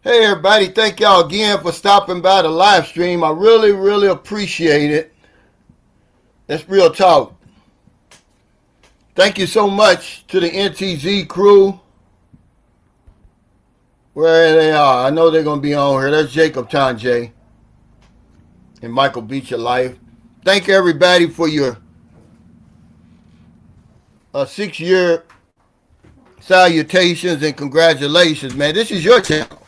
Hey everybody, thank y'all again for stopping by the live stream. I really appreciate it. That's real talk. Thank you so much to the NTZ crew. Where they are. I know they're going to be on here. That's Jacob Tanjay and Michael Beach of Life. Thank everybody for your 6-year salutations and congratulations, man. This is your channel.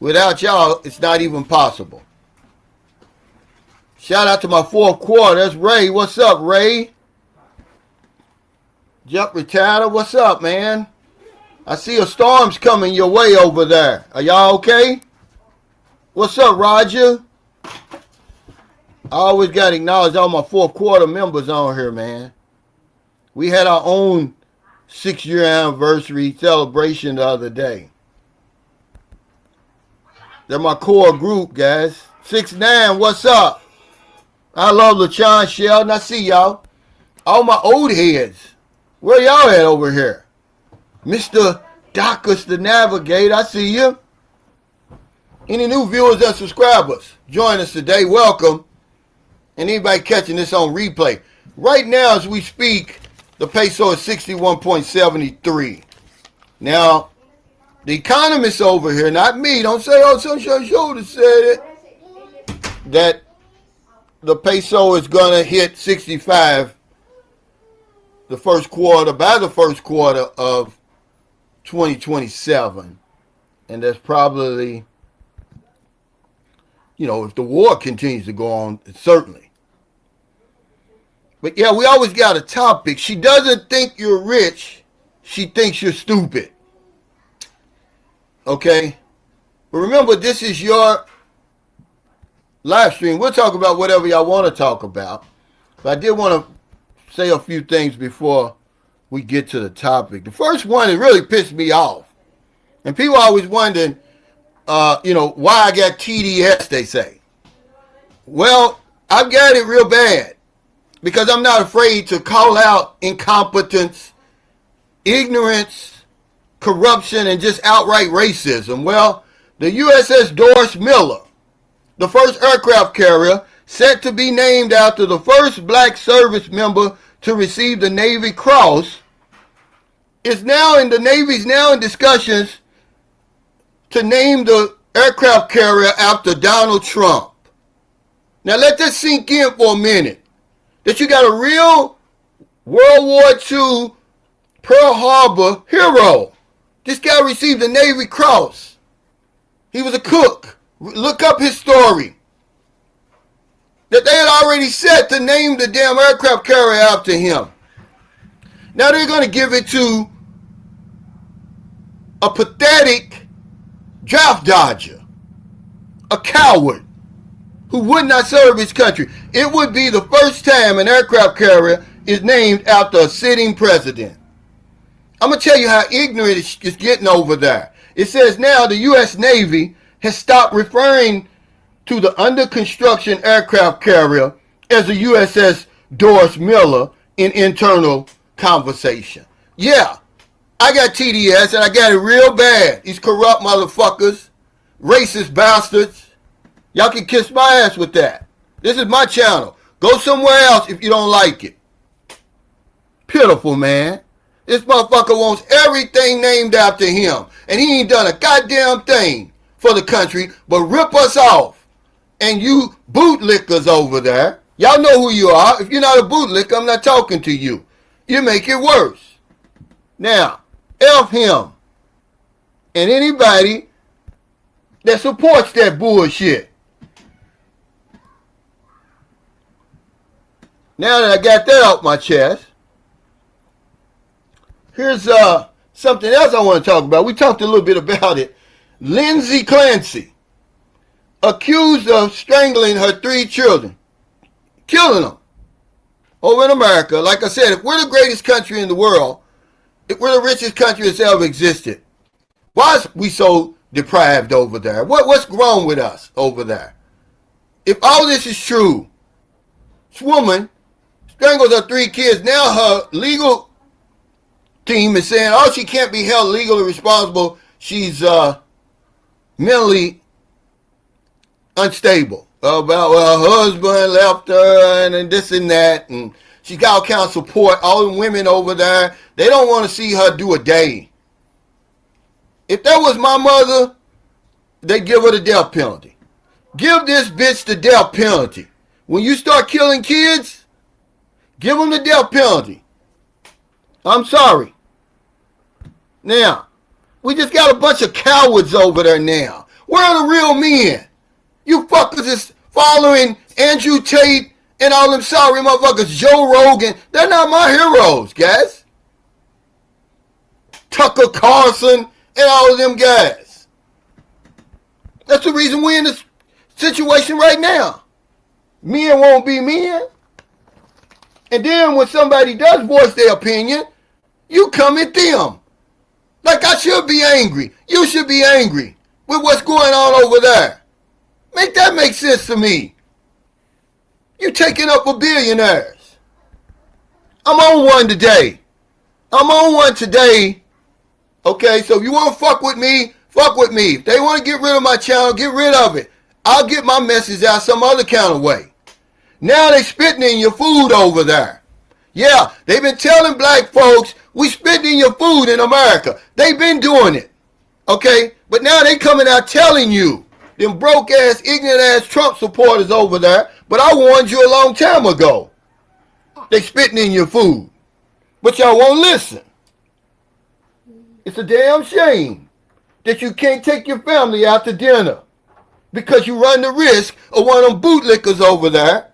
Without y'all, it's not even possible. Shout out to my fourth quarter. That's Ray. What's up, Ray? Jump Retarder. What's up, man? I see a storm's coming your way over there. Are y'all okay? What's up, Roger? I always got to acknowledge all my fourth quarter members on here, man. We had our own 6-year anniversary celebration the other day. They're my core group, guys. 6ix9ine, what's up? I love LaChawn Sheldon. I see y'all. All my old heads. Where y'all at over here? Mr. Dacus the Navigator, I see you. Any new viewers and subscribers, join us today. Welcome. And anybody catching this on replay. Right now, as we speak, the peso is 61.73. Now, the economists over here, not me, don't say, oh, Sunshine Shoulder said it, that the peso is going to hit 65 by the first quarter of 2027. And that's probably, if the war continues to go on, certainly. But yeah, we always got a topic. She doesn't think you're rich. She thinks you're stupid. Okay? But remember, this is your live stream. We'll talk about whatever y'all want to talk about. But I did want to say a few things before we get to the topic. The first one that really pissed me off. And people always wondering, why I got TDS, they say. Well, I've got it real bad. Because I'm not afraid to call out incompetence, ignorance, corruption, and just outright racism. Well, the USS Doris Miller, the first aircraft carrier set to be named after the first black service member to receive the Navy Cross, is now in the Navy's now in discussions to name the aircraft carrier after Donald Trump. Now let that sink in for a minute. That you got a real World War II Pearl Harbor hero. This guy received the Navy Cross. He was a cook. Look up his story. That they had already set to name the damn aircraft carrier after him. Now they're going to give it to a pathetic draft dodger. A coward who would not serve his country. It would be the first time an aircraft carrier is named after a sitting president. I'm going to tell you how ignorant it's getting over there. It says now the U.S. Navy has stopped referring to the under construction aircraft carrier as the USS Doris Miller in internal conversation. Yeah, I got TDS and I got it real bad. These corrupt motherfuckers, racist bastards. Y'all can kiss my ass with that. This is my channel. Go somewhere else if you don't like it. Pitiful, man. This motherfucker wants everything named after him. And he ain't done a goddamn thing for the country but rip us off. And you bootlickers over there, y'all know who you are. If you're not a bootlicker, I'm not talking to you. You make it worse. Now, F him. And anybody that supports that bullshit. Now that I got that off my chest, here's something else I want to talk about. We talked a little bit about it. Lindsay Clancy, accused of strangling her 3 children, killing them over in America. Like I said, if we're the greatest country in the world, if we're the richest country that's ever existed, why is we so deprived over there? What's wrong with us over there? If all this is true, this woman strangles her 3 kids. Now her legal team is saying, oh, she can't be held legally responsible. She's mentally unstable about, well, her husband left her and this and that, and she got all kind of support. All the women over there, they don't want to see her do a day. If that was my mother, they give her the death penalty. Give this bitch the death penalty. When you start killing kids, give them the death penalty. I'm sorry. Now, we just got a bunch of cowards over there now. Where are the real men? You fuckers is following Andrew Tate and all them sorry motherfuckers, Joe Rogan. They're not my heroes, guys. Tucker Carlson and all of them guys. That's the reason we're in this situation right now. Men won't be men. And then when somebody does voice their opinion, you come at them. Like I should be angry. You should be angry with what's going on over there. Make that make sense to me. You taking up for billionaires. I'm on one today. Okay, so if you want to fuck with me, fuck with me. If they want to get rid of my channel, get rid of it. I'll get my message out some other kind of way. Now they spitting in your food over there. Yeah, they've been telling black folks, we spitting in your food in America. They've been doing it. Okay? But now they coming out telling you, them broke ass, ignorant ass Trump supporters over there, but I warned you a long time ago. They spitting in your food. But y'all won't listen. It's a damn shame that you can't take your family out to dinner because you run the risk of one of them bootlickers over there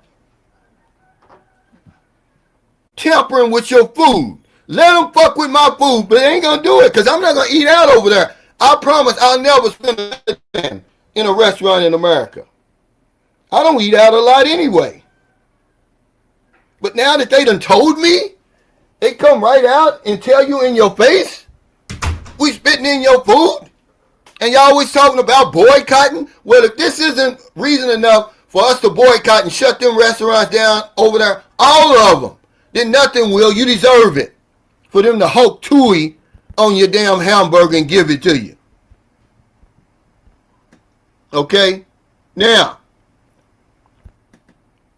tampering with your food. Let them fuck with my food, but they ain't gonna do it because I'm not gonna eat out over there. I promise I'll never spend a time in a restaurant in America. I don't eat out a lot anyway. But now that they done told me, they come right out and tell you in your face, we spitting in your food, and y'all always talking about boycotting. Well, if this isn't reason enough for us to boycott and shut them restaurants down over there, all of them, then nothing will. You deserve it for them to hoke tui on your damn hamburger and give it to you. Okay? Now,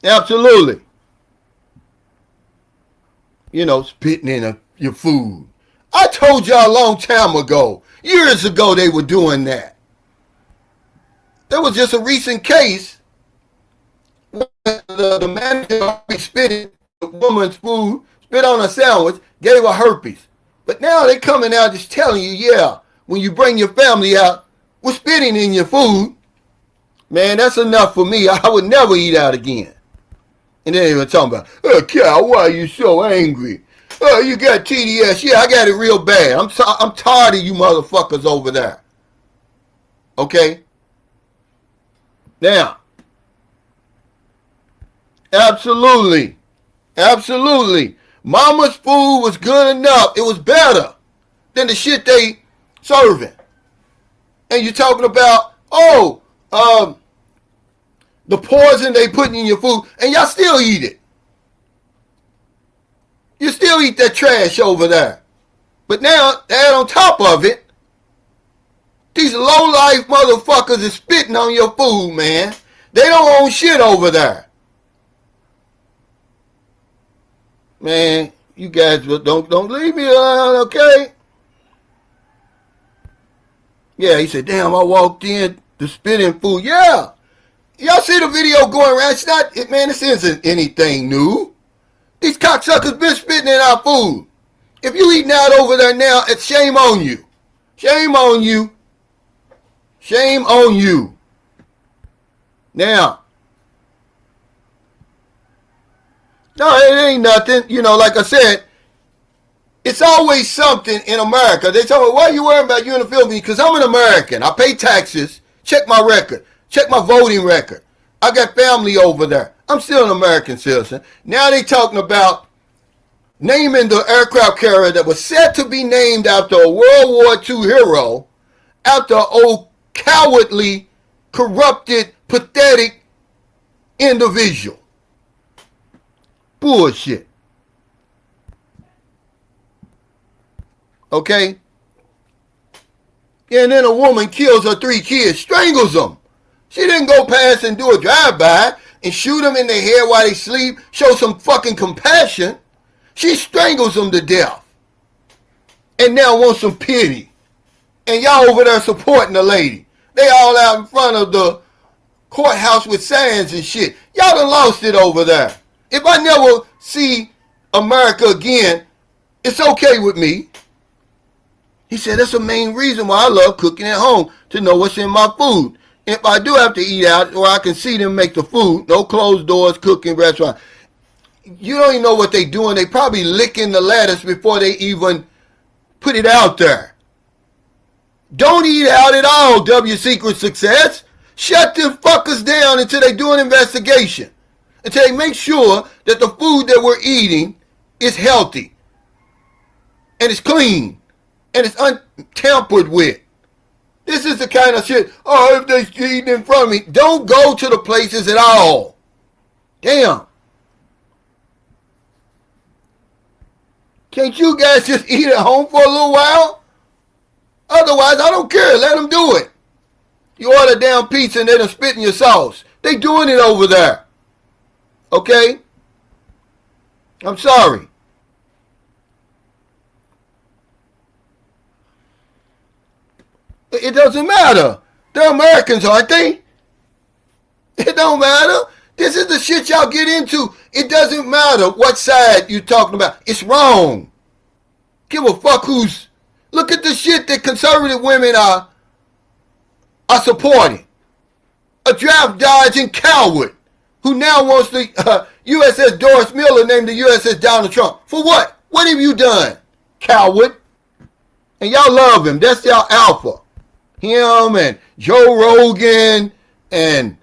absolutely. You know, spitting in your food. I told y'all a long time ago, years ago they were doing that. There was just a recent case where the manager spitted the woman's food, spit on a sandwich, gave her herpes. But now they coming out just telling you, yeah, when you bring your family out, we're spitting in your food. Man, that's enough for me. I would never eat out again. And then they were talking about, oh, Cal, why are you so angry? Oh, you got TDS. Yeah, I got it real bad. I'm tired of you motherfuckers over there. Okay? Now, absolutely. Mama's food was good enough. It was better than the shit they serving. And you're talking about, the poison they putting in your food, and y'all still eat it. You still eat that trash over there. But now, add on top of it, these low-life motherfuckers is spitting on your food, man. They don't own shit over there. Man, you guys don't leave me alone, okay? Yeah, he said, damn, I walked in to spitting food. Yeah. Y'all see the video going around? It's not, man, this isn't anything new. These cocksuckers been spitting in our food. If you eating out over there now, it's shame on you. Shame on you. Shame on you. Now, no, it ain't nothing. You know, like I said, it's always something in America. They tell me, why are you worrying about you in the Philippines? Because I'm an American. I pay taxes. Check my record. Check my voting record. I got family over there. I'm still an American citizen. Now they talking about naming the aircraft carrier that was said to be named after a World War II hero, after an old cowardly, corrupted, pathetic individual. Bullshit. Okay? And then a woman kills her 3 kids, strangles them. She didn't go past and do a drive-by and shoot them in the head while they sleep, show some fucking compassion. She strangles them to death. And now wants some pity. And y'all over there supporting the lady. They all out in front of the courthouse with signs and shit. Y'all done lost it over there. If I never see America again, it's okay with me. He said that's the main reason why I love cooking at home, to know what's in my food. If I do have to eat out, or I can see them make the food, no closed doors, cooking restaurant. You don't even know what they doing. They probably licking the lettuce before they even put it out there. Don't eat out at all, W Secret Success. Shut them fuckers down until they do an investigation. Until they make sure that the food that we're eating is healthy. And it's clean. And it's untampered with. This is the kind of shit, oh, if they're eating in front of me, don't go to the places at all. Damn. Can't you guys just eat at home for a little while? Otherwise, I don't care. Let them do it. You order down pizza and they done spit in your sauce. They doing it over there. Okay? I'm sorry. It doesn't matter. They're Americans, aren't they? It don't matter. This is the shit y'all get into. It doesn't matter what side you're talking about. It's wrong. Give a fuck who's... Look at the shit that conservative women are supporting. A draft dodging coward who now wants the USS Doris Miller named the USS Donald Trump. For what? What have you done, coward? And y'all love him. That's y'all alpha. Him and Joe Rogan and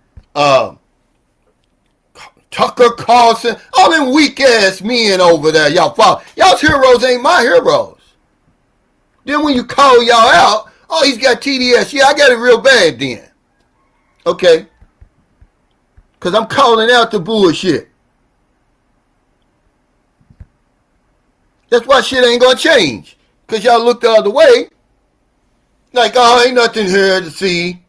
Tucker Carlson, all them weak ass men over there, y'all follow. Y'all's heroes ain't my heroes. Then when you call y'all out, oh, he's got TDS. Yeah, I got it real bad then. Okay. Because I'm calling out the bullshit. That's why shit ain't going to change. Because y'all look the other way. Like, oh, ain't nothing here to see.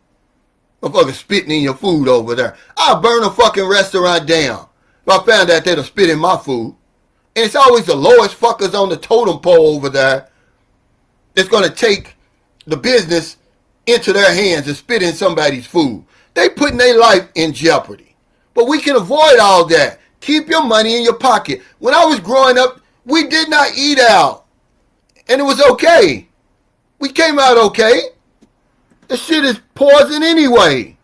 Motherfucker spitting in your food over there. I'll burn a fucking restaurant down if I found out they'd spit in my food. And it's always the lowest fuckers on the totem pole over there that's going to take the business into their hands and spit in somebody's food. They putting their life in jeopardy. But we can avoid all that. Keep your money in your pocket. When I was growing up, we did not eat out. And it was okay. We came out okay. This shit is poison anyway.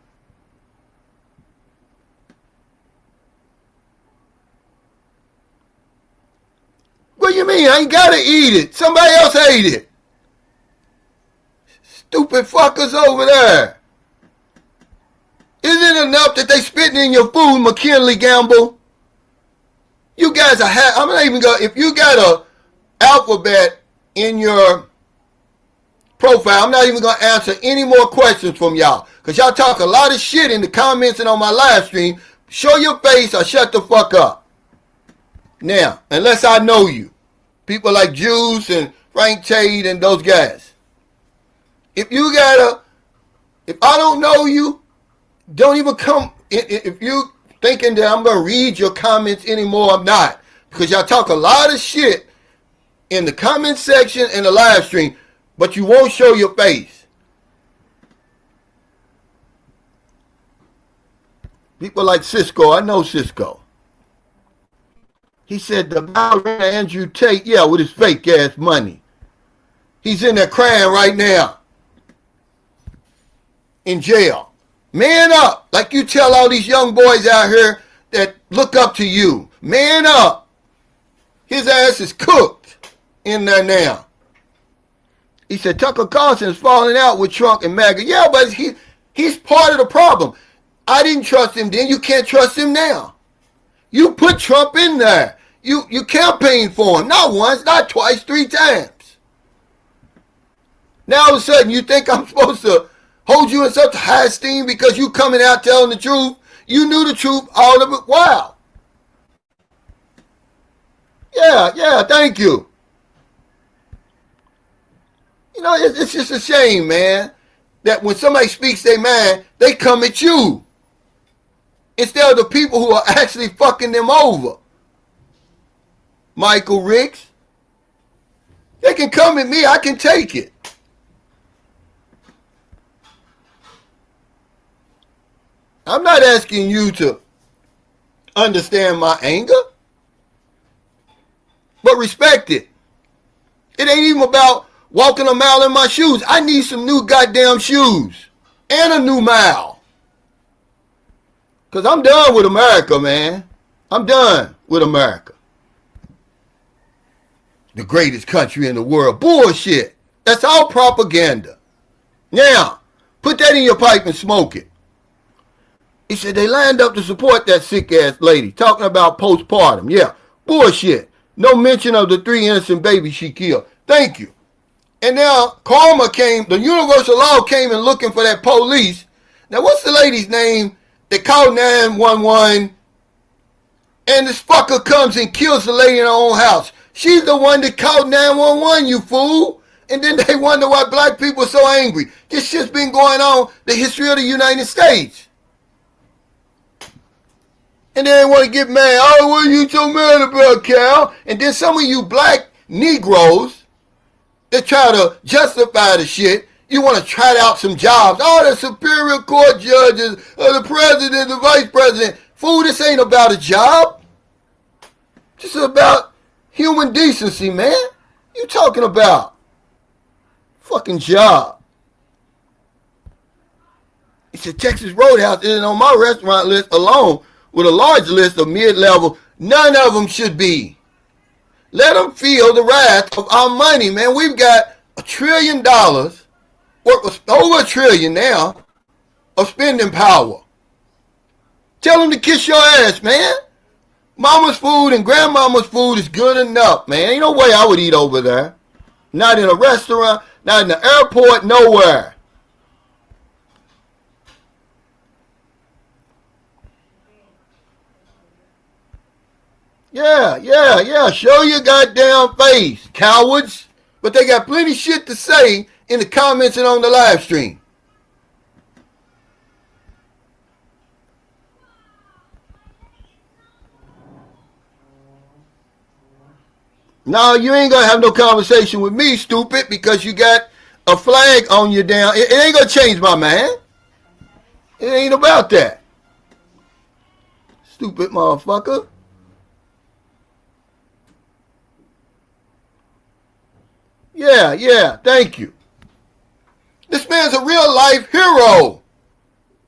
What do you mean? I ain't gotta eat it. Somebody else ate it. Stupid fuckers over there. Isn't it enough that they spitting in your food, McKinley Gamble? You guys are I'm not even gonna, if you got a alphabet in your profile, I'm not even going to answer any more questions from y'all. Because y'all talk a lot of shit in the comments and on my live stream. Show your face or shut the fuck up. Now, unless I know you. People like Juice and Frank Tate and those guys. If I don't know you, don't even come. If you thinking that I'm going to read your comments anymore, I'm not. Because y'all talk a lot of shit in the comment section and the live stream. But you won't show your face. People like Cisco, I know Cisco. He said the ballerina Andrew Tate, yeah, with his fake ass money. He's in there crying right now. In jail. Man up. Like you tell all these young boys out here that look up to you. Man up. His ass is cooked in there now. He said Tucker Carlson's falling out with Trump and MAGA. Yeah, but he's part of the problem. I didn't trust him then. You can't trust him now. You put Trump in there. You campaigned for him. Not once, not twice, 3 times. Now all of a sudden you think I'm supposed to hold you in such high esteem because you coming out telling the truth? You knew the truth all of it. Wow. Yeah, thank you. You know, it's just a shame, man, that when somebody speaks their mind, they come at you instead of the people who are actually fucking them over. Michael Ricks. They can come at me, I can take it. I'm not asking you to understand my anger, but respect it. It ain't even about walking a mile in my shoes. I need some new goddamn shoes and a new mile. Because I'm done with America, man. I'm done with America. The greatest country in the world. Bullshit. That's all propaganda. Now, put that in your pipe and smoke it. He said they lined up to support that sick-ass lady, talking about postpartum. Yeah, bullshit. No mention of the 3 innocent babies she killed. Thank you. And now karma came, the universal law came and looking for that police. Now, what's the lady's name that called 911 and this fucker comes and kills the lady in her own house? She's the one that called 911, you fool. And then they wonder why black people are so angry. This shit's been going on the history of the United States. And then they want to get mad. Oh, what are you so mad about, Cal? And then some of you black Negroes that try to justify the shit, you want to trot out some jobs. Oh, the Superior Court judges, the president, the vice president. Fool, this ain't about a job. This is about human decency, man. You talking about? Fucking job. He said Texas Roadhouse isn't on my restaurant list alone with a large list of mid-level. None of them should be. Let them feel the wrath of our money, man. We've got $1 trillion, over $1 trillion now, of spending power. Tell them to kiss your ass, man. Mama's food and grandmama's food is good enough, man. Ain't no way I would eat over there. Not in a restaurant, not in the airport, nowhere. Yeah. Show your goddamn face, cowards. But they got plenty shit to say in the comments and on the live stream. No, you ain't gonna have no conversation with me, stupid, because you got a flag on you down. It ain't gonna change my mind. It ain't about that. Stupid motherfucker. Yeah, thank you. This man's a real life hero.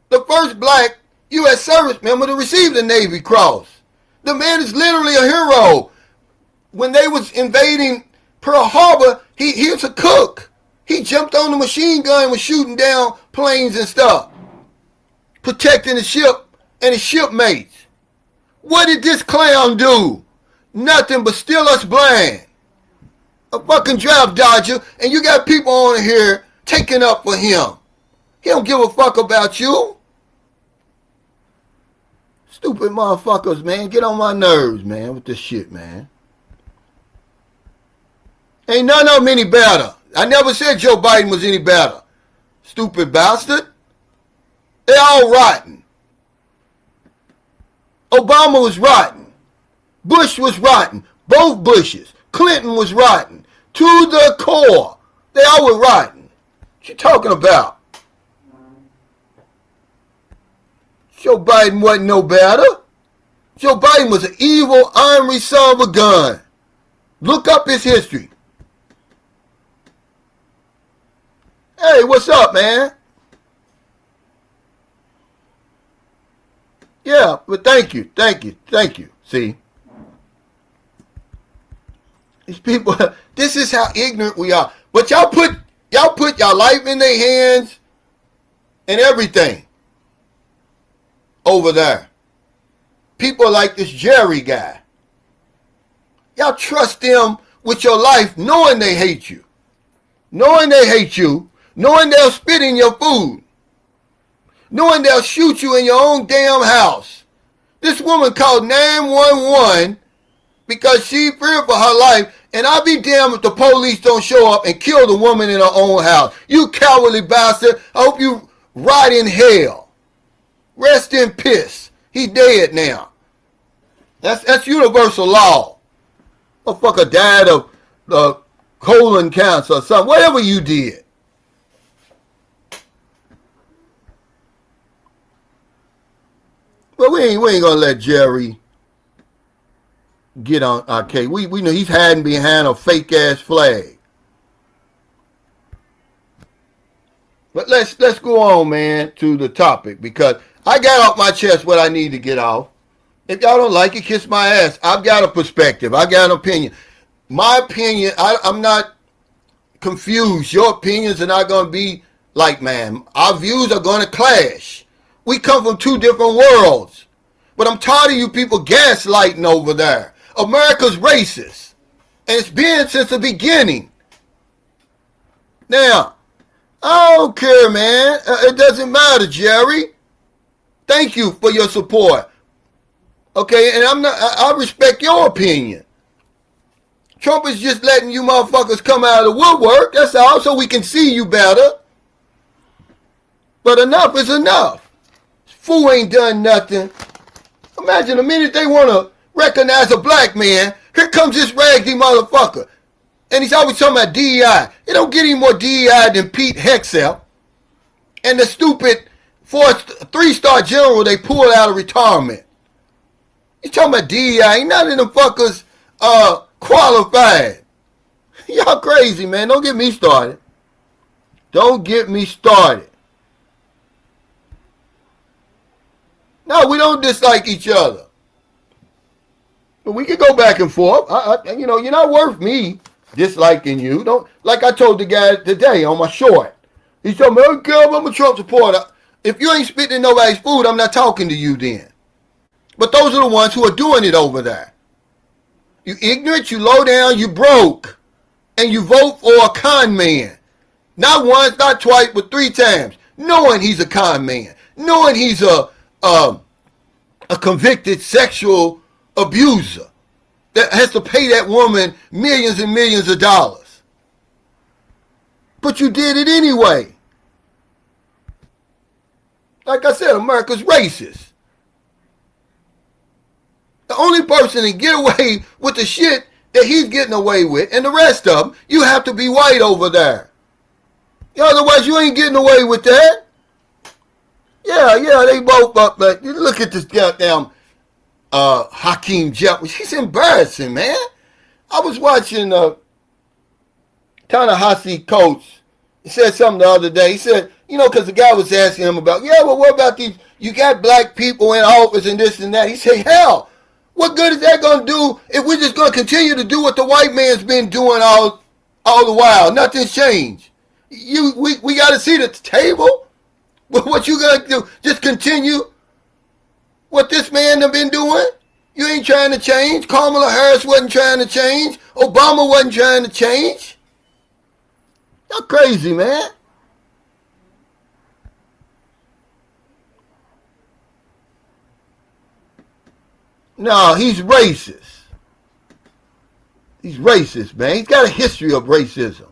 The first black U.S. service member to receive the Navy Cross. The man is literally a hero. When they was invading Pearl Harbor, he was a cook. He jumped on the machine gun and was shooting down planes and stuff, protecting the ship and his shipmates. What did this clown do? Nothing but steal us blind. A fucking draft dodger, and you got people on here taking up for him. He don't give a fuck about you. Stupid motherfuckers, man. Get on my nerves, man, with this shit, man. Ain't none of them any better. I never said Joe Biden was any better. Stupid bastard. They all rotten. Obama was rotten. Bush was rotten. Both Bushes. Clinton was rotten. To the core. They all were rotten. What you talking about? Joe Biden wasn't no better. Joe Biden was an evil, ornery son of a gun. Look up his history. Hey, what's up, man? Yeah, but thank you. See? These people, this is how ignorant we are. But y'all put y'all life in their hands and everything over there. People like this Jerry guy. Y'all trust them with your life knowing they hate you. Knowing they hate you. Knowing they'll spit in your food. Knowing they'll shoot you in your own damn house. This woman called 911 because she feared for her life, And I'll be damned if the police don't show up and kill the woman in her own house. You cowardly bastard. I hope you rot in hell. Rest in piss. He dead now. That's universal law. Motherfucker died of colon cancer or something. Whatever you did. But we ain't gonna let Jerry get on our case. We know he's hiding behind a fake ass flag. But let's go on, man, to the topic, because I got off my chest what I need to get off. If y'all don't like it, kiss my ass. I've got a perspective. I got an opinion. My opinion, I'm not confused. Your opinions are not going to be like mine. Our views are going to clash. We come from two different worlds. But I'm tired of you people gaslighting over there. America's racist. And it's been since the beginning. Now, I don't care, man. It doesn't matter, Jerry. Thank you for your support. Okay, and I respect your opinion. Trump is just letting you motherfuckers come out of the woodwork, that's all, so we can see you better. But enough is enough. Fool ain't done nothing. Imagine the minute they want to recognize a black man, here comes this raggedy motherfucker. And he's always talking about DEI. It don't get any more DEI than Pete Hegseth and the stupid 3-star general they pulled out of retirement. He's talking about DEI. Ain't none of them fuckers qualified. Y'all crazy, man. Don't get me started. Don't get me started. No, we don't dislike each other. But we can go back and forth. You know, you're not worth me disliking you. Don't, like I told the guy today on my short. He told me, okay, I'm a Trump supporter. If you ain't spitting in nobody's food, I'm not talking to you then. But those are the ones who are doing it over there. You ignorant, you low down, you broke. And you vote for a con man. Not once, not twice, but 3 times. Knowing he's a con man. Knowing he's a convicted sexual abuser that has to pay that woman millions and millions of dollars. But you did it anyway. Like I said, America's racist. The only person that get away with the shit that he's getting away with, and the rest of them, you have to be white over there. Otherwise, you ain't getting away with that. Yeah, they both up. But look at this goddamn Hakeem Jeffries. He's embarrassing, man. I was watching Ta-Nehisi Coates. He said something the other day. He said, you know, because the guy was asking him about, well, what about these? You got black people in office and this and that. He said, hell, what good is that going to do if we're just going to continue to do what the white man's been doing all the while? Nothing's changed. We got to sit at the table. What you going to do? Just continue what this man have been doing? You ain't trying to change. Kamala Harris wasn't trying to change. Obama wasn't trying to change. Y'all crazy, man. No, he's racist. He's racist, man. He's got a history of racism.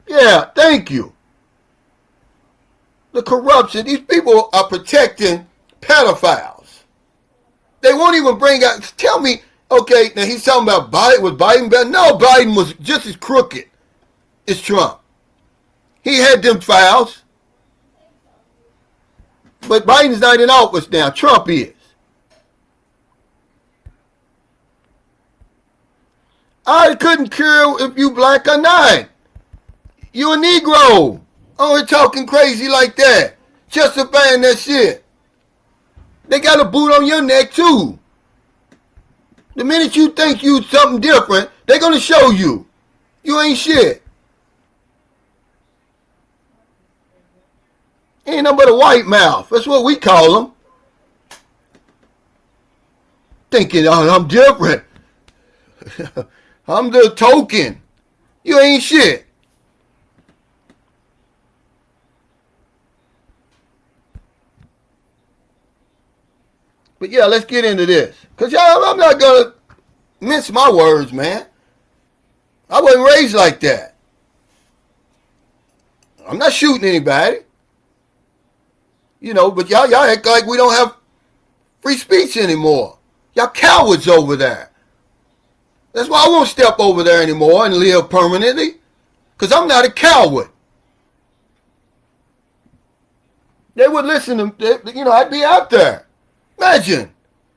Yeah, thank you. The corruption, these people are protecting pedophiles. They won't even bring out, tell me, okay, now he's talking about Biden. Was Biden better? No, Biden was just as crooked as Trump. He had them files. But Biden's not in office now. Trump is. I couldn't care if you black or not. You a Negro. Oh, talking crazy like that. Justifying that shit. They got a boot on your neck too. The minute you think you something different, they're going to show you. You ain't shit. Ain't nothing but a white mouth. That's what we call them. Thinking, oh, I'm different. I'm the token. You ain't shit. But yeah, let's get into this. Because y'all, I'm not going to mince my words, man. I wasn't raised like that. I'm not shooting anybody. You know, but y'all act like we don't have free speech anymore. Y'all cowards over there. That's why I won't step over there anymore and live permanently. Because I'm not a coward. They would listen to, you know, I'd be out there. Imagine,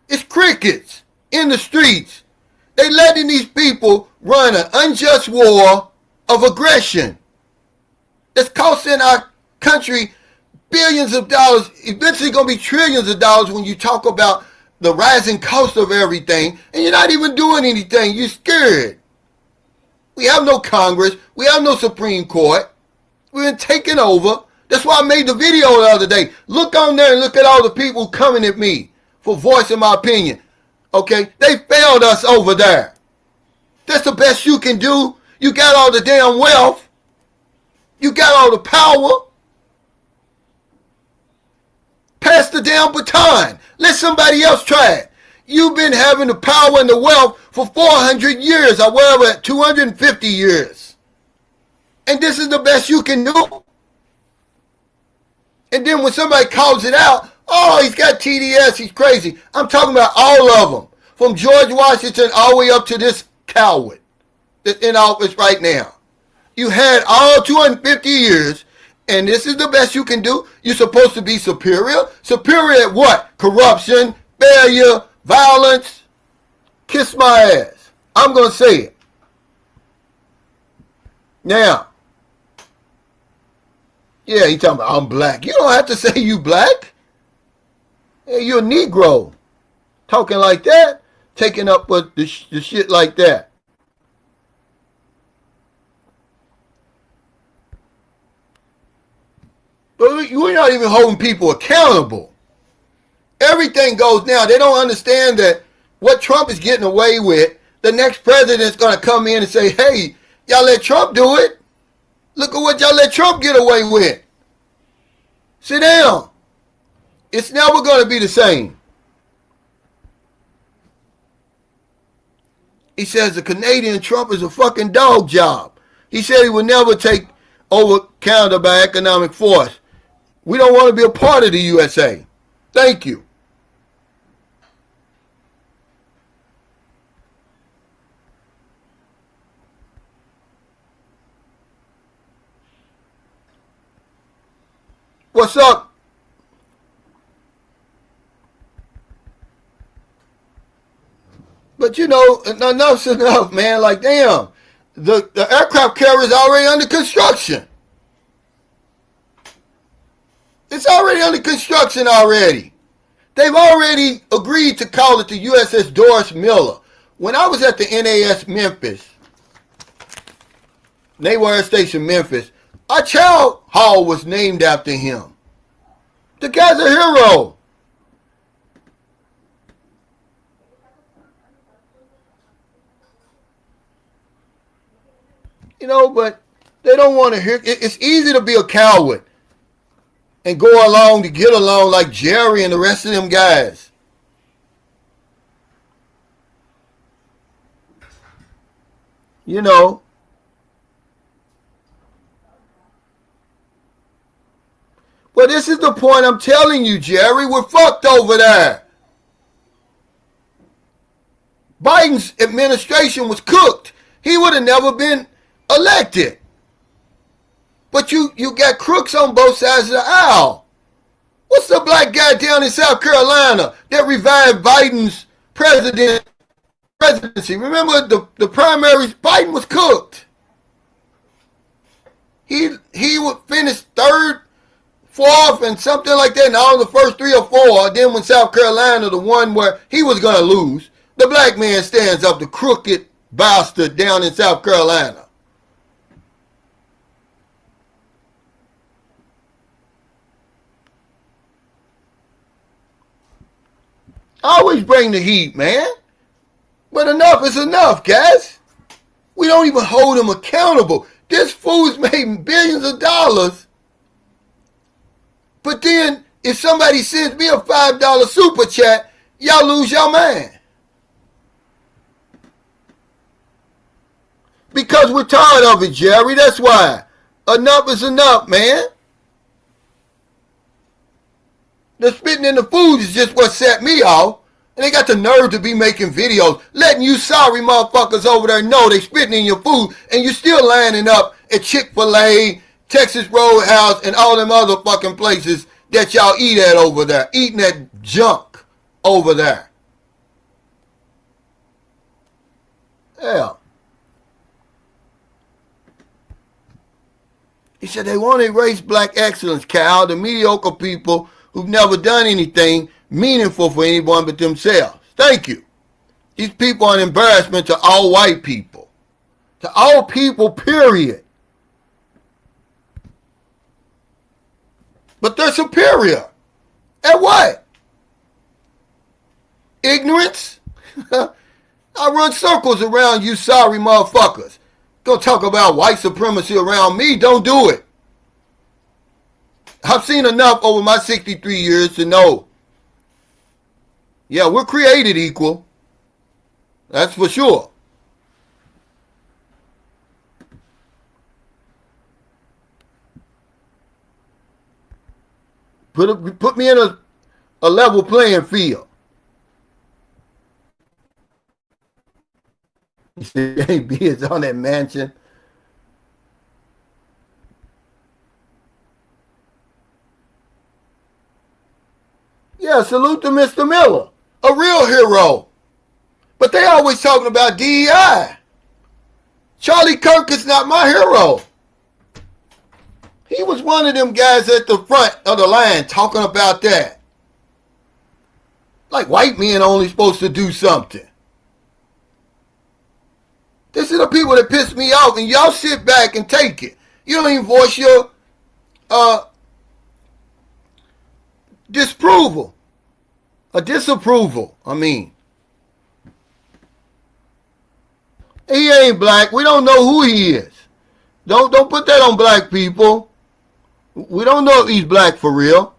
it's crickets in the streets. They letting these people run an unjust war of aggression that's costing our country billions of dollars, eventually going to be trillions of dollars when you talk about the rising cost of everything, and you're not even doing anything. You're scared. We have no Congress. We have no Supreme Court. We've been taken over. That's why I made the video the other day. Look on there and look at all the people coming at me for voicing my opinion. Okay? They failed us over there. That's the best you can do. You got all the damn wealth. You got all the power. Pass the damn baton. Let somebody else try it. You've been having the power and the wealth for 400 years or whatever, 250 years. And this is the best you can do. And then when somebody calls it out, oh, he's got TDS, he's crazy. I'm talking about all of them. From George Washington all the way up to this coward that's in office right now. You had all 250 years, and this is the best you can do. You're supposed to be superior. Superior at what? Corruption, failure, violence. Kiss my ass. I'm going to say it. Now, yeah, he talking about I'm black. You don't have to say you black. Hey, you're a Negro. Talking like that, taking up with the shit like that. But we're not even holding people accountable. Everything goes now. They don't understand that what Trump is getting away with, the next president's going to come in and say, hey, y'all let Trump do it. Look at what y'all let Trump get away with. Sit down. It's never going to be the same. He says the Canadian Trump is a fucking dog job. He said he would never take over Canada by economic force. We don't want to be a part of the USA. Thank you. What's up? But you know, enough's enough, man. Like, damn, the aircraft carrier is already under construction. It's already under construction already. They've already agreed to call it the USS Doris Miller. When I was at the NAS Memphis, Naval Air Station Memphis, our chow hall was named after him. The guy's a hero. You know, but they don't want to hear. It's easy to be a coward and go along to get along like Jerry and the rest of them guys. You know. But this is the point I'm telling you, Jerry. We're fucked over there. Biden's administration was cooked. He would have never been elected. But you got crooks on both sides of the aisle. What's the black guy down in South Carolina that revived Biden's presidency? Remember the primaries, Biden was cooked. He would finish third, fourth, and something like that in all the first 3 or 4. Then when South Carolina, the one where he was going to lose, the black man stands up, the crooked bastard down in South Carolina. I always bring the heat, man. But enough is enough, guys. We don't even hold them accountable. This fool's made billions of dollars. But then, if somebody sends me a $5 super chat, y'all lose your mind. Because we're tired of it, Jerry. That's why. Enough is enough, man. The spitting in the food is just what set me off. And they got the nerve to be making videos, letting you sorry motherfuckers over there know they spitting in your food, and you still lining up at Chick-fil-A, Texas Roadhouse, and all them other fucking places that y'all eat at over there, eating that junk over there. Yeah. He said they want to erase black excellence, Cal, the mediocre people who've never done anything meaningful for anyone but themselves. Thank you. These people are an embarrassment to all white people. To all people, period. But they're superior. At what? Ignorance? I run circles around you sorry motherfuckers. Go talk about white supremacy around me. Don't do it. I've seen enough over my 63 years to know. Yeah, we're created equal. That's for sure. Put me in a level playing field. You see, AB is on that mansion. Yeah, salute to Mr. Miller. A real hero. But they always talking about DEI. Charlie Kirk is not my hero. He was one of them guys at the front of the line talking about that. Like white men only supposed to do something. This is the people that piss me off, and y'all sit back and take it. You don't even voice your disapproval. I mean. He ain't black. We don't know who he is. Don't put that on black people. We don't know if he's black for real.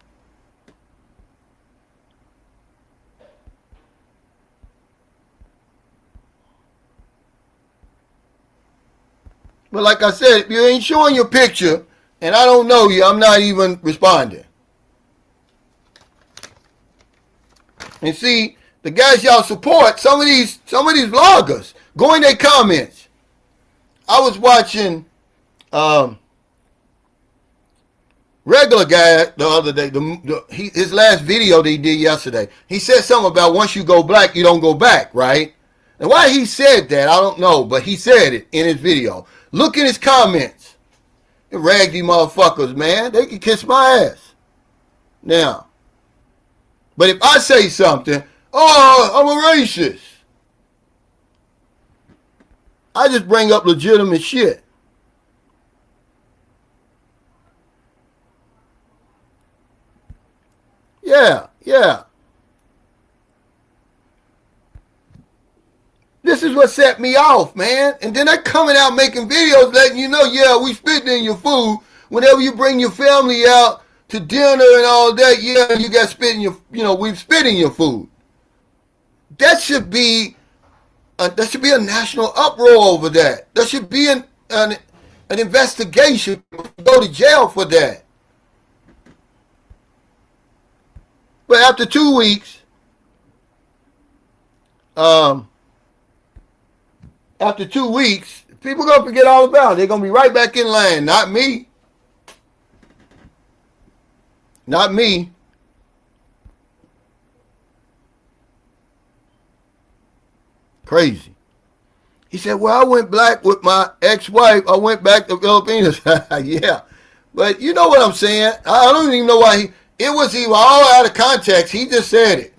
But like I said, if you ain't showing your picture, and I don't know you, I'm not even responding. And see, the guys y'all support, some of these vloggers, go in their comments. I was watching regular guy the other day, his last video that he did yesterday. He said something about once you go black, you don't go back, right? And why he said that, I don't know, but he said it in his video. Look in his comments. Raggedy motherfuckers, man. They can kiss my ass. Now, but if I say something, oh, I'm a racist. I just bring up legitimate shit. Yeah. This is what set me off, man. And then they're coming out making videos letting you know, yeah, we spitting in your food. Whenever you bring your family out to dinner and all that, yeah, you got spit in your, we spit in your food. That should be a national uproar over that. There should be an investigation. Go to jail for that. But after 2 weeks, people gonna forget all about it. They're gonna be right back in line. Not me. Not me. Crazy. He said, well, I went black with my ex-wife. I went back to Philippines. Yeah. But you know what I'm saying. I don't even know why it was even all out of context. He just said it.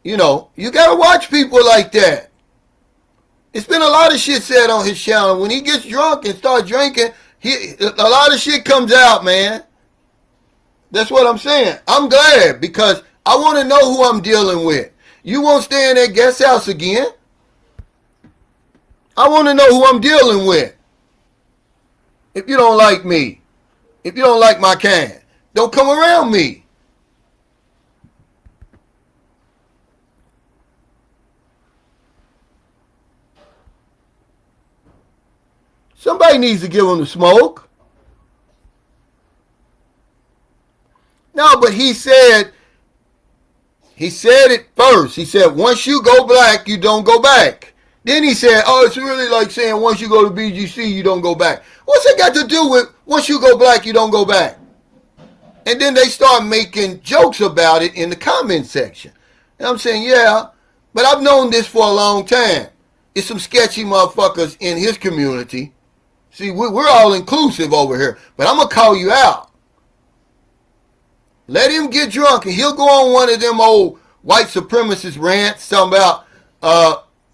You got to watch people like that. It's been a lot of shit said on his channel. When he gets drunk and starts drinking, a lot of shit comes out, man. That's what I'm saying. I'm glad because I want to know who I'm dealing with. You won't stay in that guest house again. I want to know who I'm dealing with. If you don't like me, if you don't like my kind, don't come around me. Somebody needs to give him the smoke. No, but he said it first. He said, once you go black, you don't go back. Then he said, oh, it's really like saying once you go to BGC, you don't go back. What's that got to do with once you go black, you don't go back? And then they start making jokes about it in the comment section. And I'm saying, yeah, but I've known this for a long time. It's some sketchy motherfuckers in his community. See, we're all inclusive over here, but I'm going to call you out. Let him get drunk and he'll go on one of them old white supremacist rants talking about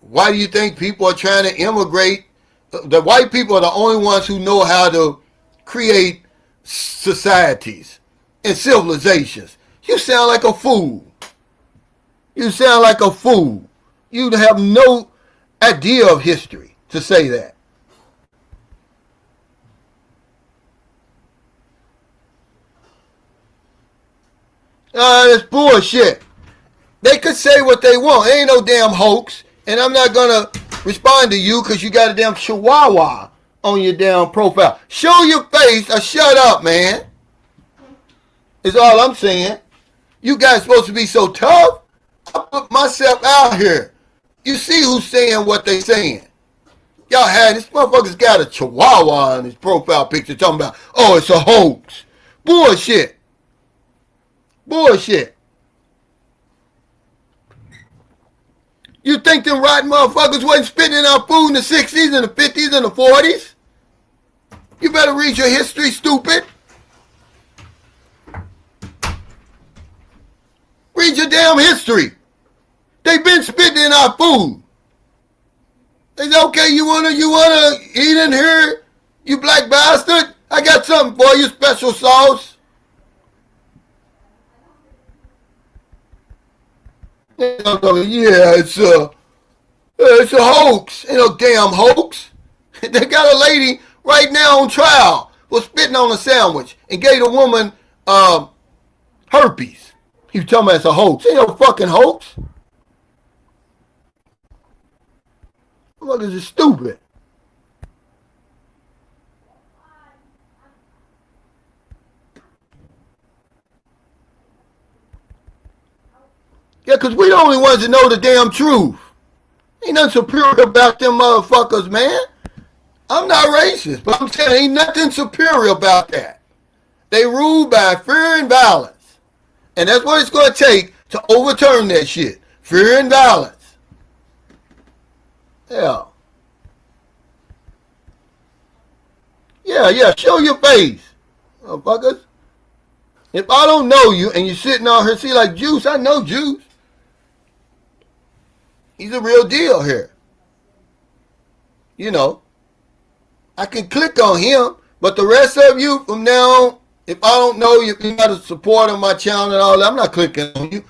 why do you think people are trying to immigrate? The white people are the only ones who know how to create societies and civilizations. You sound like a fool. You sound like a fool. You have no idea of history to say that. That's bullshit. They could say what they want. It ain't no damn hoax. And I'm not going to respond to you because you got a damn chihuahua on your damn profile. Show your face or shut up, man. Is all I'm saying. You guys supposed to be so tough. I put myself out here. You see who's saying what they saying. Y'all had this motherfucker's got a chihuahua on his profile picture talking about, oh, it's a hoax. Bullshit. Bullshit. You think them rotten motherfuckers wasn't spitting in our food in the 60s and the 50s and the 40s? You better read your history, stupid. Read your damn history. They've been spitting in our food. They say, okay, you wanna eat in here, you black bastard? I got something for you, special sauce. Yeah, it's a hoax. Ain't no damn hoax. They got a lady right now on trial for spitting on a sandwich and gave the woman herpes. You talking about it's a hoax? Ain't no fucking hoax. Look, this is stupid. Yeah, because we the only ones that know the damn truth. Ain't nothing superior about them motherfuckers, man. I'm not racist, but I'm saying ain't nothing superior about that. They rule by fear and violence. And that's what it's going to take to overturn that shit. Fear and violence. Yeah. Yeah, show your face, motherfuckers. If I don't know you and you're sitting on here, see like Juice, I know Juice. He's a real deal here. You know, I can click on him, but the rest of you from now on, if I don't know you, if you're not a supporter of my channel and all that, I'm not clicking on you.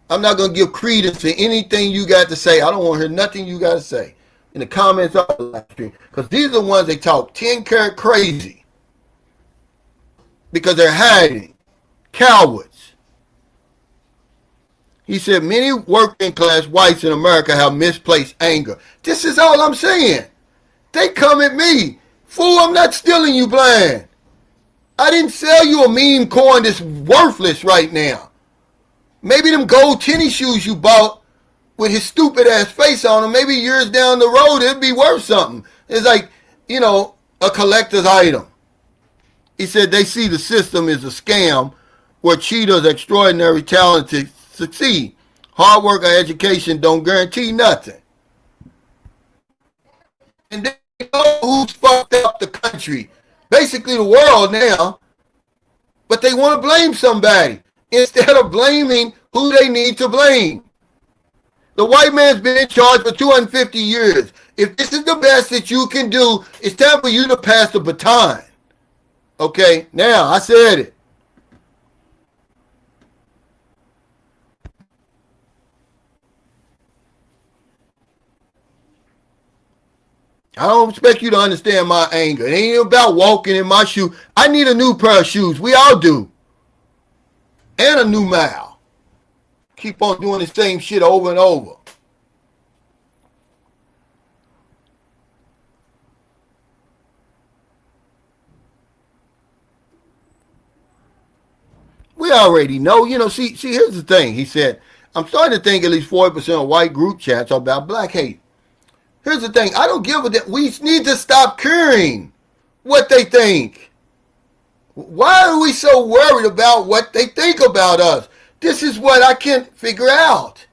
I'm not going to give credence to anything you got to say. I don't want to hear nothing you got to say in the comments of the live stream. Because these are the ones they talk 10 karat crazy. Because they're hiding. Cowards. He said, many working class whites in America have misplaced anger. This is all I'm saying. They come at me. Fool, I'm not stealing you blind. I didn't sell you a meme coin that's worthless right now. Maybe them gold tennis shoes you bought with his stupid ass face on them, maybe years down the road, it'd be worth something. It's like, you know, a collector's item. He said they see the system is a scam where cheaters, extraordinary talented succeed. Hard work or education don't guarantee nothing. And they know who's fucked up the country. Basically the world now. But they want to blame somebody instead of blaming who they need to blame. The white man's been in charge for 250 years. If this is the best that you can do, it's time for you to pass the baton. Okay, now I said it. I don't expect you to understand my anger. It ain't about walking in my shoe. I need a new pair of shoes. We all do. And a new mouth. Keep on doing the same shit over and over. We already know. See, here's the thing. He said, I'm starting to think at least 40% of white group chats are about black hate. Here's the thing. I don't give a damn. We need to stop caring what they think. Why are we so worried about what they think about us? This is what I can't figure out.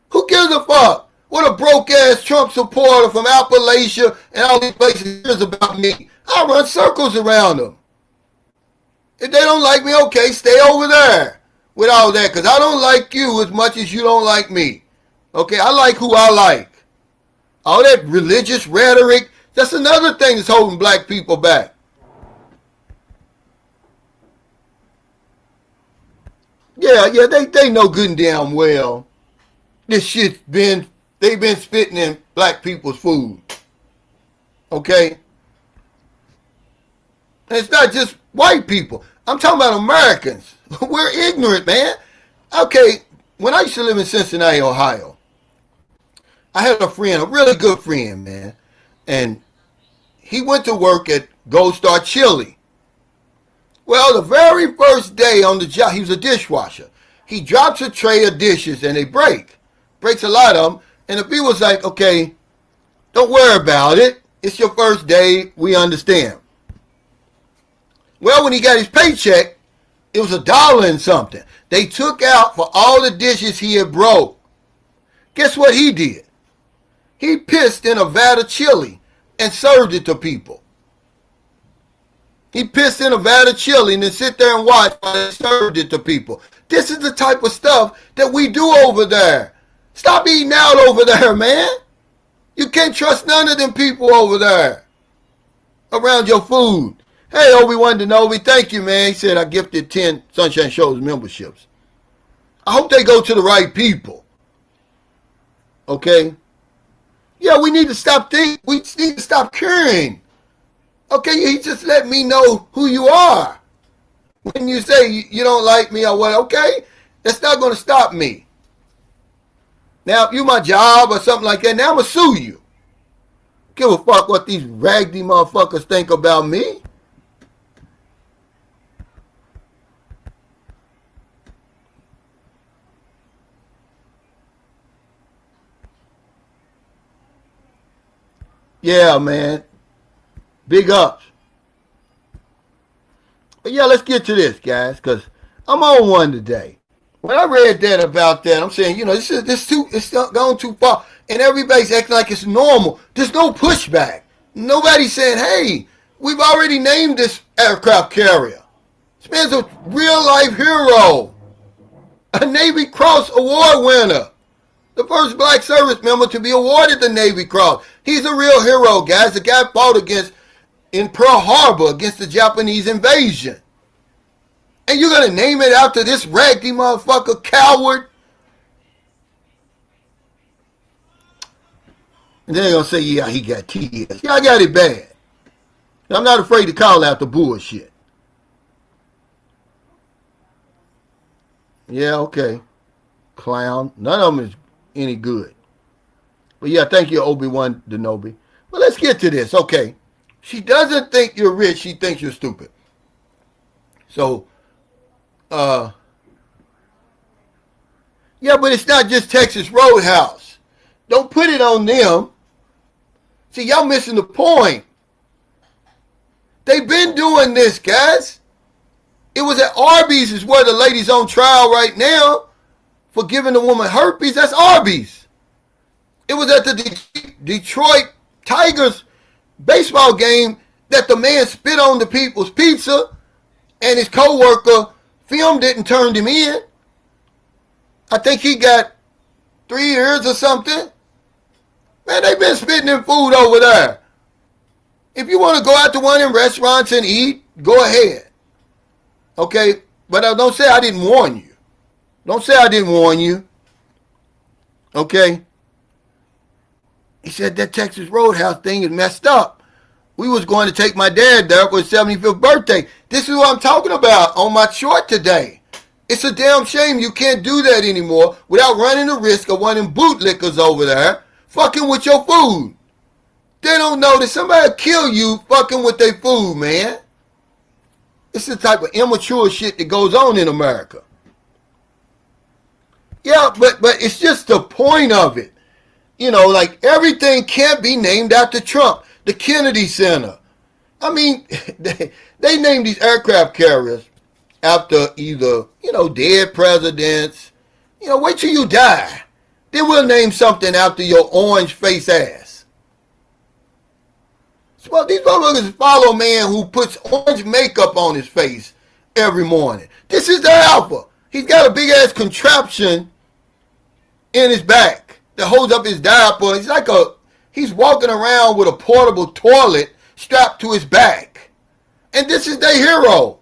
Who gives a fuck what a broke-ass Trump supporter from Appalachia and all these places cares about me? I run circles around them. If they don't like me, okay, stay over there with all that, because I don't like you as much as you don't like me. Okay, I like who I like. All that religious rhetoric, that's another thing that's holding black people back. Yeah, they know good and damn well this shit's they've been spitting in black people's food. Okay? And it's not just white people. I'm talking about Americans. We're ignorant, man. Okay, when I used to live in Cincinnati, Ohio, I had a friend, a really good friend, man. And he went to work at Gold Star Chili. Well, the very first day on the job, he was a dishwasher. He drops a tray of dishes and they break. Breaks a lot of them. And the people was like, okay, don't worry about it. It's your first day. We understand. Well, when he got his paycheck, it was $1 and something. They took out for all the dishes he had broke. Guess what he did? He pissed in a vat of chili and served it to people. He pissed in a vat of chili and then sit there and watch while they served it to people. This is the type of stuff that we do over there. Stop eating out over there, man. You can't trust none of them people over there around your food. Hey, Obi-Wan Kenobi, thank you, man. He said I gifted 10 Sunshine Shows memberships. I hope they go to the right people. Okay? Yeah, we need to stop thinking. We need to stop caring. Okay, he just let me know who you are. When you say you don't like me or what, okay, that's not going to stop me. Now, if you my job or something like that, now I'm going to sue you. Give a fuck what these raggedy motherfuckers think about me. Yeah, man. Big ups. But yeah, let's get to this, guys, because I'm on one today. When I read that about that, I'm saying, it's gone too far. And everybody's acting like it's normal. There's no pushback. Nobody's saying, hey, we've already named this aircraft carrier. This man's a real-life hero. A Navy Cross Award winner. The first black service member to be awarded the Navy Cross. He's a real hero, guys. The guy fought in Pearl Harbor against the Japanese invasion. And you're going to name it after this raggedy motherfucker coward? And then they're going to say, yeah, he got TS. Yeah, I got it bad. I'm not afraid to call out the bullshit. Yeah, okay. Clown. None of them is any good. But yeah, thank you, Obi-Wan Kenobi. Well, let's get to this. Okay. She doesn't think you're rich. She thinks you're stupid. So, yeah, but it's not just Texas Roadhouse. Don't put it on them. See, y'all missing the point. They've been doing this, guys. It was at Arby's is where the lady's on trial right now for giving a woman herpes. That's Arby's. It was at the Detroit Tigers baseball game that the man spit on the people's pizza and his co-worker filmed it and turned him in. I think he got 3 years or something. Man, they've been spitting in food over there. If you want to go out to one of them restaurants and eat, go ahead. Okay? But don't say I didn't warn you. Don't say I didn't warn you. Okay? He said that Texas Roadhouse thing is messed up. We was going to take my dad there for his 75th birthday. This is what I'm talking about on my short today. It's a damn shame you can't do that anymore without running the risk of one of them bootlickers over there fucking with your food. They don't know that somebody will kill you fucking with their food, man. It's the type of immature shit that goes on in America. Yeah, but it's just the point of it. You know, like everything can't be named after Trump. The Kennedy Center. I mean, they named these aircraft carriers after either, you know, dead presidents. You know, wait till you die. Then we'll name something after your orange face ass. Well, these motherfuckers follow a man who puts orange makeup on his face every morning. This is the alpha. He's got a big ass contraption in his back that holds up his diaper. He's walking around with a portable toilet strapped to his back. And this is their hero.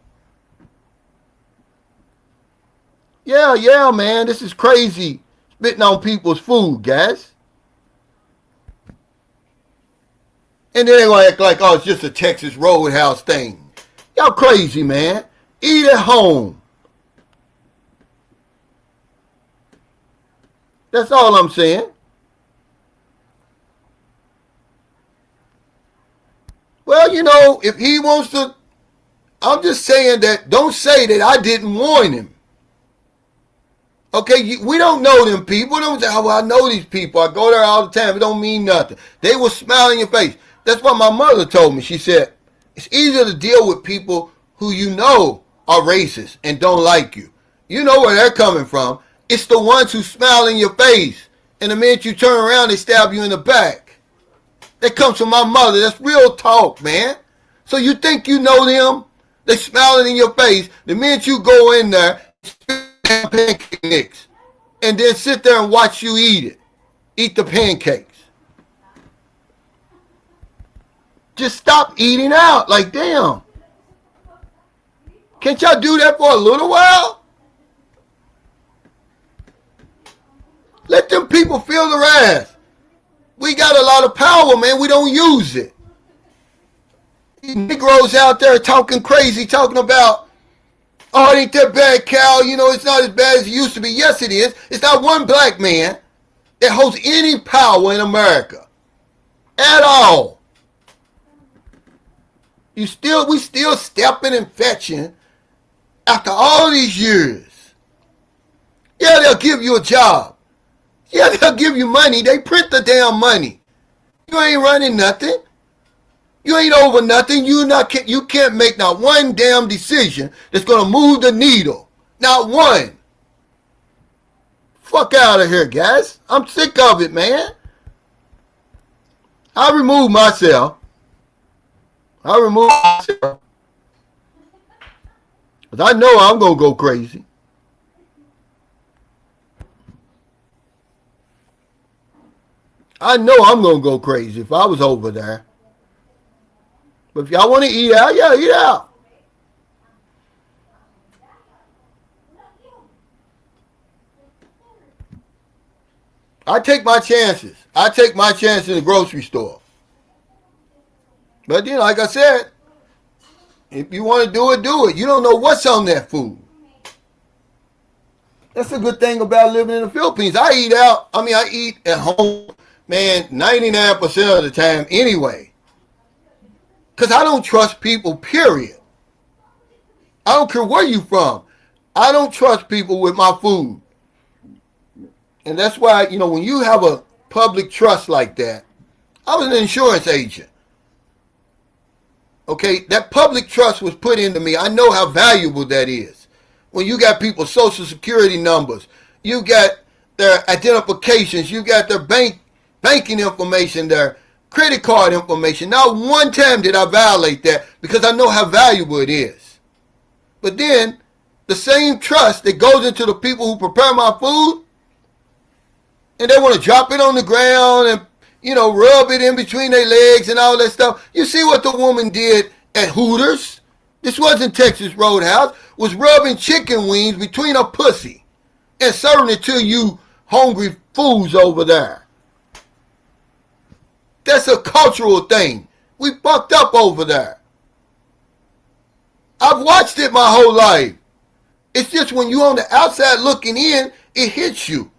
Yeah, man, this is crazy. Spitting on people's food, guys. And then they're going to act like, oh, it's just a Texas Roadhouse thing. Y'all crazy, man. Eat at home. That's all I'm saying. Well, you know, if he wants to, I'm just saying that, don't say that I didn't warn him. Okay, we don't know them people. Don't say, oh, well, I know these people. I go there all the time. It don't mean nothing. They will smile in your face. That's what my mother told me. She said, it's easier to deal with people who you know are racist and don't like you. You know where they're coming from. It's the ones who smile in your face. And the minute you turn around, they stab you in the back. That comes from my mother. That's real talk, man. So you think you know them? They smiling in your face. The minute you go in there, pancake mix, and then sit there and watch you eat it. Eat the pancakes. Just stop eating out. Like, damn. Can't y'all do that for a little while? Let them people feel the wrath. We got a lot of power, man. We don't use it. These Negroes out there talking crazy, talking about, oh, it ain't that bad, Cal. You know, it's not as bad as it used to be. Yes, it is. It's not one black man that holds any power in America at all. We still stepping and fetching after all these years. Yeah, they'll give you a job. Yeah, they'll give you money. They print the damn money. You ain't running nothing. You ain't over nothing. You can't make not one damn decision that's gonna move the needle. Not one. Fuck out of here, guys. I'm sick of it, man. I remove myself. Because I know I'm gonna go crazy. I know I'm gonna go crazy if I was over there. But if y'all want to eat out, yeah, eat out. I take my chances. I take my chance in the grocery store. But, you know, like I said, if you want to do it, do it. You don't know what's on that food. That's a good thing about living in the Philippines. I eat out. I eat at home, man, 99% of the time anyway. Because I don't trust people, period. I don't care where you from. I don't trust people with my food. And that's why, you know, when you have a public trust like that, I was an insurance agent. Okay, that public trust was put into me. I know how valuable that is. When you got people's social security numbers, you got their identifications, you got their banking information, their credit card information. Not one time did I violate that because I know how valuable it is. But then, the same trust that goes into the people who prepare my food, and they want to drop it on the ground and, you know, rub it in between their legs and all that stuff. You see what the woman did at Hooters? This wasn't Texas Roadhouse. Was rubbing chicken wings between her pussy and serving it to you hungry fools over there. That's a cultural thing. We fucked up over there. I've watched it my whole life. It's just when you're on the outside looking in, it hits you.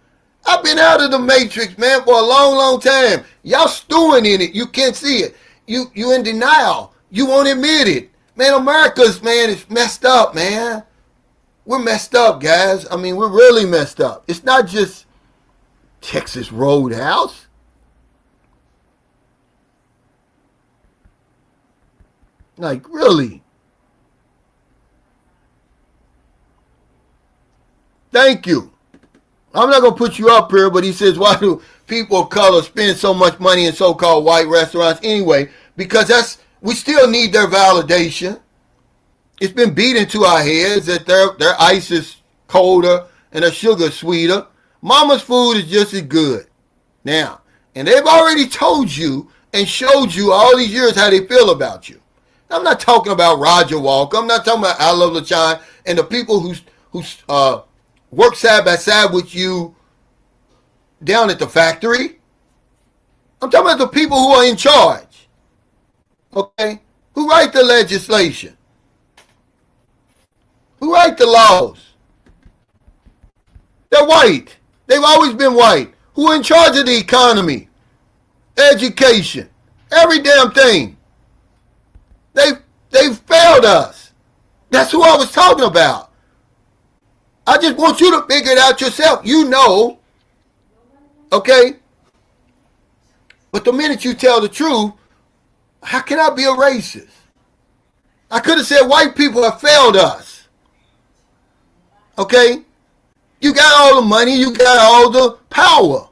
I've been out of the matrix, man, for a long, long time. Y'all stewing in it. You can't see it. You in denial. You won't admit it. Man, America's, man, is messed up, man. We're messed up, guys. I mean, we're really messed up. It's not just Texas Roadhouse. Like, really? Thank you. I'm not going to put you up here, but he says, why do people of color spend so much money in so-called white restaurants anyway? Because we still need their validation. It's been beat into our heads that their ice is colder and their sugar sweeter. Mama's food is just as good. Now, and they've already told you and showed you all these years how they feel about you. I'm not talking about Roger Walker. I'm not talking about I Love LaChine and the people who work side by side with you down at the factory. I'm talking about the people who are in charge. Okay? Who write the legislation? Who write the laws? They're white. They've always been white. Who are in charge of the economy? Education. Every damn thing. They've failed us. That's who I was talking about. I just want you to figure it out yourself. You know. Okay? But the minute you tell the truth, how can I be a racist? I could have said white people have failed us. Okay? You got all the money. You got all the power.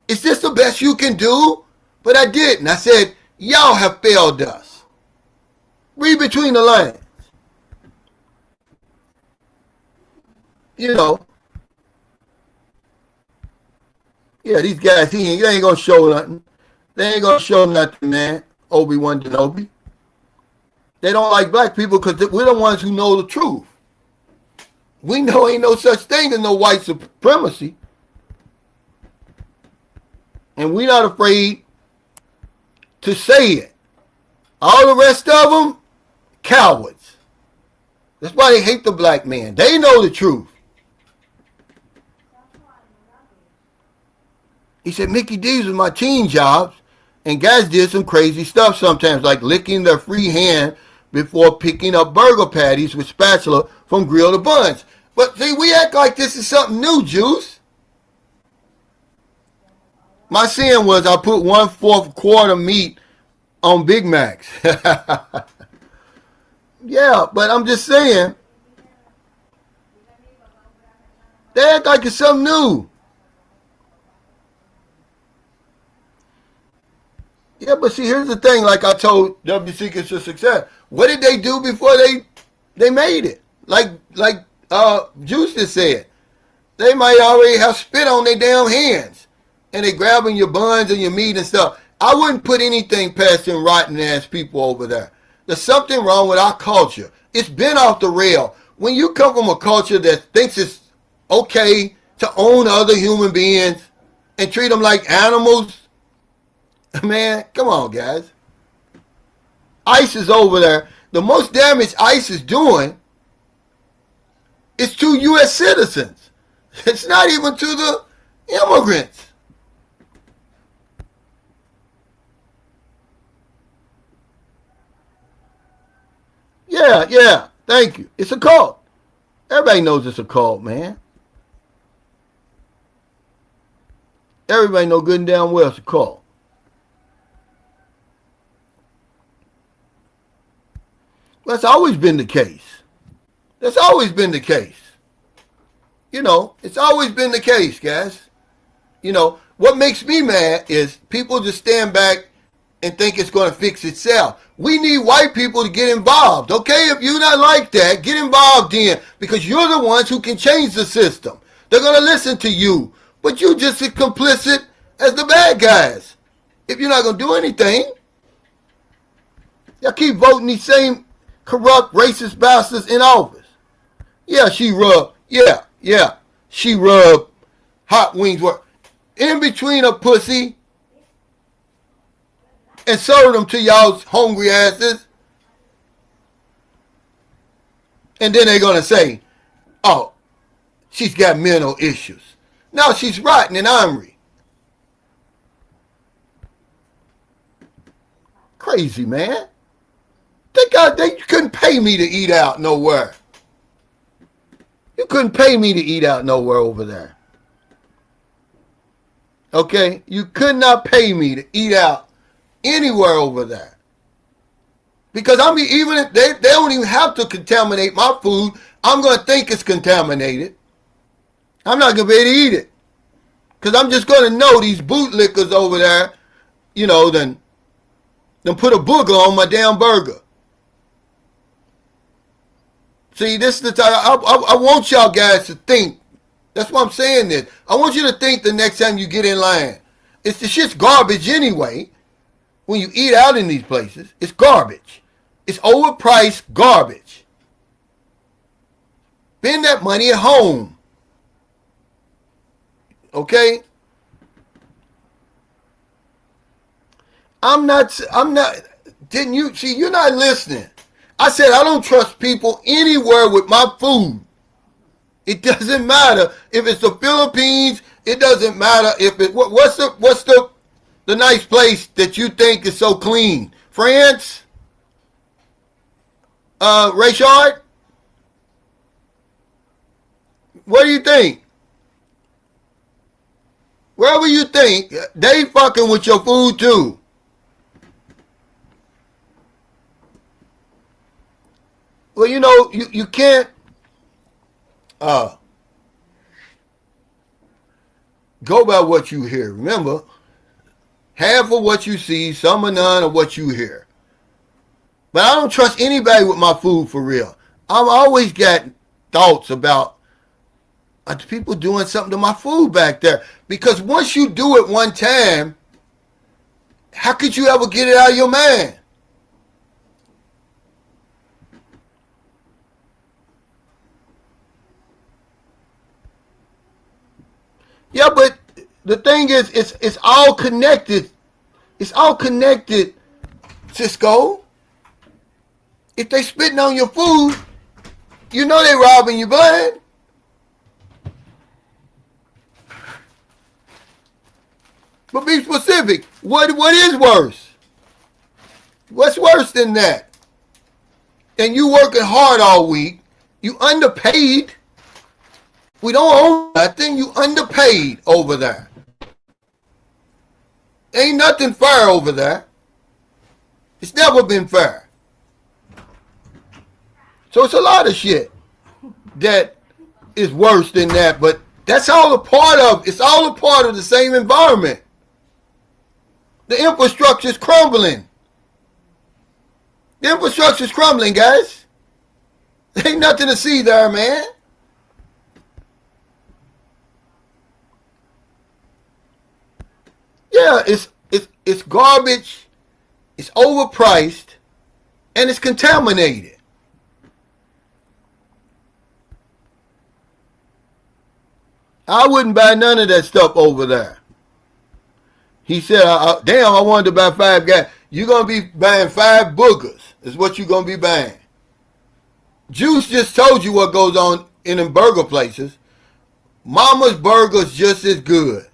Is this the best you can do? But I didn't. I said, y'all have failed us. Read between the lines. You know. Yeah, these guys, they ain't going to show nothing. They ain't going to show nothing, man. Obi-Wan Kenobi. They don't like black people because we're the ones who know the truth. We know ain't no such thing as no white supremacy. And we're not afraid to say it. All the rest of them, cowards. That's why they hate the black man. They know the truth. He said, Mickey D's was my teen jobs, and guys did some crazy stuff sometimes, like licking their free hand before picking up burger patties with spatula from grill to buns. But see, we act like this is something new, Juice. My sin was I put 1/4 quarter meat on Big Macs. Yeah, but I'm just saying, they act like it's something new. Yeah, but see, here's the thing, like I told W Secrets of Success. What did they do before they made it? Like Juice just said. They might already have spit on their damn hands. And they grabbing your buns and your meat and stuff. I wouldn't put anything past them rotten ass people over there. There's something wrong with our culture. It's been off the rail. When you come from a culture that thinks it's okay to own other human beings and treat them like animals, man, come on, guys. ICE is over there. The most damage ICE is doing is to U.S. citizens. It's not even to the immigrants. Yeah, thank you. It's a cult. Everybody knows it's a cult, man. Everybody know good and damn well it's a cult. That's always been the case. That's always been the case. You know, it's always been the case, guys. You know, what makes me mad is people just stand back and think it's going to fix itself. We need white people to get involved, okay? If you're not like that, get involved in, because you're the ones who can change the system. They're going to listen to you, but you just as complicit as the bad guys. If you're not going to do anything, y'all keep voting these same corrupt, racist bastards in office. Yeah, she rubbed hot wings in between her pussy and served them to y'all's hungry asses. And then they're going to say, oh, she's got mental issues. No, she's rotten and ornery. Crazy, man. They couldn't pay me to eat out nowhere. You couldn't pay me to eat out nowhere over there. Okay? You could not pay me to eat out anywhere over there. Because I mean, even if they don't even have to contaminate my food, I'm going to think it's contaminated. I'm not going to be able to eat it. Because I'm just going to know these bootlickers over there, then put a booger on my damn burger. See, this is the time I want y'all guys to think. That's why I'm saying this. I want you to think the next time you get in line. The shit's garbage anyway. When you eat out in these places, it's garbage. It's overpriced garbage. Spend that money at home. Okay? Didn't you see, you're not listening. I said I don't trust people anywhere with my food. It doesn't matter if it's the Philippines. It doesn't matter if it. What's the nice place that you think is so clean? France? Rayshard? What do you think? Wherever you think, they fucking with your food too. Well, you can't go by what you hear. Remember, half of what you see, some or none of what you hear. But I don't trust anybody with my food for real. I've always got thoughts about are people doing something to my food back there? Because once you do it one time, how could you ever get it out of your mind? Yeah, but the thing is, it's all connected. It's all connected, Cisco. If they spitting on your food, they robbing you blind. But be specific. What is worse? What's worse than that? And you working hard all week. You underpaid. We don't own nothing. You underpaid over there. Ain't nothing fair over there. It's never been fair. So it's a lot of shit that is worse than that. But that's all a part of. It's all a part of the same environment. The infrastructure is crumbling. The infrastructure is crumbling, guys. There ain't nothing to see there, man. Yeah, it's garbage, it's overpriced, and it's contaminated. I wouldn't buy none of that stuff over there. He said, damn, I wanted to buy 5 guys. You're going to be buying 5 boogers is what you're going to be buying. Juice just told you what goes on in them burger places. Mama's Burger's just as good.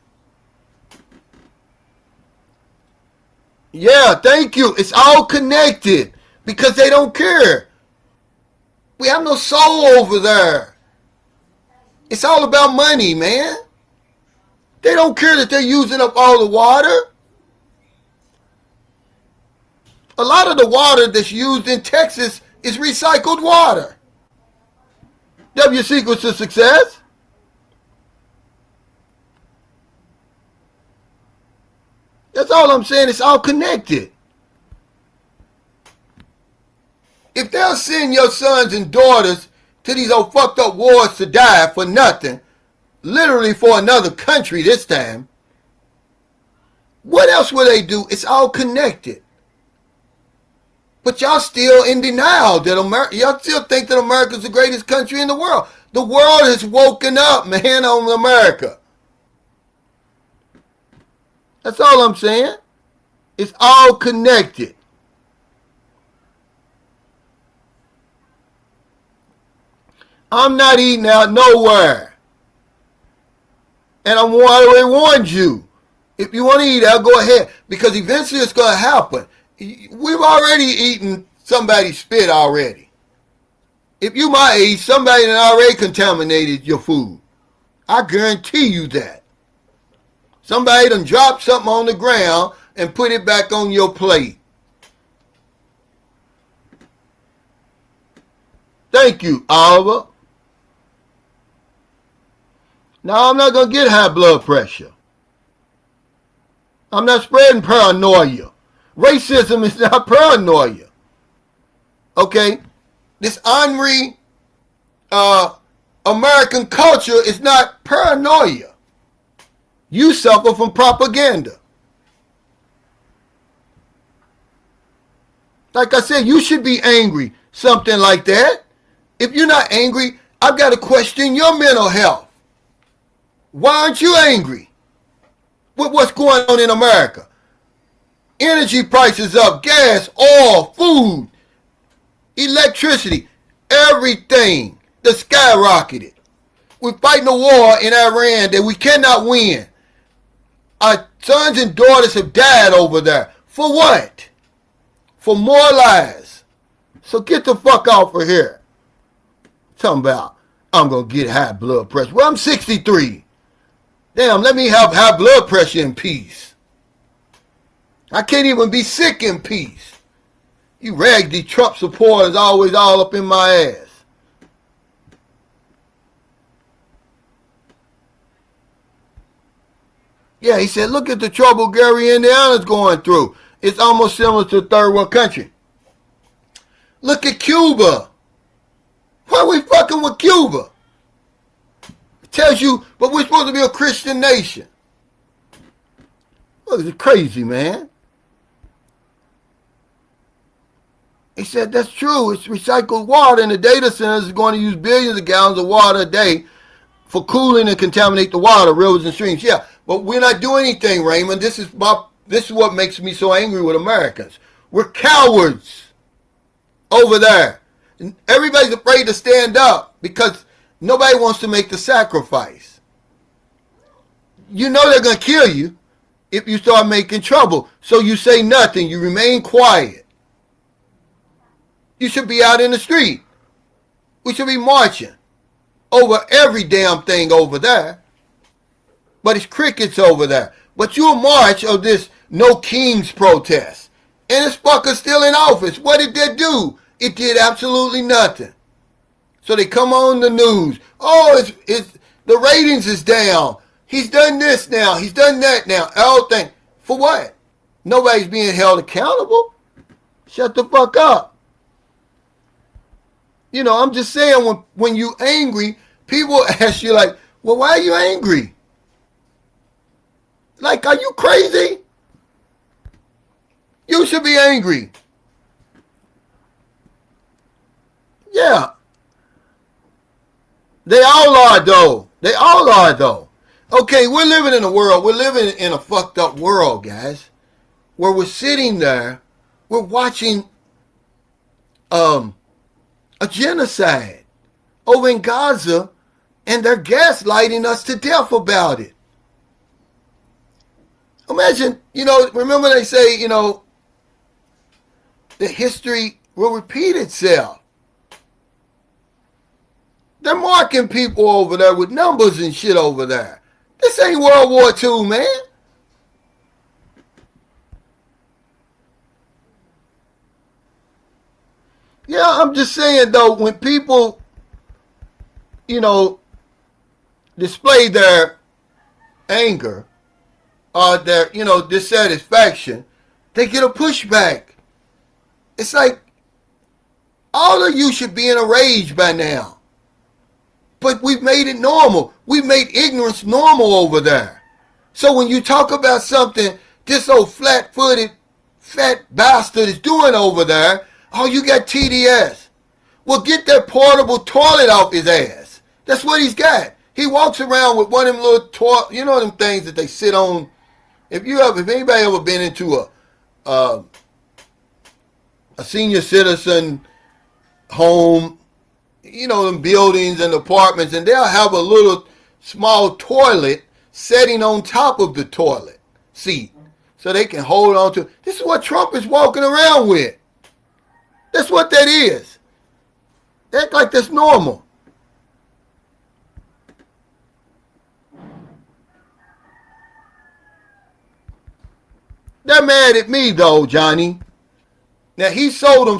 Yeah, thank you. It's all connected because they don't care. We have no soul over there. It's all about money, man. They don't care that they're using up all the water. A lot of the water that's used in Texas is recycled water. W secrets to success. That's all I'm saying. It's all connected. If they'll send your sons and daughters to these old fucked up wars to die for nothing, literally for another country this time, what else will they do? It's all connected. But y'all still in denial that y'all still think that America's the greatest country in the world. The world has woken up, man, on America. That's all I'm saying. It's all connected. I'm not eating out nowhere. And I already warned you. If you want to eat out, go ahead. Because eventually it's going to happen. We've already eaten somebody spit already. If you my age, somebody that already contaminated your food. I guarantee you that. Somebody done dropped something on the ground and put it back on your plate. Thank you, Oliver. Now, I'm not going to get high blood pressure. I'm not spreading paranoia. Racism is not paranoia. Okay? This ornery American culture is not paranoia. You suffer from propaganda. Like I said, you should be angry. Something like that. If you're not angry, I've got to question your mental health. Why aren't you angry with what's going on in America? Energy prices up, gas, oil, food, electricity, everything. The skyrocketed. We're fighting a war in Iran that we cannot win. Our sons and daughters have died over there. For what? For more lies. So get the fuck off of here. Talking about, I'm going to get high blood pressure. Well, I'm 63. Damn, let me have high blood pressure in peace. I can't even be sick in peace. You raggedy Trump supporters always all up in my ass. Yeah, he said, look at the trouble Gary, Indiana's going through. It's almost similar to a third world country. Look at Cuba. Why are we fucking with Cuba? It tells you, but we're supposed to be a Christian nation. Look, it's crazy, man. He said, that's true. It's recycled water, and the data centers is going to use billions of gallons of water a day for cooling and contaminate the water, rivers and streams. Yeah, but we're not doing anything, Raymond. This is what makes me so angry with Americans. We're cowards over there. And everybody's afraid to stand up because nobody wants to make the sacrifice. You know they're going to kill you if you start making trouble. So you say nothing. You remain quiet. You should be out in the street. We should be marching over every damn thing over there. But it's crickets over there. But you'll march of this No Kings protest. And this fucker's still in office. What did they do? It did absolutely nothing. So they come on the news. Oh, it's the ratings is down. He's done this now. He's done that now. Everything. For what? Nobody's being held accountable. Shut the fuck up. You know, I'm just saying when you angry, people ask you like, well, why are you angry? Like, are you crazy? You should be angry. Yeah. They all are, though. They all are, though. Okay, we're living in a world. We're living in a fucked up world, guys. Where we're sitting there. We're watching a genocide over in Gaza. And they're gaslighting us to death about it. Imagine, remember they say, the history will repeat itself. They're marking people over there with numbers and shit over there. This ain't World War II, man. Yeah, I'm just saying, though, when people, display their anger or their, dissatisfaction, they get a pushback. It's like, all of you should be in a rage by now. But we've made it normal. We've made ignorance normal over there. So when you talk about something this old flat-footed, fat bastard is doing over there, oh, you got TDS. Well, get that portable toilet off his ass. That's what he's got. He walks around with one of them little toilet, them things that they sit on. If anybody ever been into a senior citizen home, them buildings and apartments, and they'll have a little small toilet sitting on top of the toilet seat so they can hold on to. This is what Trump is walking around with. That's what that is. They act like that's normal. They're mad at me though, Johnny. Now he sold them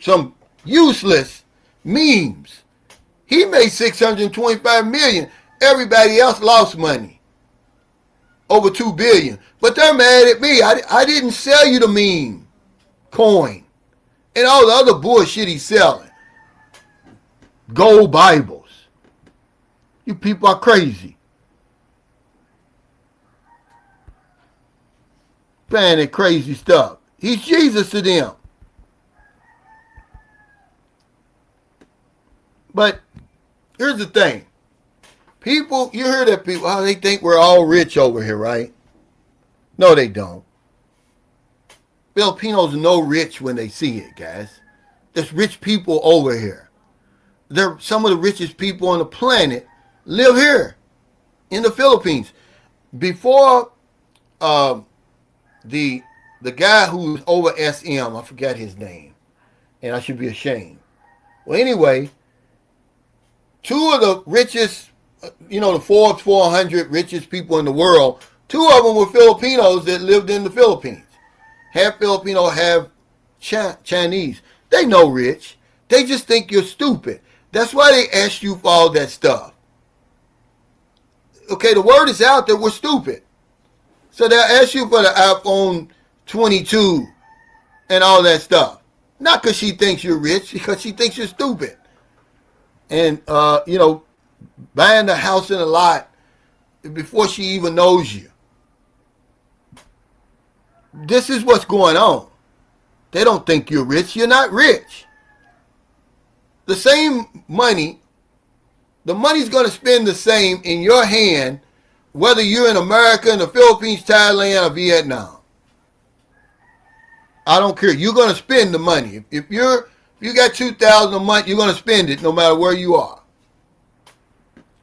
some useless memes. He made $625 million. Everybody else lost money. Over $2 billion. But they're mad at me. I didn't sell you the meme coin. And all the other bullshit he's selling. Gold Bibles. You people are crazy. Buying that crazy stuff. He's Jesus to them. But here's the thing. People, you hear that people, oh, they think we're all rich over here, right? No, they don't. Filipinos know rich when they see it, guys. There's rich people over here. They're some of the richest people on the planet live here in the Philippines. Before the guy who's over SM, I forgot his name, and I should be ashamed. Well, anyway, two of the richest, the Forbes 400 richest people in the world, two of them were Filipinos that lived in the Philippines. Half Filipino, half Chinese. They know rich. They just think you're stupid. That's why they ask you for all that stuff. Okay, the word is out that we're stupid. So they'll ask you for the iPhone 22 and all that stuff. Not because she thinks you're rich, because she thinks you're stupid. And, buying the house and a lot before she even knows you. This is what's going on. They don't think you're rich. You're not rich. The same money, the money's going to spend the same in your hand whether you're in America, in the Philippines, Thailand, or Vietnam. I don't care. You're going to spend the money. If you got $2,000 a month, you're going to spend it no matter where you are.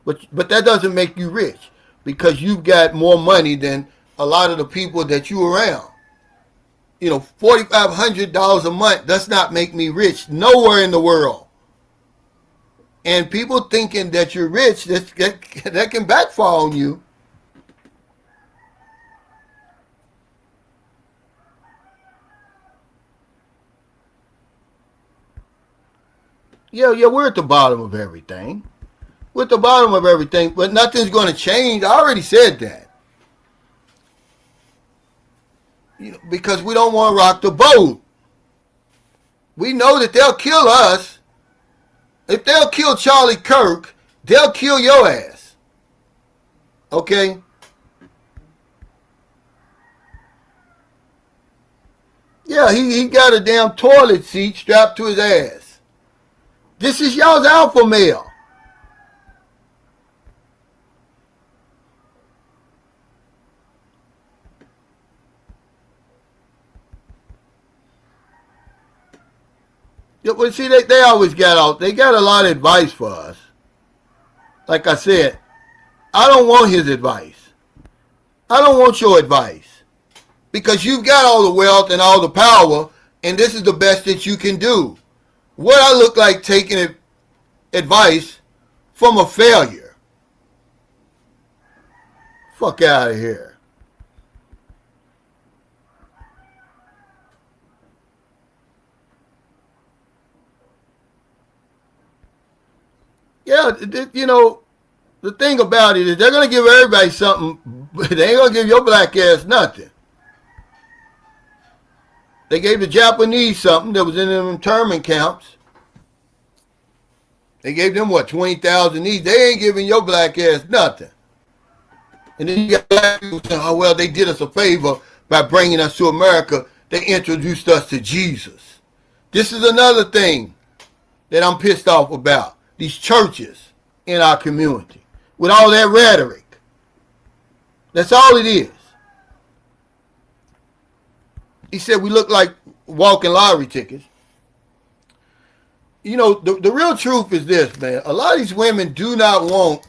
But that doesn't make you rich because you've got more money than a lot of the people that you around. $4,500 a month does not make me rich nowhere in the world. And people thinking that you're rich, that can backfire on you. Yeah, we're at the bottom of everything. We're at the bottom of everything, but nothing's going to change. I already said that. Because we don't want to rock the boat. We know that they'll kill us. If they'll kill Charlie Kirk, they'll kill your ass. Okay? Yeah, he got a damn toilet seat strapped to his ass. This is y'all's alpha male. Yeah, well, see, they always they got a lot of advice for us. Like I said, I don't want his advice. I don't want your advice. Because you've got all the wealth and all the power, and this is the best that you can do. What I look like taking advice from a failure. Fuck out of here. Yeah, the thing about it is they're going to give everybody something, but they ain't going to give your black ass nothing. They gave the Japanese something that was in them internment camps. They gave them, 20,000 each. They ain't giving your black ass nothing. And then you got black people saying, oh, well, they did us a favor by bringing us to America. They introduced us to Jesus. This is another thing that I'm pissed off about. These churches in our community with all that rhetoric. That's all it is. He said we look like walking lottery tickets. The real truth is this, man. A lot of these women do not want,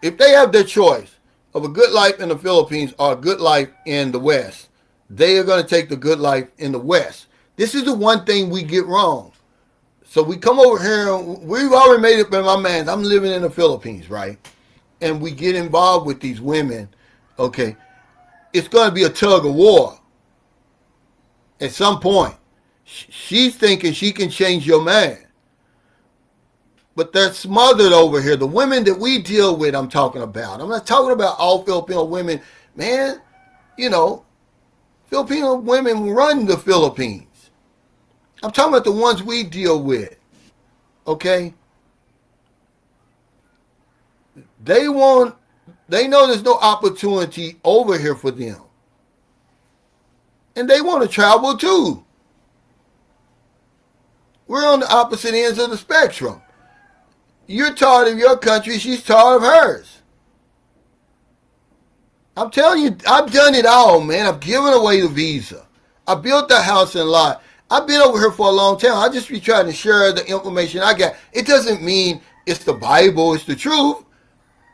if they have their choice of a good life in the Philippines or a good life in the West, they are going to take the good life in the West. This is the one thing we get wrong. So we come over here, we've already made it in my mind. I'm living in the Philippines, right? And we get involved with these women, okay? It's going to be a tug of war at some point. She's thinking she can change your man. But they're smothered over here. The women that we deal with, I'm talking about. I'm not talking about all Filipino women. Man, you know, Filipino women run the Philippines. I'm talking about the ones we deal with. Okay? They know there's no opportunity over here for them. And they want to travel too. We're on the opposite ends of the spectrum. You're tired of your country, she's tired of hers. I'm telling you, I've done it all, man. I've given away the visa. I built the house and lot. I've been over here for a long time. I just be trying to share the information I got. It doesn't mean it's the Bible, it's the truth.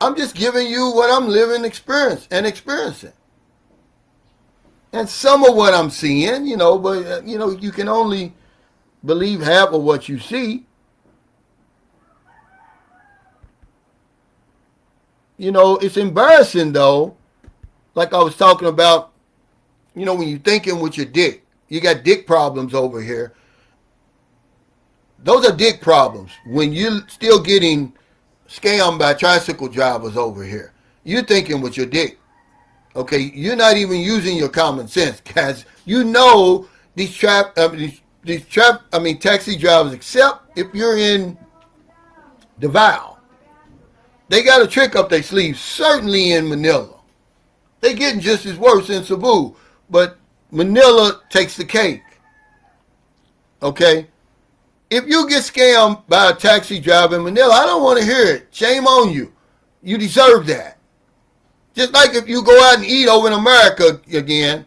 I'm just giving you what I'm living experiencing. And some of what I'm seeing, but you can only believe half of what you see. It's embarrassing though. Like I was talking about, when you're thinking with your dick, you got dick problems over here. Those are dick problems. When you're still getting scammed by tricycle drivers over here, you're thinking with your dick. Okay, you're not even using your common sense, guys. These taxi drivers, except if you're in Davao, they got a trick up their sleeve. Certainly in Manila, they getting just as worse in Cebu, but Manila takes the cake. Okay, if you get scammed by a taxi driver in Manila, I don't want to hear it. Shame on you. You deserve that. Just like if you go out and eat over in America again,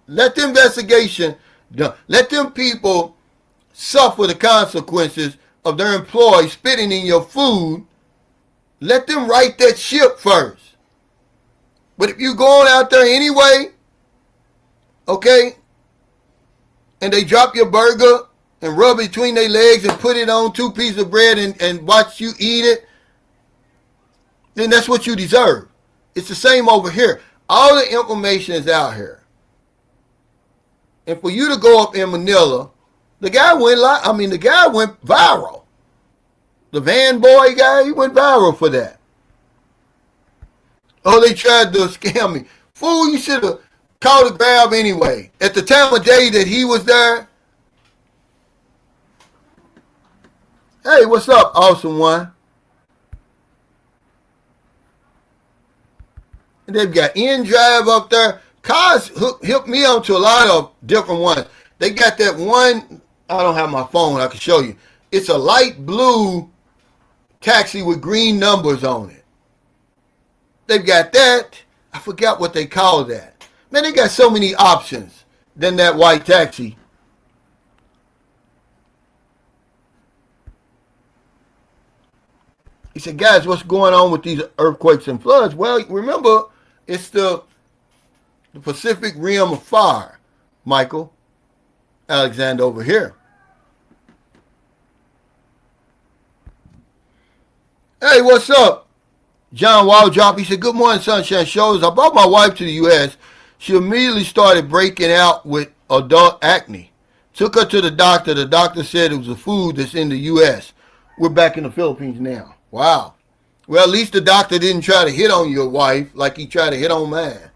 let the investigation done. Let them people suffer the consequences of their employees spitting in your food. Let them right that ship first. But if you going out there anyway, okay, and they drop your burger and rub it between their legs and put it on 2 pieces of bread and watch you eat it, then that's what you deserve. It's the same over here. All the information is out here. And for you to go up in Manila, the guy went viral. The van boy guy, he went viral for that. Oh, they tried to scam me. Fool, you should have called a grab anyway. At the time of day that he was there. Hey, what's up, awesome one? And they've got InDrive up there. Cars hooked me onto a lot of different ones. They got that one, I don't have my phone, I can show you. It's a light blue taxi with green numbers on it. They've got that. I forgot what they call that. Man, they got so many options than that white taxi. He said, guys, what's going on with these earthquakes and floods? Well, remember, it's the Pacific Rim of Fire, Michael Alexander over here. Hey, what's up? John Waldrop, he said, good morning, Sunshine Shows. I brought my wife to the U.S. She immediately started breaking out with adult acne. Took her to the doctor. The doctor said it was the food that's in the U.S. We're back in the Philippines now. Wow. Well, at least the doctor didn't try to hit on your wife like he tried to hit on mine.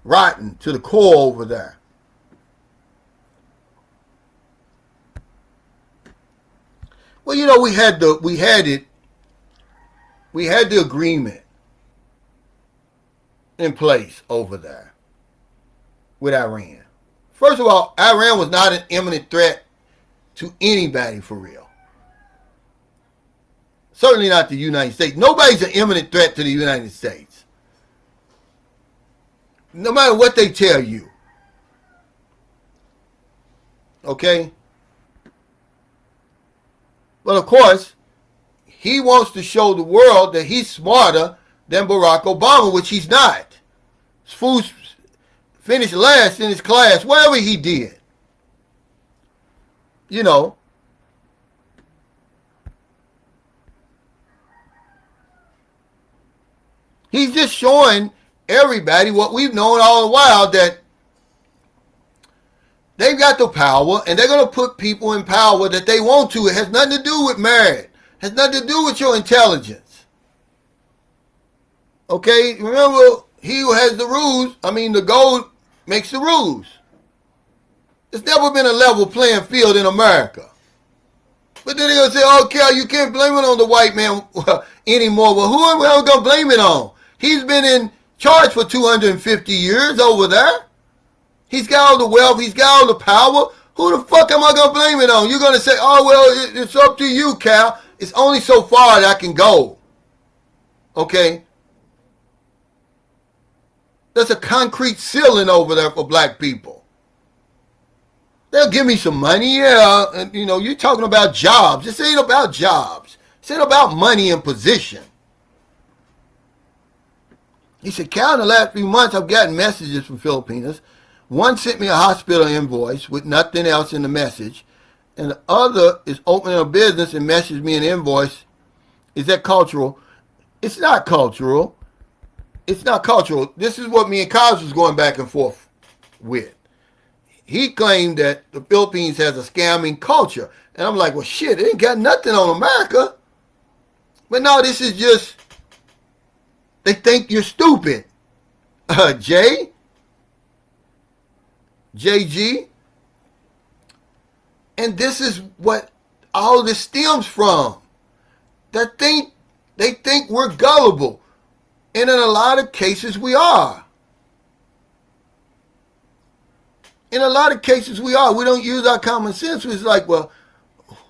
Rotten to the core over there. Well, we had the agreement in place over there with Iran. First of all, Iran was not an imminent threat to anybody for real. Certainly not the United States. Nobody's an imminent threat to the United States. No matter what they tell you. Okay? But of course, he wants to show the world that he's smarter than Barack Obama, which he's not. This fool finished last in his class, whatever he did. You know, he's just showing everybody what we've known all the while, that they've got the power and they're going to put people in power that they want to. It has nothing to do with merit. It has nothing to do with your intelligence. Okay? Remember, he who has the rules, the gold makes the rules. There's never been a level playing field in America. But then they're going to say, oh, Cal, you can't blame it on the white man anymore. Well, who am I going to blame it on? He's been in charge for 250 years over there. He's got all the wealth. He's got all the power. Who the fuck am I going to blame it on? You're going to say, oh, well, it's up to you, Cal. It's only so far that I can go. Okay? There's a concrete ceiling over there for black people. They'll give me some money, yeah. And, you're talking about jobs. This ain't about jobs. This ain't about money and position. He said, Cal, in the last few months, I've gotten messages from Filipinos. One sent me a hospital invoice with nothing else in the message, and the other is opening a business and messaged me an invoice. Is that cultural? It's not cultural. It's not cultural. This is what me and Cos was going back and forth with. He claimed that the Philippines has a scamming culture. And I'm like, well, shit, it ain't got nothing on America. But no, this is just, they think you're stupid. JG. And this is what all this stems from. They think we're gullible. And in a lot of cases, we are. In a lot of cases, we are. We don't use our common sense. It's like, well,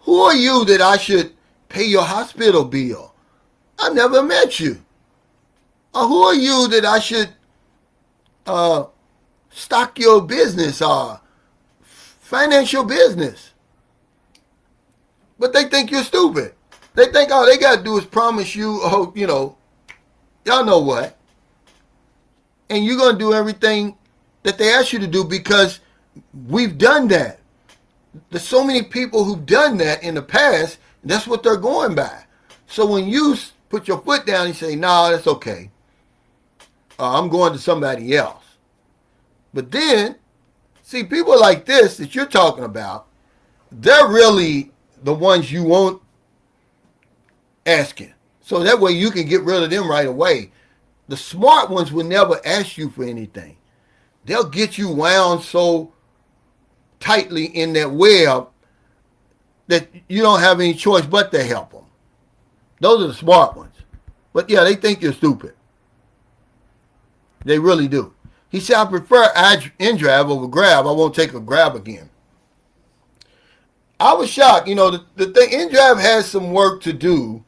who are you that I should pay your hospital bill? I've never met you. Or who are you that I should stock your business or financial business? But they think you're stupid. They think all they got to do is promise you, y'all know what. And you're going to do everything that they ask you to do because we've done that. There's so many people who've done that in the past, and that's what they're going by. So when you put your foot down and say, nah, that's okay. I'm going to somebody else. But then, see, people like this that you're talking about, they're really the ones you want asking. So that way you can get rid of them right away. The smart ones will never ask you for anything. They'll get you wound so tightly in that web that you don't have any choice but to help them. Those are the smart ones. But yeah, they think you're stupid. They really do. He said, I prefer InDrive over Grab. I won't take a Grab again. I was shocked. The thing, InDrive has some work to do.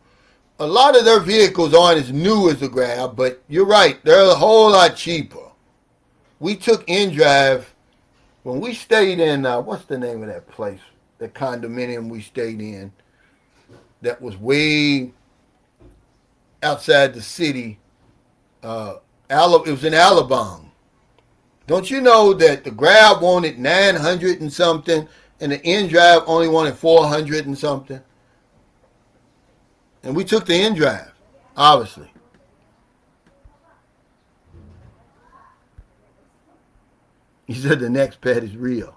A lot of their vehicles aren't as new as the Grab, but you're right. They're a whole lot cheaper. We took InDrive when we stayed in, what's the name of that place? The condominium we stayed in that was way outside the city. It was in Alabama. Don't you know that the Grab wanted 900 and something and the InDrive only wanted 400 and something? And we took the InDrive, obviously. He said the next pet is real.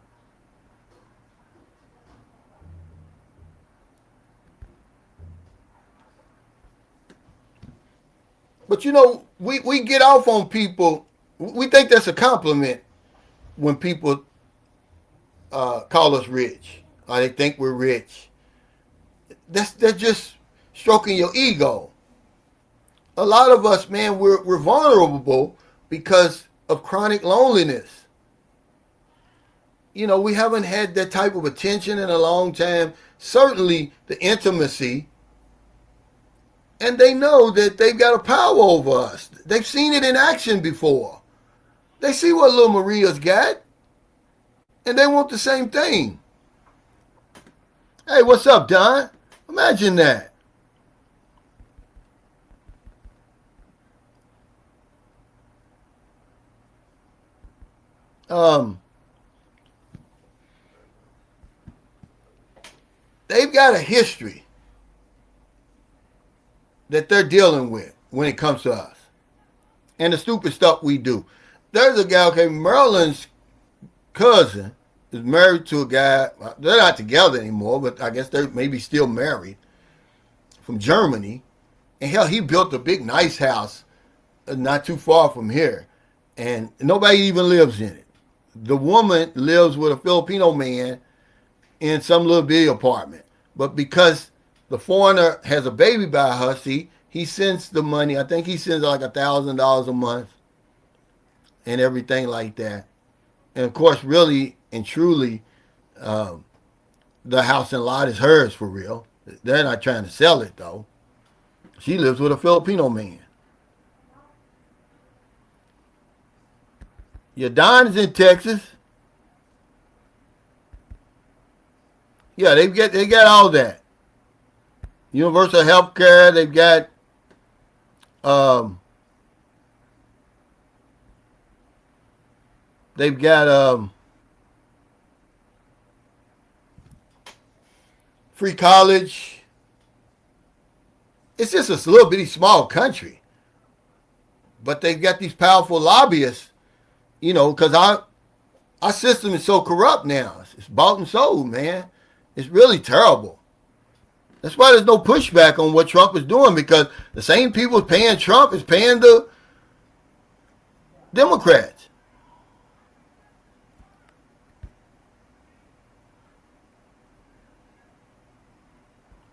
But we get off on people. We think that's a compliment when people call us rich, or they think we're rich. They're just stroking your ego. A lot of us, man, we're vulnerable because of chronic loneliness. We haven't had that type of attention in a long time. Certainly the intimacy. And they know that they've got a power over us. They've seen it in action before. They see what little Maria's got. And they want the same thing. Hey, what's up, Don? Imagine that. they've got a history that they're dealing with when it comes to us and the stupid stuff we do. There's a guy, okay, Merlin's cousin is married to a guy. They're not together anymore, but I guess they're maybe still married, from Germany. And hell, he built a big, nice house not too far from here. And nobody even lives in it. The woman lives with a Filipino man in some little bitty apartment. But because the foreigner has a baby by her, see, he sends the money. I think he sends like $1,000 a month and everything like that. And of course, really and truly, the house and lot is hers for real. They're not trying to sell it though. She lives with a Filipino man. Your Don is in Texas. Yeah, they got all that. Universal health care. They've got free college. It's just a little bitty small country. But they've got these powerful lobbyists, you know, because our system is so corrupt now. It's bought and sold, man. It's really terrible. That's why there's no pushback on what Trump is doing, because the same people paying Trump is paying the Democrats.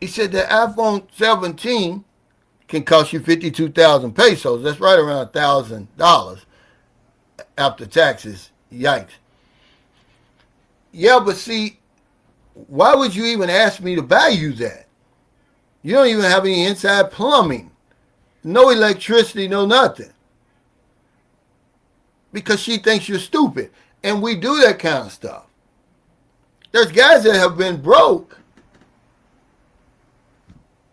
He said the iPhone 17 can cost you 52,000 pesos. That's right around $1,000 after taxes. Yikes. Yeah, but see, why would you even ask me to buy you that? You don't even have any inside plumbing. No electricity, no nothing. Because she thinks you're stupid. And we do that kind of stuff. There's guys that have been broke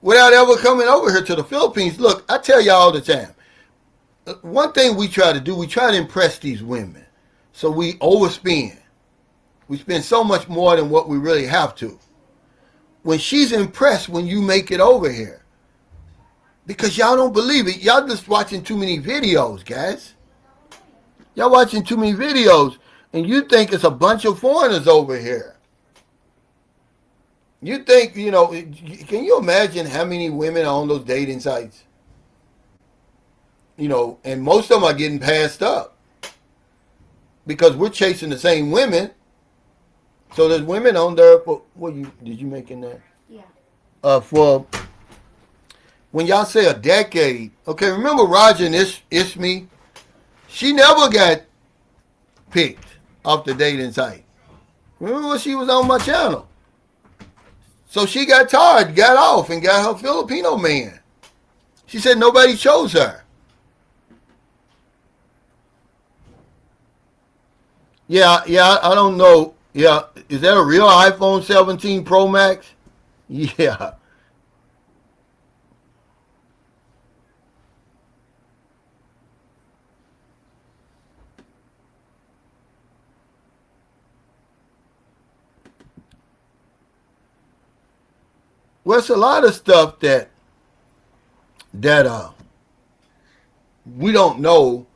without ever coming over here to the Philippines. Look, I tell you all the time, one thing we try to do, we try to impress these women. So we overspend. We spend so much more than what we really have to. When she's impressed when you make it over here. Because y'all don't believe it. Y'all just watching too many videos, guys. Y'all watching too many videos, and you think it's a bunch of foreigners over here. You think, you know, can you imagine how many women are on those dating sites? You know, and most of them are getting passed up. Because we're chasing the same women. So there's women on there for, did you make in there? Yeah. For, when y'all say a decade, okay, remember Roger and Ismi? She never got picked off the dating site. Remember when she was on my channel? So she got tired, got off, and got her Filipino man. She said nobody chose her. Yeah, I don't know. Yeah, is that a real iPhone 17 Pro Max? Yeah. Well, it's a lot of stuff that we don't know.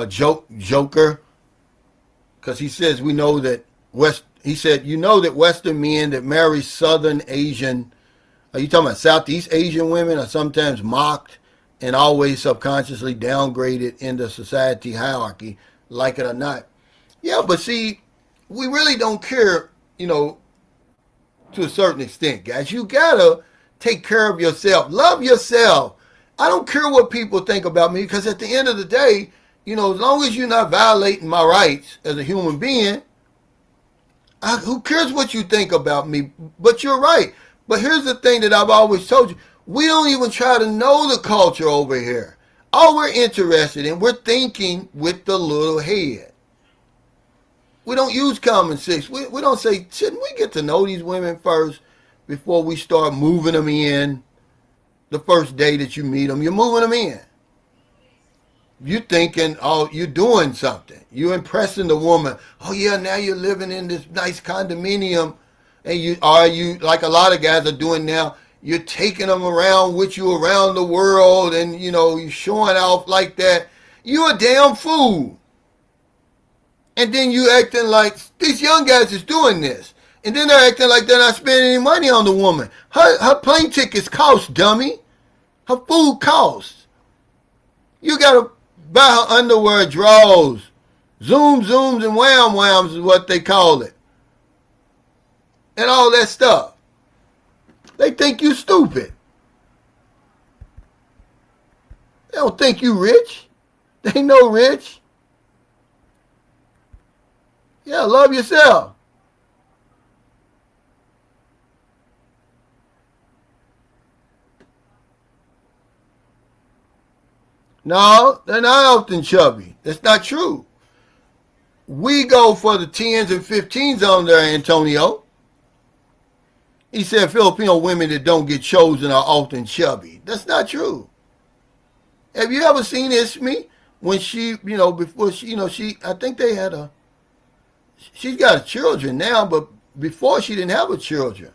Joker, because he says we know that he said, you know that Western men that marry Southern Asian, are you talking about Southeast Asian women, are sometimes mocked and always subconsciously downgraded in the society hierarchy, like it or not. Yeah, but see, we really don't care, you know, to a certain extent, guys. You gotta take care of yourself. Love yourself. I don't care what people think about me, because at the end of the day, you know, as long as you're not violating my rights as a human being, who cares what you think about me? But you're right. But here's the thing that I've always told you. We don't even try to know the culture over here. All we're interested in, we're thinking with the little head. We don't use common sense. We don't say, shouldn't we get to know these women first before we start moving them in the first day that you meet them? You're moving them in. You're thinking, oh, you're doing something. You're impressing the woman. Oh, yeah, now you're living in this nice condominium And you like a lot of guys are doing now, you're taking them around with you around the world, and you're showing off like that. You're a damn fool. And then you acting like these young guys is doing this. And then they're acting like they're not spending any money on the woman. Her plane tickets cost, dummy. Her food costs. You gotta buy her underwear, drawers. Zooms, and whams is what they call it. And all that stuff. They think you stupid. They don't think you rich. They know rich. Yeah, love yourself. No, they're not often chubby. That's not true. We go for the 10s and 15s on there, Antonio. He said Filipino women that don't get chosen are often chubby. That's not true. Have you ever seen Ismi when she, before she, I think they had she's got children now, but before she didn't have children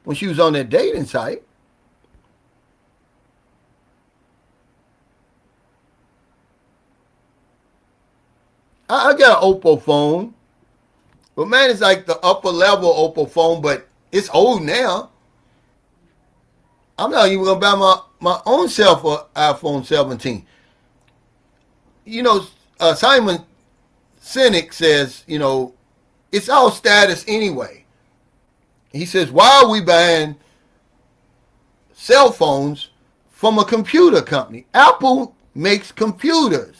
when she was on that dating site. I got an Oppo phone, but man, it's like the upper level Oppo phone, but it's old now. I'm not even gonna buy my own self an iPhone 17. Simon Sinek says, it's all status anyway. He says, why are we buying cell phones from a computer company? Apple makes computers.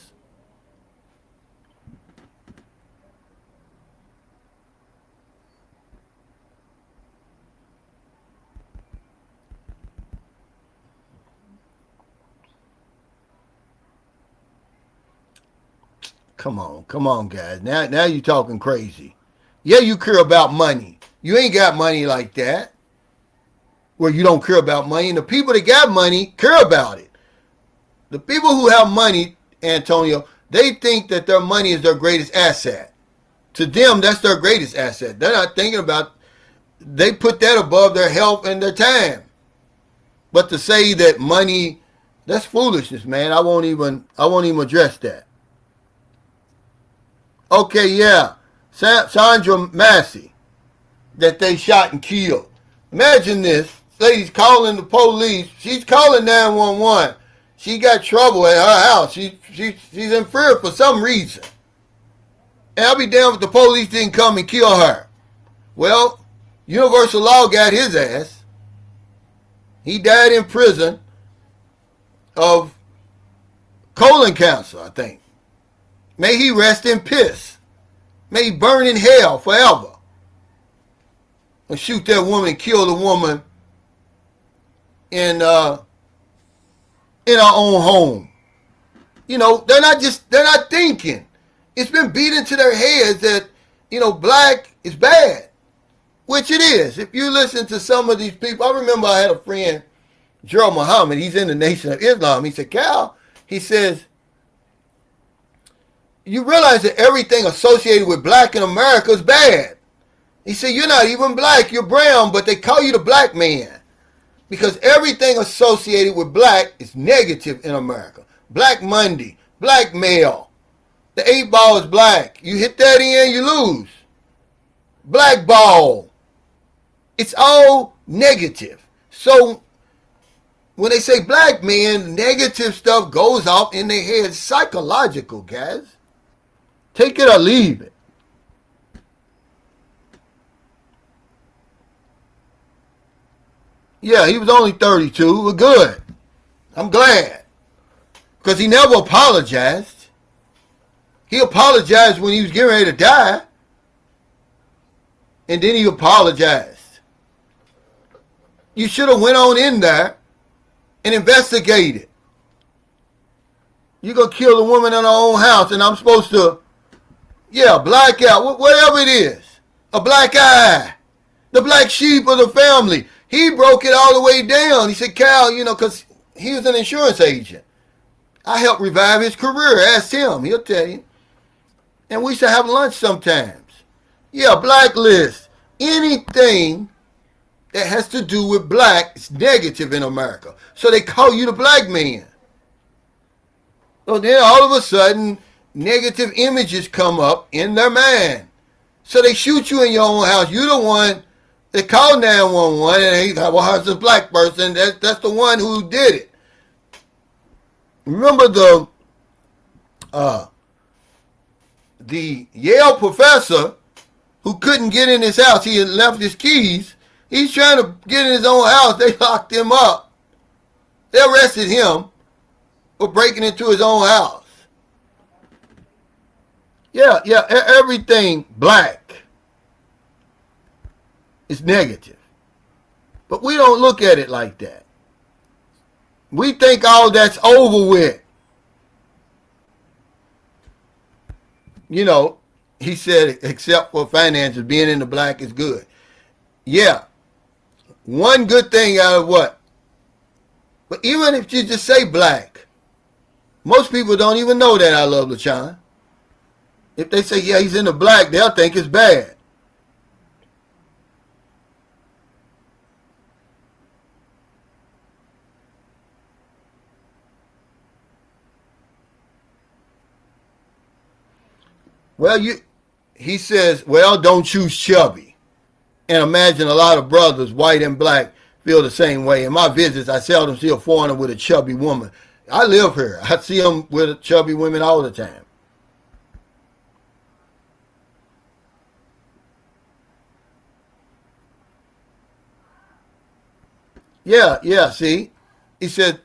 Come on, guys. Now you're talking crazy. Yeah, you care about money. You ain't got money like that, where you don't care about money. And the people that got money care about it. The people who have money, Antonio, they think that their money is their greatest asset. To them, that's their greatest asset. They're not thinking about, they put that above their health and their time. But to say that money, that's foolishness, man. I won't even address that. Okay, yeah. Sandra Massey, that they shot and killed. Imagine this. Lady's calling the police. She's calling 911. She got trouble at her house. She's in fear for some reason. And I'll be damned if the police didn't come and kill her. Well, Universal Law got his ass. He died in prison of colon cancer, I think. May he rest in piss. May he burn in hell forever. And shoot that woman and kill the woman in our own home. They're not thinking. It's been beat into their heads that, black is bad. Which it is. If you listen to some of these people, I remember I had a friend, Gerald Muhammad, he's in the Nation of Islam. He said, Cal, he says, you realize that everything associated with black in America is bad. He said, you're not even black, you're brown, but they call you the black man. Because everything associated with black is negative in America. Black Monday, black male. The 8 ball is black. You hit that in, you lose. Black ball. It's all negative. So when they say black man, negative stuff goes off in their head. Psychological, guys. Take it or leave it. Yeah, he was only 32. We're good. I'm glad. Because he never apologized. He apologized when he was getting ready to die. And then he apologized. You should have went on in there and investigated. You're going to kill a woman in her own house and I'm supposed to, black out, whatever it is. A black eye. The black sheep of the family. He broke it all the way down. He said, Cal, because he was an insurance agent. I helped revive his career. Ask him. He'll tell you. And we used to have lunch sometimes. Yeah, blacklist. anything that has to do with black is negative in America. So they call you the black man. So then all of a sudden, negative images come up in their mind. So they shoot you in your own house. You're the one that called 911 and they thought, well, it's a black person. That's the one who did it. Remember the Yale professor who couldn't get in his house. He had left his keys. He's trying to get in his own house. They locked him up. They arrested him for breaking into his own house. Yeah, everything black is negative. But we don't look at it like that. We think all that's over with. You know, he said, except for finances, being in the black is good. Yeah. One good thing out of what? But even if you just say black, most people don't even know that I love LaShawn. If they say, yeah, he's in the black, they'll think it's bad. Well, he says, well, don't choose chubby. And imagine a lot of brothers, white and black, feel the same way. In my visits, I seldom see a foreigner with a chubby woman. I live here. I see them with chubby women all the time. Yeah, see? He said,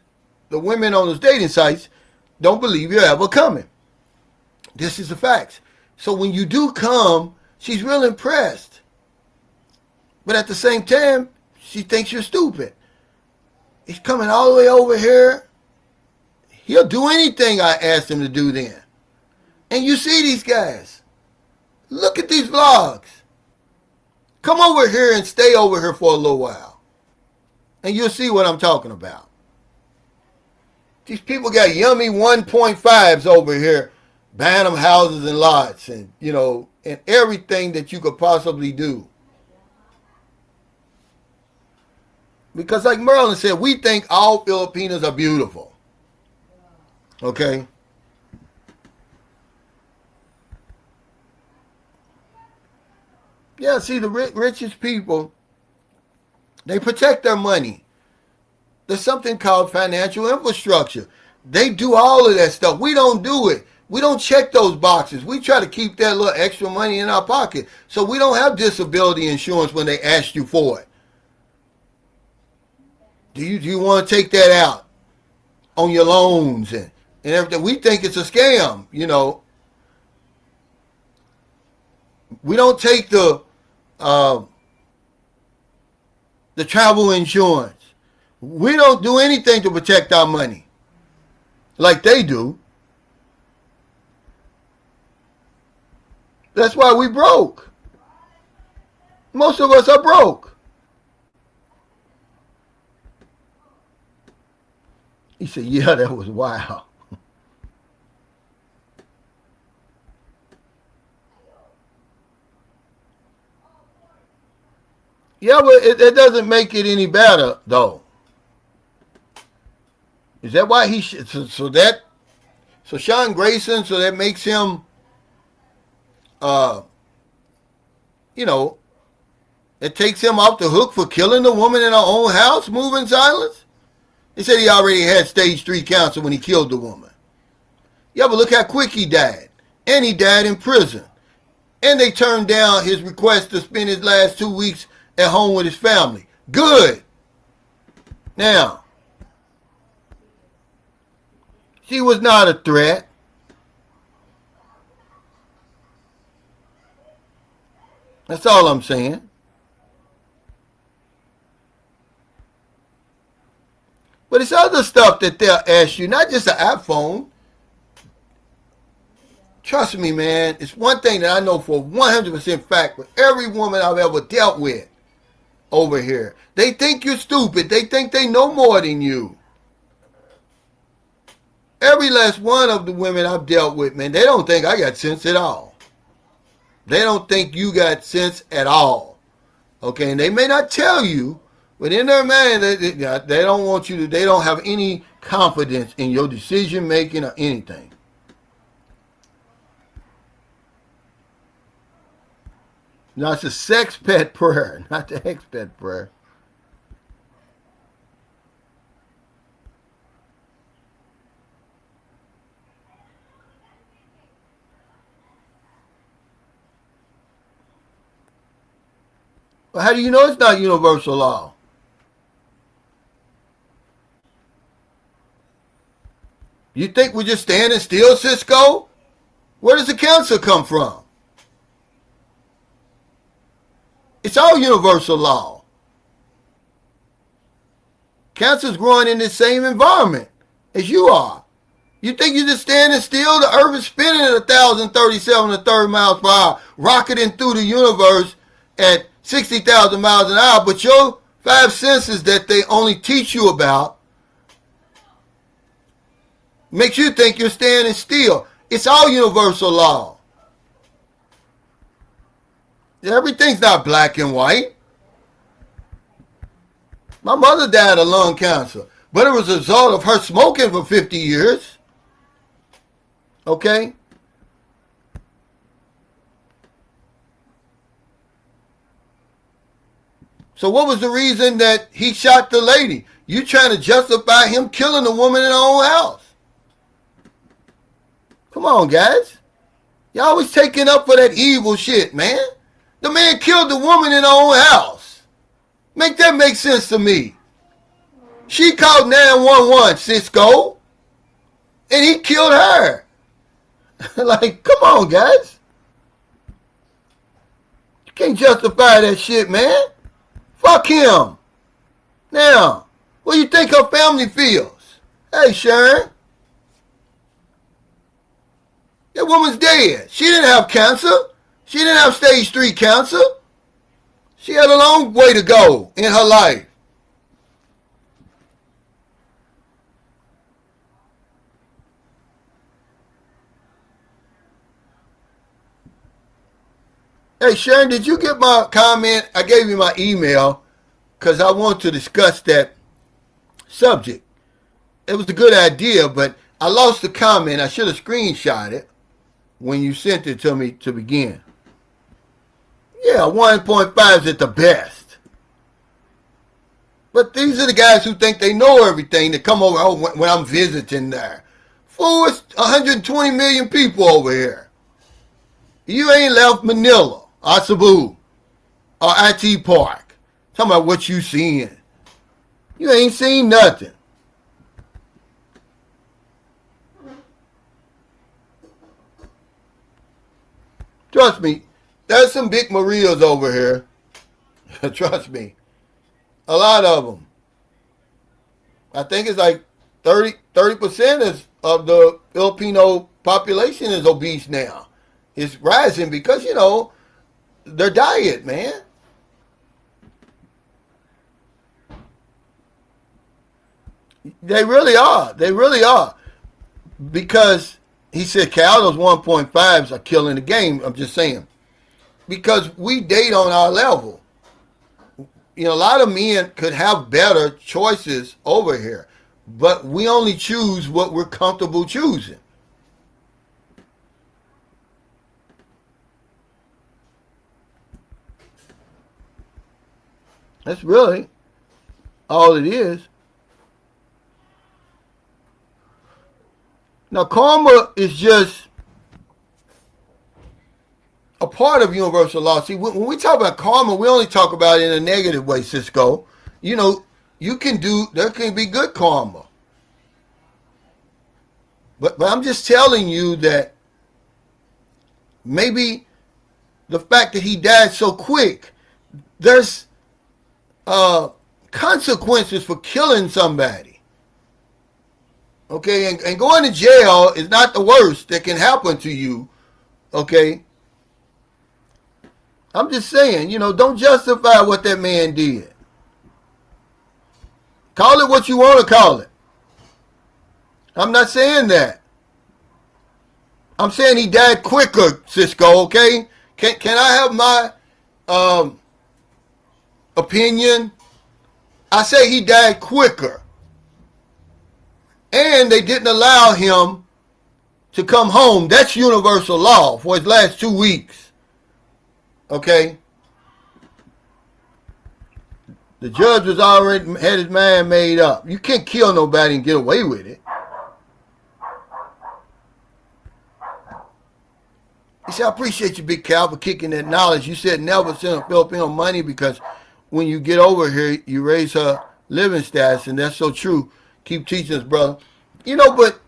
the women on those dating sites don't believe you're ever coming. This is the facts. So when you do come, she's real impressed. But at the same time, she thinks you're stupid. He's coming all the way over here. He'll do anything I ask him to do then. And you see these guys. Look at these vlogs. Come over here and stay over here for a little while. And you'll see what I'm talking about. These people got yummy 1.5s over here, buying them houses and lots and, you know, and everything that you could possibly do. Because like Merlin said, we think all Filipinos are beautiful. Okay? Yeah, see, the richest people, they protect their money. There's something called financial infrastructure. They do all of that stuff. We don't do it. We don't check those boxes. We try to keep that little extra money in our pocket. So we don't have disability insurance when they ask you for it. Do you want to take that out on your loans and everything? We think it's a scam, you know. We don't take the travel insurance. We don't do anything to protect our money like they do. That's why we broke. Most of us are broke. He said, yeah, that was wild. Yeah, but it doesn't make it any better, though. Is that why he so Sean Grayson, so that makes him, you know, it takes him off the hook for killing the woman in her own house, moving silence? He said he already had stage 3 cancer when he killed the woman. Yeah, but look how quick he died. And he died in prison. And they turned down his request to spend his last 2 weeks at home with his family. Good. Now, she was not a threat. That's all I'm saying. But it's other stuff that they'll ask you, not just an iPhone. Trust me, man, it's one thing that I know for 100% fact with every woman I've ever dealt with over here. They think you're stupid. They think they know more than you. Every last one of the women I've dealt with, man, they don't think I got sense at all. They don't think you got sense at all. Okay, and they may not tell you, but in their mind, they don't want you to, they don't have any confidence in your decision making or anything. Now, it's a sex pet prayer, not the ex pet prayer. Well, how do you know it's not universal law? You think we're just standing still, Cisco? Where does the cancer come from? It's all universal law. Cancer's growing in the same environment as you are. You think you're just standing still? The earth is spinning at 1,037 and a third miles per hour, rocketing through the universe at 60,000 miles an hour, but your five senses that they only teach you about makes you think you're standing still. It's all universal law. Everything's not black and white. My mother died of lung cancer, but it was a result of her smoking for 50 years. Okay? So what was the reason that he shot the lady? You trying to justify him killing the woman in her own house. Come on, guys. Y'all always taking up for that evil shit, man. The man killed the woman in her own house. Make that make sense to me. She called 911, Cisco, and he killed her. Like, come on, guys. You can't justify that shit, man. Fuck him. Now, what do you think her family feels? Hey, Sharon. That woman's dead. She didn't have cancer. She didn't have stage 3 cancer. She had a long way to go in her life. Hey, Sharon, did you get my comment? I gave you my email because I want to discuss that subject. It was a good idea, but I lost the comment. I should have screenshot it when you sent it to me to begin. Yeah, 1.5 is at the best. But these are the guys who think they know everything that come over when I'm visiting there. Fool, it's 120 million people over here. You ain't left Manila, or Cebu, or IT Park. Talking about what you seeing. You ain't seen nothing. Trust me, there's some big Marias over here. Trust me. A lot of them. I think it's like 30% of the Filipino population is obese now. It's rising because, you know, their diet, man. They really are. They really are. Because he said Cal, those 1.5s are killing the game. I'm just saying. Because we date on our level. You know, a lot of men could have better choices over here. But we only choose what we're comfortable choosing. That's really all it is. Now, karma is just a part of universal law. See, when we talk about karma, we only talk about it in a negative way, Cisco. You know, there can be good karma. But I'm just telling you that maybe the fact that he died so quick, there's consequences for killing somebody. Okay, and going to jail is not the worst that can happen to you. Okay, I'm just saying, you know, don't justify what that man did. Call it what you want to call it. I'm not saying that. I'm saying he died quicker, Cisco, okay? Can I have my opinion, I say he died quicker. And they didn't allow him to come home. That's universal law for his last 2 weeks. Okay? The judge was already had his mind made up. You can't kill nobody and get away with it. He said, I appreciate you, Big Cal, for kicking that knowledge. You said never send a Filipino money because when you get over here, you raise her living status, and that's so true. Keep teaching us, brother. You know, but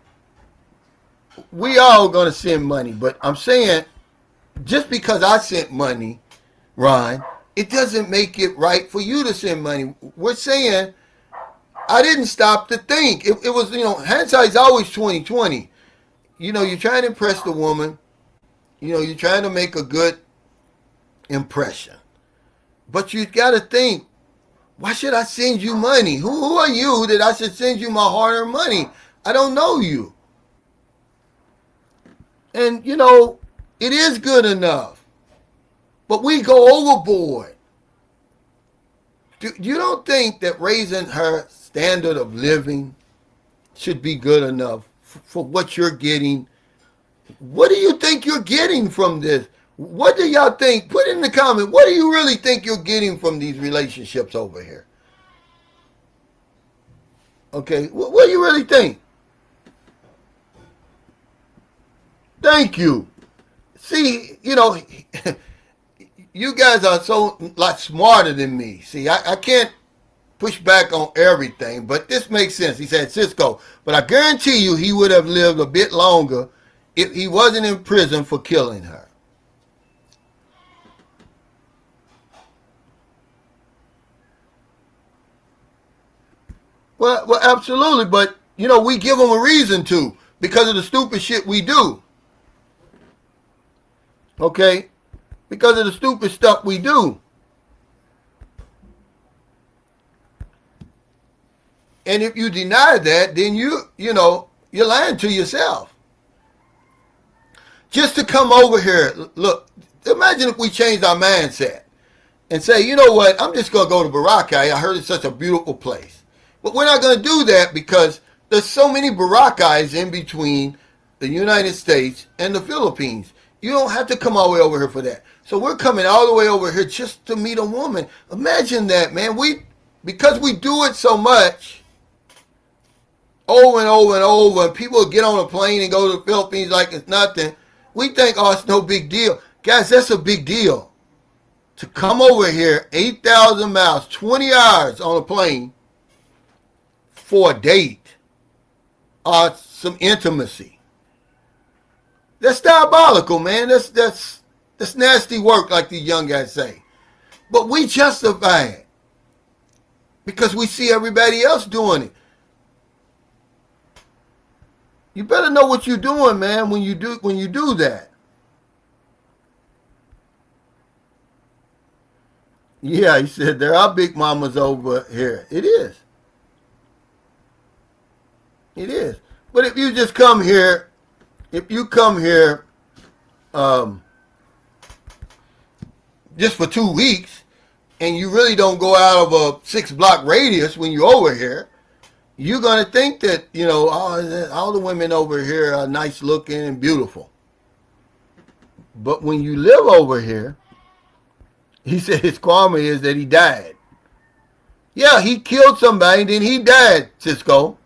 we all going to send money. But I'm saying, just because I sent money, Ron, it doesn't make it right for you to send money. We're saying, I didn't stop to think. It was, hindsight's always 20/20. You're trying to impress the woman. You're trying to make a good impression. But you got to think, why should I send you money? Who are you that I should send you my hard-earned money? I don't know you. And, it is good enough. But we go overboard. You don't think that raising her standard of living should be good enough for what you're getting? What do you think you're getting from this? What do y'all think? Put in the comment. What do you really think you're getting from these relationships over here? Okay, what do you really think? Thank you. See, you guys are so lot smarter than me. See, I can't push back on everything, but this makes sense. He said, Cisco, but I guarantee you he would have lived a bit longer if he wasn't in prison for killing her. Well, absolutely, but, we give them a reason to because of the stupid shit we do. Okay? Because of the stupid stuff we do. And if you deny that, then you're lying to yourself. Just to come over here, look, imagine if we changed our mindset and say, you know what, I'm just going to go to Boracay. I heard it's such a beautiful place. But we're not going to do that because there's so many Baracays in between the United States and the Philippines. You don't have to come all the way over here for that. So we're coming all the way over here just to meet a woman. Imagine that, man. Because we do it so much, over and over and over, and people get on a plane and go to the Philippines like it's nothing, we think, oh, it's no big deal. Guys, that's a big deal. To come over here, 8,000 miles, 20 hours on a plane for a date or some intimacy. That's diabolical, man. That's nasty work, like these young guys say. But we justify it because we see everybody else doing it. You better know what you're doing, man, when you do that. Yeah, he said there are big mamas over here. It is. It is. But if you just come here, just for 2 weeks, and you really don't go out of a 6-block radius when you're over here, you're going to think that, all the women over here are nice looking and beautiful. But when you live over here, he said his karma is that he died. Yeah, he killed somebody, then he died, Cisco.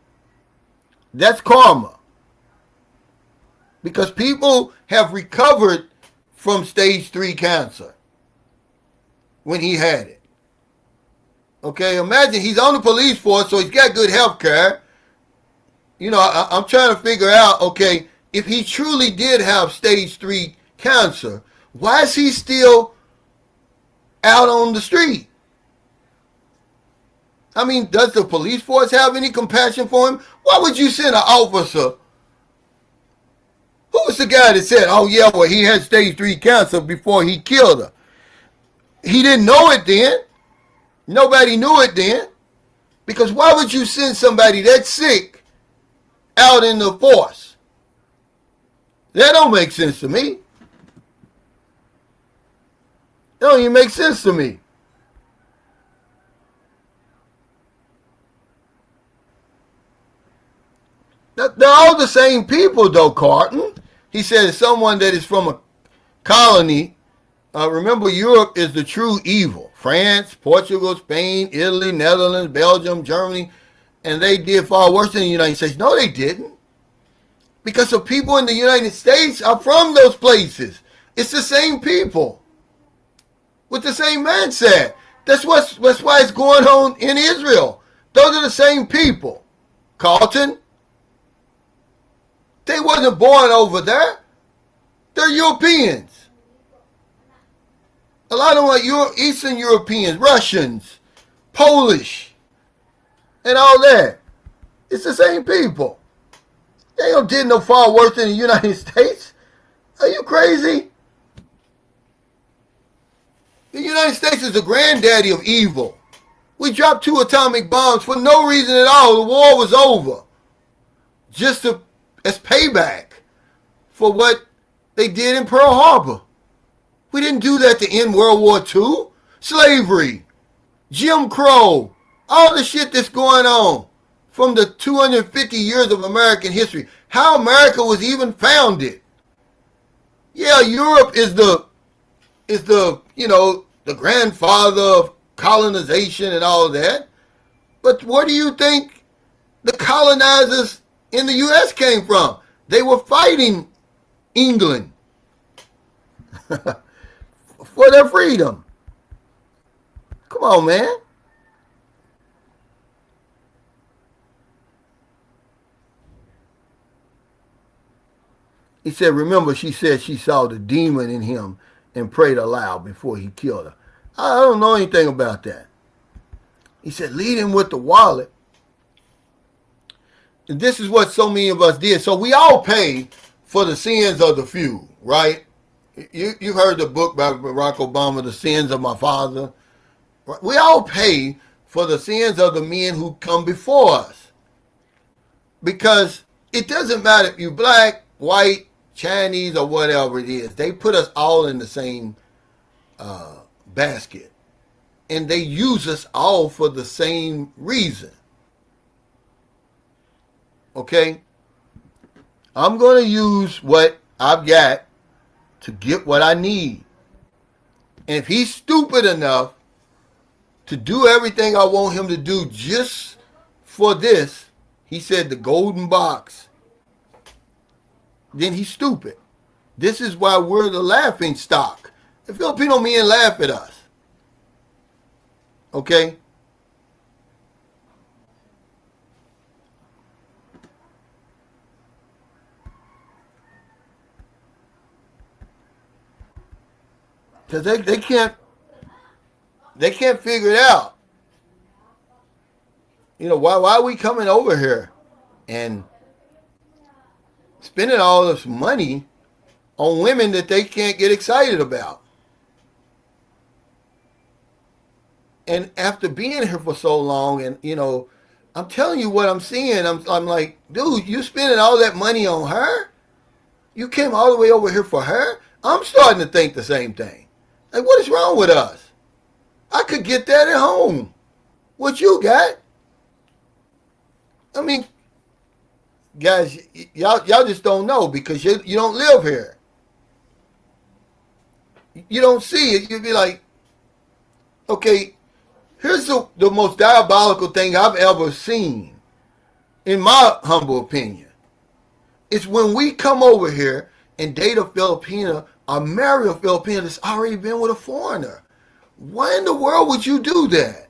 That's karma. Because people have recovered from stage 3 cancer when he had it. Okay, imagine he's on the police force, so he's got good health care. I'm trying to figure out, okay, if he truly did have stage 3 cancer, why is he still out on the street? I mean, does the police force have any compassion for him? Why would you send an officer? Who was the guy that said, oh yeah, well, he had stage 3 cancer before he killed her? He didn't know it then. Nobody knew it then. Because why would you send somebody that sick out in the force? That don't make sense to me. That don't even make sense to me. They're all the same people, though, Carton. He said someone that is from a colony. Remember, Europe is the true evil. France, Portugal, Spain, Italy, Netherlands, Belgium, Germany, and they did far worse than the United States. No, they didn't. Because the people in the United States are from those places. It's the same people with the same mindset. That's why it's going on in Israel. Those are the same people. Carlton, they wasn't born over there. They're Europeans. A lot of them are Eastern Europeans, Russians, Polish, and all that. It's the same people. They don't did no far worse than the United States. Are you crazy? The United States is the granddaddy of evil. We dropped 2 atomic bombs for no reason at all. The war was over. Just as payback for what they did in Pearl Harbor. We didn't do that to end World War II. Slavery, Jim Crow, all the shit that's going on from the 250 years of American history. How America was even founded. Yeah, Europe is the the grandfather of colonization and all that. But where do you think the colonizers in the U.S. came from? They were fighting England for their freedom. Come on, man. He said, remember, she said she saw the demon in him and prayed aloud before he killed her. I don't know anything about that. He said, lead him with the wallet. And this is what so many of us did. So we all pay for the sins of the few, right? You've heard the book by Barack Obama, The Sins of My Father. We all pay for the sins of the men who come before us. Because it doesn't matter if you're black, white, Chinese, or whatever it is. They put us all in the same basket. And they use us all for the same reason. Okay? I'm going to use what I've got to get what I need. And if he's stupid enough to do everything I want him to do just for this, he said the golden box, then he's stupid. This is why we're the laughing stock. The Filipino men laugh at us. Okay? Because they can't figure it out. You know, why are we coming over here and spending all this money on women that they can't get excited about? And after being here for so long, and I'm telling you what I'm seeing, I'm like, dude, you spending all that money on her? You came all the way over here for her? I'm starting to think the same thing. Like, what is wrong with us? I could get that at home. What you got? I mean, guys, y'all just don't know because you don't live here. You don't see it. You'd be like, okay, here's the most diabolical thing I've ever seen, in my humble opinion. It's when we come over here and date a Filipina or marry a Filipina that's already been with a foreigner. Why in the world would you do that?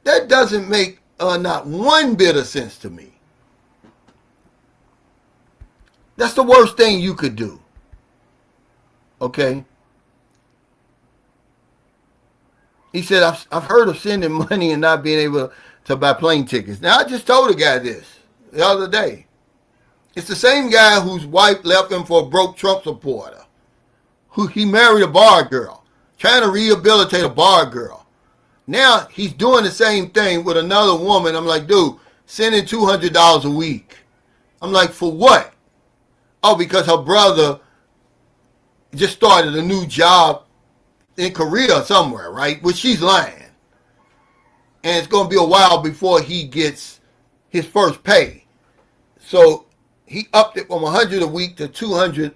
That doesn't make not one bit of sense to me. That's the worst thing you could do. Okay? He said, I've heard of sending money and not being able to buy plane tickets. Now, I just told a guy this the other day. It's the same guy whose wife left him for a broke Trump supporter. Who he married a bar girl. Trying to rehabilitate a bar girl. Now, he's doing the same thing with another woman. I'm like, dude, sending $200 a week. I'm like, for what? Oh, because her brother just started a new job in Korea somewhere, right? Which she's lying. And it's going to be a while before he gets his first pay. So he upped it from 100 a week to 200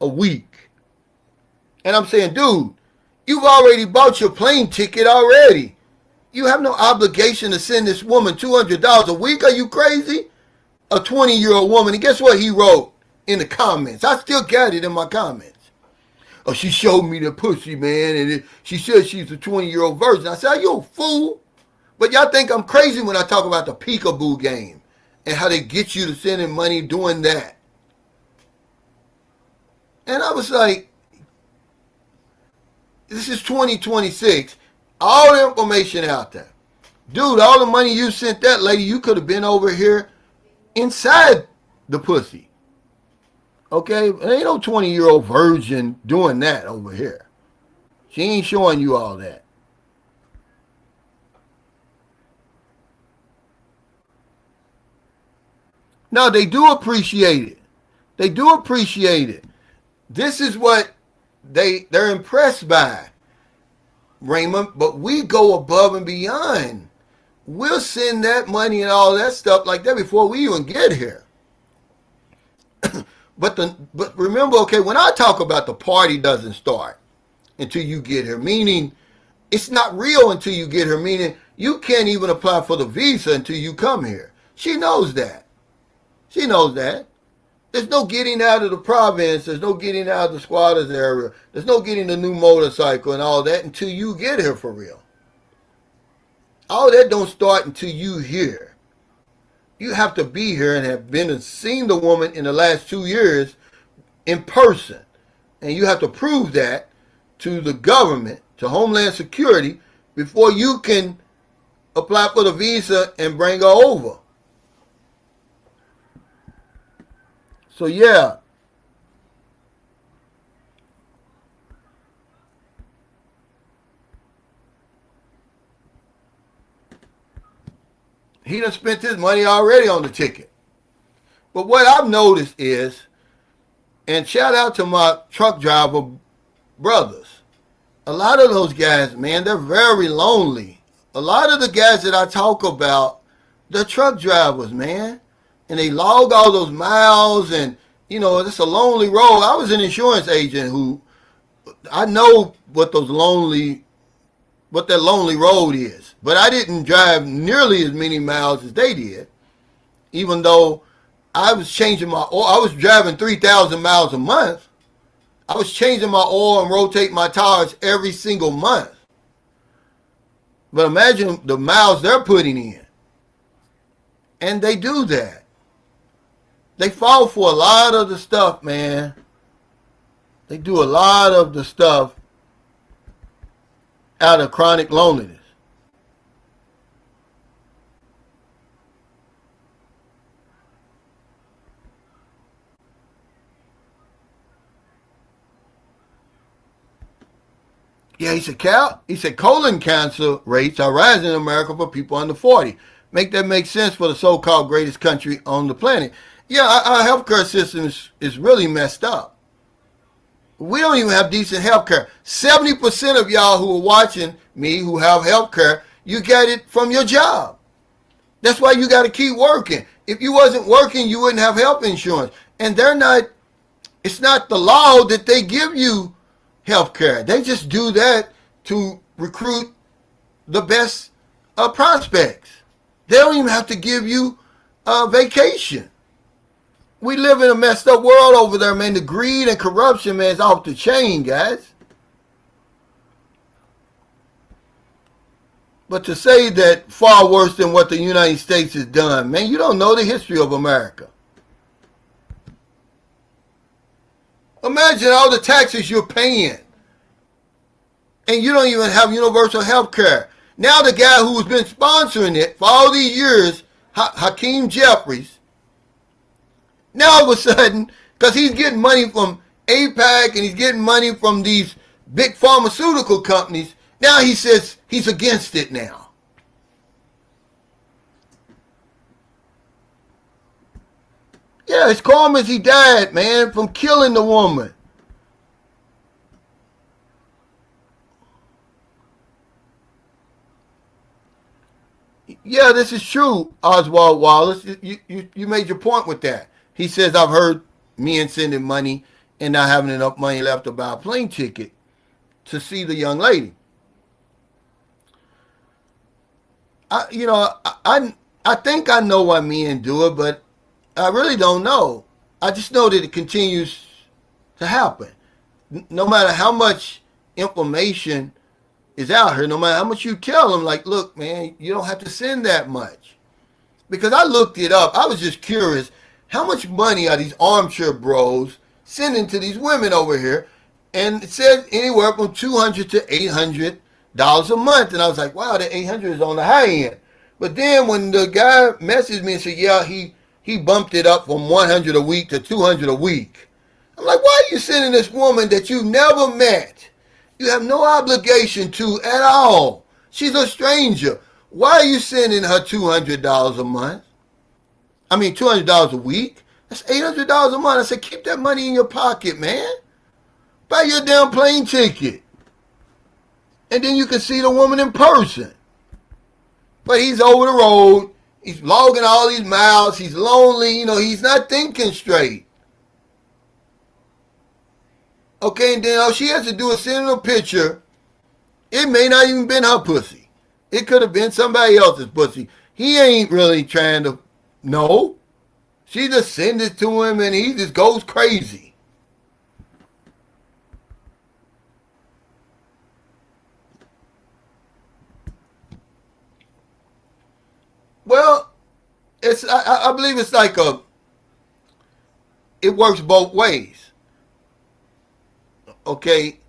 a week. And I'm saying, dude, you've already bought your plane ticket already. You have no obligation to send this woman $200 a week. Are you crazy? A 20-year-old woman. And guess what he wrote in the comments? I still got it in my comments. Oh, she showed me the pussy, man, and she said she's a 20-year-old virgin. I said, are you a fool? But y'all think I'm crazy when I talk about the peekaboo game and how they get you to send in money doing that. And I was like, this is 2026. All the information out there. Dude, all the money you sent that lady, you could have been over here inside the pussy. Okay? There ain't no 20-year-old virgin doing that over here. She ain't showing you all that. No, they do appreciate it. They do appreciate it. This is what they're impressed by, Raymond, but we go above and beyond. We'll send that money and all that stuff like that before we even get here. But remember, okay, when I talk about the party doesn't start until you get here, meaning it's not real until you get here, meaning you can't even apply for the visa until you come here. She knows that. She knows that. There's no getting out of the province. There's no getting out of the squatters area. There's no getting a new motorcycle and all that until you get here for real. All that don't start until you here. You have to be here and have been and seen the woman in the last 2 years in person. And you have to prove that to the government, to Homeland Security, before you can apply for the visa and bring her over. So yeah. He done spent his money already on the ticket. But what I've noticed is, and shout out to my truck driver brothers, a lot of those guys, man, they're very lonely. A lot of the guys that I talk about, they're truck drivers, man. And they log all those miles and, you know, it's a lonely road. I was an insurance agent who, I know what that lonely road is. But I didn't drive nearly as many miles as they did, even though I was changing my oil. I was driving 3,000 miles a month. I was changing my oil and rotating my tires every single month. But imagine the miles they're putting in. And they do that. They fall for a lot of the stuff, man. They do a lot of the stuff out of chronic loneliness. Yeah, he said colon cancer rates are rising in America for people under 40. Make that make sense for the so-called greatest country on the planet. Yeah, our healthcare system is really messed up. We don't even have decent healthcare. 70% of y'all who are watching me who have healthcare, you get it from your job. That's why you got to keep working. If you wasn't working, you wouldn't have health insurance. And it's not the law that they give you healthcare. They just do that to recruit the best prospects. They don't even have to give you a vacation. We live in a messed up world over there, man. The greed and corruption, man, is off the chain, guys. But to say that far worse than what the United States has done, man, you don't know the history of America. Imagine all the taxes you're paying. And you don't even have universal health care. Now the guy who's been sponsoring it for all these years, Hakeem Jeffries, now all of a sudden, because he's getting money from APAC and he's getting money from these big pharmaceutical companies, now he says he's against it now. Yeah, it's calm as he died, man, from killing the woman. Yeah, Yeah, this is true, Oswald Wallace. You made your point with that. He says, I've heard men sending money and not having enough money left to buy a plane ticket to see the young lady. I think I know why men do it, but I really don't know. I just know that it continues to happen. No matter how much information is out here, no matter how much you tell them, like, look, man, you don't have to send that much. Because I looked it up. I was just curious, how much money are these armchair bros sending to these women over here? And it said anywhere from $200 to $800 a month. And I was like, wow, the 800 is on the high end. But then when the guy messaged me and said, yeah, he bumped it up from 100 a week to 200 a week. I'm like, why are you sending this woman that you've never met? You have no obligation to at all. She's a stranger. Why are you sending her $200 a month? I mean, $200 a week? That's $800 a month. I said, keep that money in your pocket, man. Buy your damn plane ticket. And then you can see the woman in person. But he's over the road. He's logging all these miles. He's lonely. He's not thinking straight. Okay, and then all she has to do is send him a picture. It may not even been her pussy. It could have been somebody else's pussy. He ain't really trying to know. She just sends it to him and he just goes crazy. Well, I believe it's like it works both ways. Okay,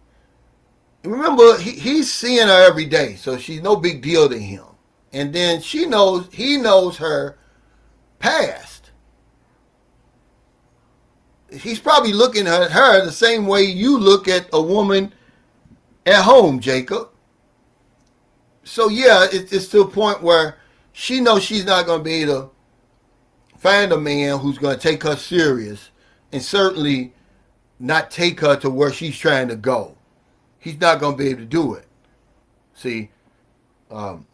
remember he's seeing her every day, so she's no big deal to him. And then he knows her past. He's probably looking at her the same way you look at a woman at home, Jacob. So yeah, it's to a point where she knows she's not going to be able to find a man who's going to take her serious, and certainly not take her to where she's trying to go. He's not going to be able to do it. See? And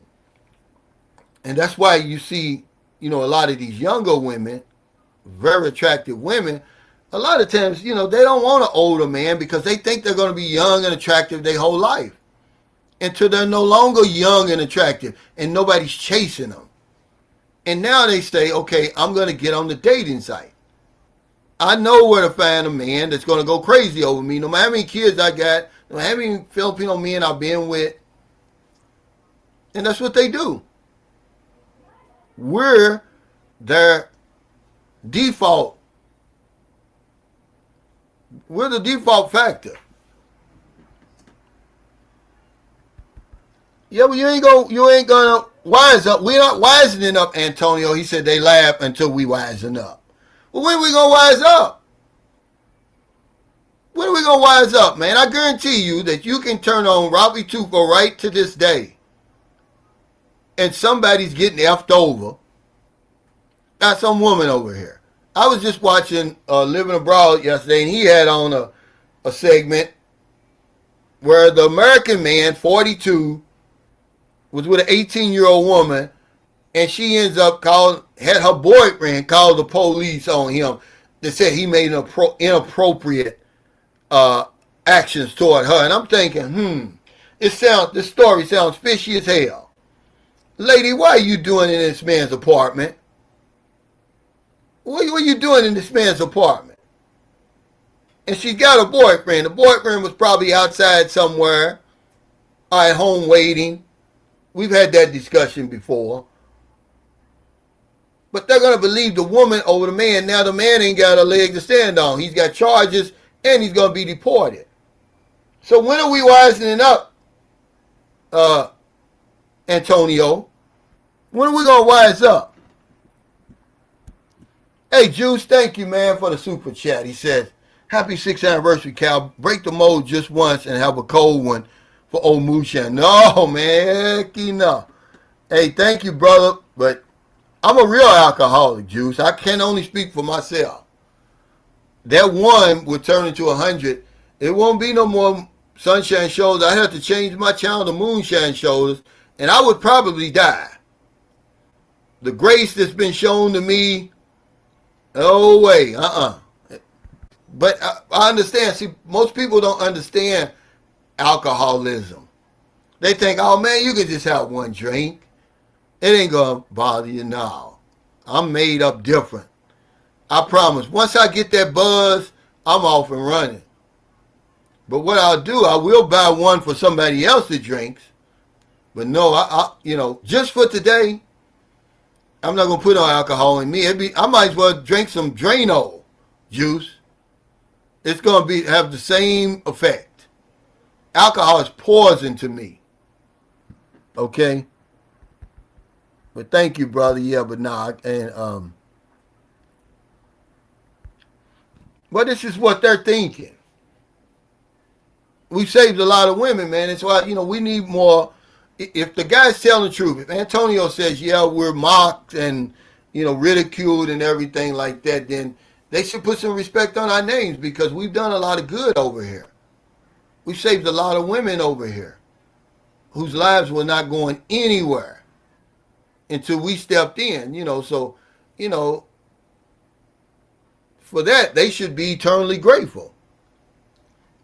that's why you see, a lot of these younger women, very attractive women, a lot of times, they don't want an older man because they think they're going to be young and attractive their whole life. Until they're no longer young and attractive and nobody's chasing them. And now they say, okay, I'm going to get on the dating site. I know where to find a man that's going to go crazy over me. No matter how many kids I got, no matter how many Filipino men I've been with. And that's what they do. We're their default. We're the default factor. Yeah, but you ain't gonna wise up. We're not wisening up, Antonio. He said they laugh until we wisen up. Well, when are we gonna wise up? When are we gonna wise up, man? I guarantee you that you can turn on Ravi Tuco right to this day, and somebody's getting effed over. Got some woman over here. I was just watching Living Abroad yesterday, and he had on a segment where the American man, 42, was with an 18-year-old woman, and she ends up had her boyfriend call the police on him that said he made inappropriate actions toward her. And I'm thinking, this story sounds fishy as hell. Lady, what are you doing in this man's apartment? What are you doing in this man's apartment? And she's got a boyfriend. The boyfriend was probably outside somewhere or at home waiting. We've had that discussion before. But they're going to believe the woman over the man. Now the man ain't got a leg to stand on. He's got charges and he's going to be deported. So when are we wisening up, Antonio? When are we going to wise up? Hey, Juice, thank you, man, for the super chat. He says, happy 6th anniversary, Cal. Break the mold just once and have a cold one for old Mushan. No, man, no. Hey, thank you, brother, but I'm a real alcoholic, Juice. I can only speak for myself. That one would turn into 100. It won't be no more Sunshine Shoulders. I have to change my channel to Moonshine Shoulders, and I would probably die. the grace that's been shown to me, no way, But I understand. See, most people don't understand alcoholism. They think, oh man, you can just have one drink. It ain't gonna bother you now. I'm made up different. I promise. Once I get that buzz, I'm off and running. But what I'll do, I will buy one for somebody else that drinks. But no, just for today, I'm not gonna put no alcohol in me. I might as well drink some Drano juice. It's gonna have the same effect. Alcohol is poison to me. Okay. But thank you, brother. Yeah, but nah, and but this is what they're thinking. We saved a lot of women, man. That's why, we need more. If the guy's telling the truth, if Antonio says, yeah, we're mocked and, ridiculed and everything like that, then they should put some respect on our names because we've done a lot of good over here. We've saved a lot of women over here whose lives were not going anywhere until we stepped in, So, for that, they should be eternally grateful.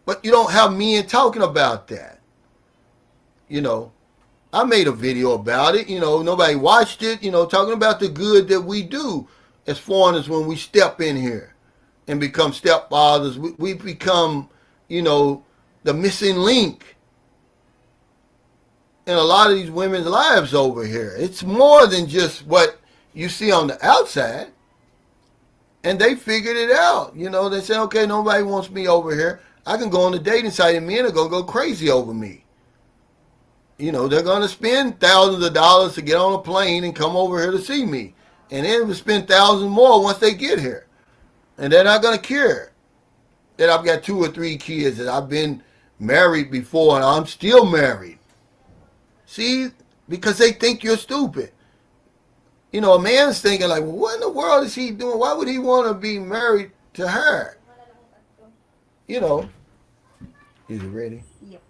But you don't have men talking about that. I made a video about it. Nobody watched it, talking about the good that we do as foreigners when we step in here and become stepfathers. We become, the missing link in a lot of these women's lives over here. It's more than just what you see on the outside. And they figured it out. They said, okay, nobody wants me over here. I can go on the dating site and men are going to go crazy over me. They're going to spend thousands of dollars to get on a plane and come over here to see me. And then we'll spend thousands more once they get here. And they're not going to care that I've got 2 or 3 kids, that I've been married before and I'm still married. See? Because they think you're stupid. A man's thinking like, well, what in the world is he doing? Why would he want to be married to her? Is it ready? Yep.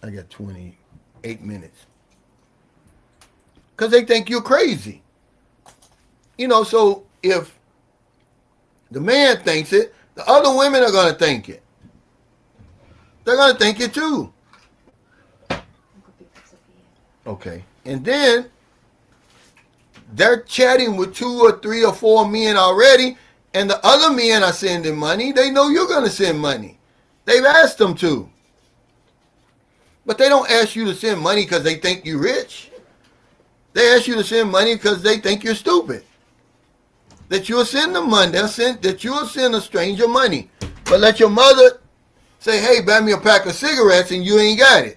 I got 28 minutes. Because they think you're crazy. So if the man thinks it, the other women are going to think it. They're going to think it too. Okay. And then they're chatting with 2 or 3 or 4 men already, and the other men are sending money. They know you're going to send money. They've asked them to. But they don't ask you to send money because they think you're rich. They ask you to send money because they think you're stupid. That you'll send them money. That you'll send a stranger money. But let your mother say, hey, buy me a pack of cigarettes, and you ain't got it.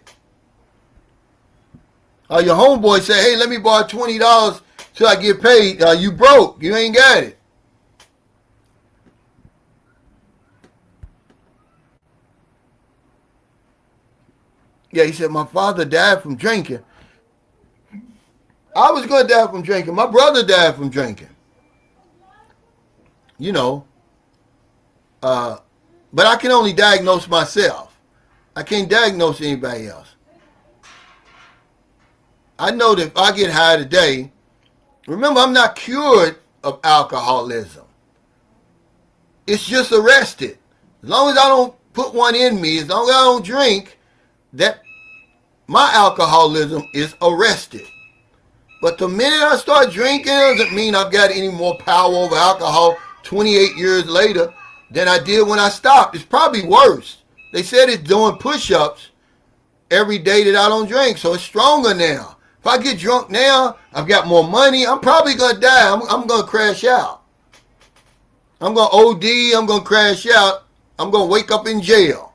Or your homeboy say, hey, let me borrow $20 till I get paid. You broke. You ain't got it. Yeah, he said, my father died from drinking. I was going to die from drinking. My brother died from drinking. But I can only diagnose myself. I can't diagnose anybody else. I know that if I get high today, remember, I'm not cured of alcoholism. It's just arrested. As long as I don't put one in me, as long as I don't drink, that my alcoholism is arrested. But the minute I start drinking, it doesn't mean I've got any more power over alcohol 28 years later than I did when I stopped. It's probably worse. They said it's doing push-ups every day that I don't drink, so it's stronger now. If I get drunk now, I've got more money, I'm probably going to die. I'm going to crash out. I'm going to OD, I'm going to crash out. I'm going to wake up in jail.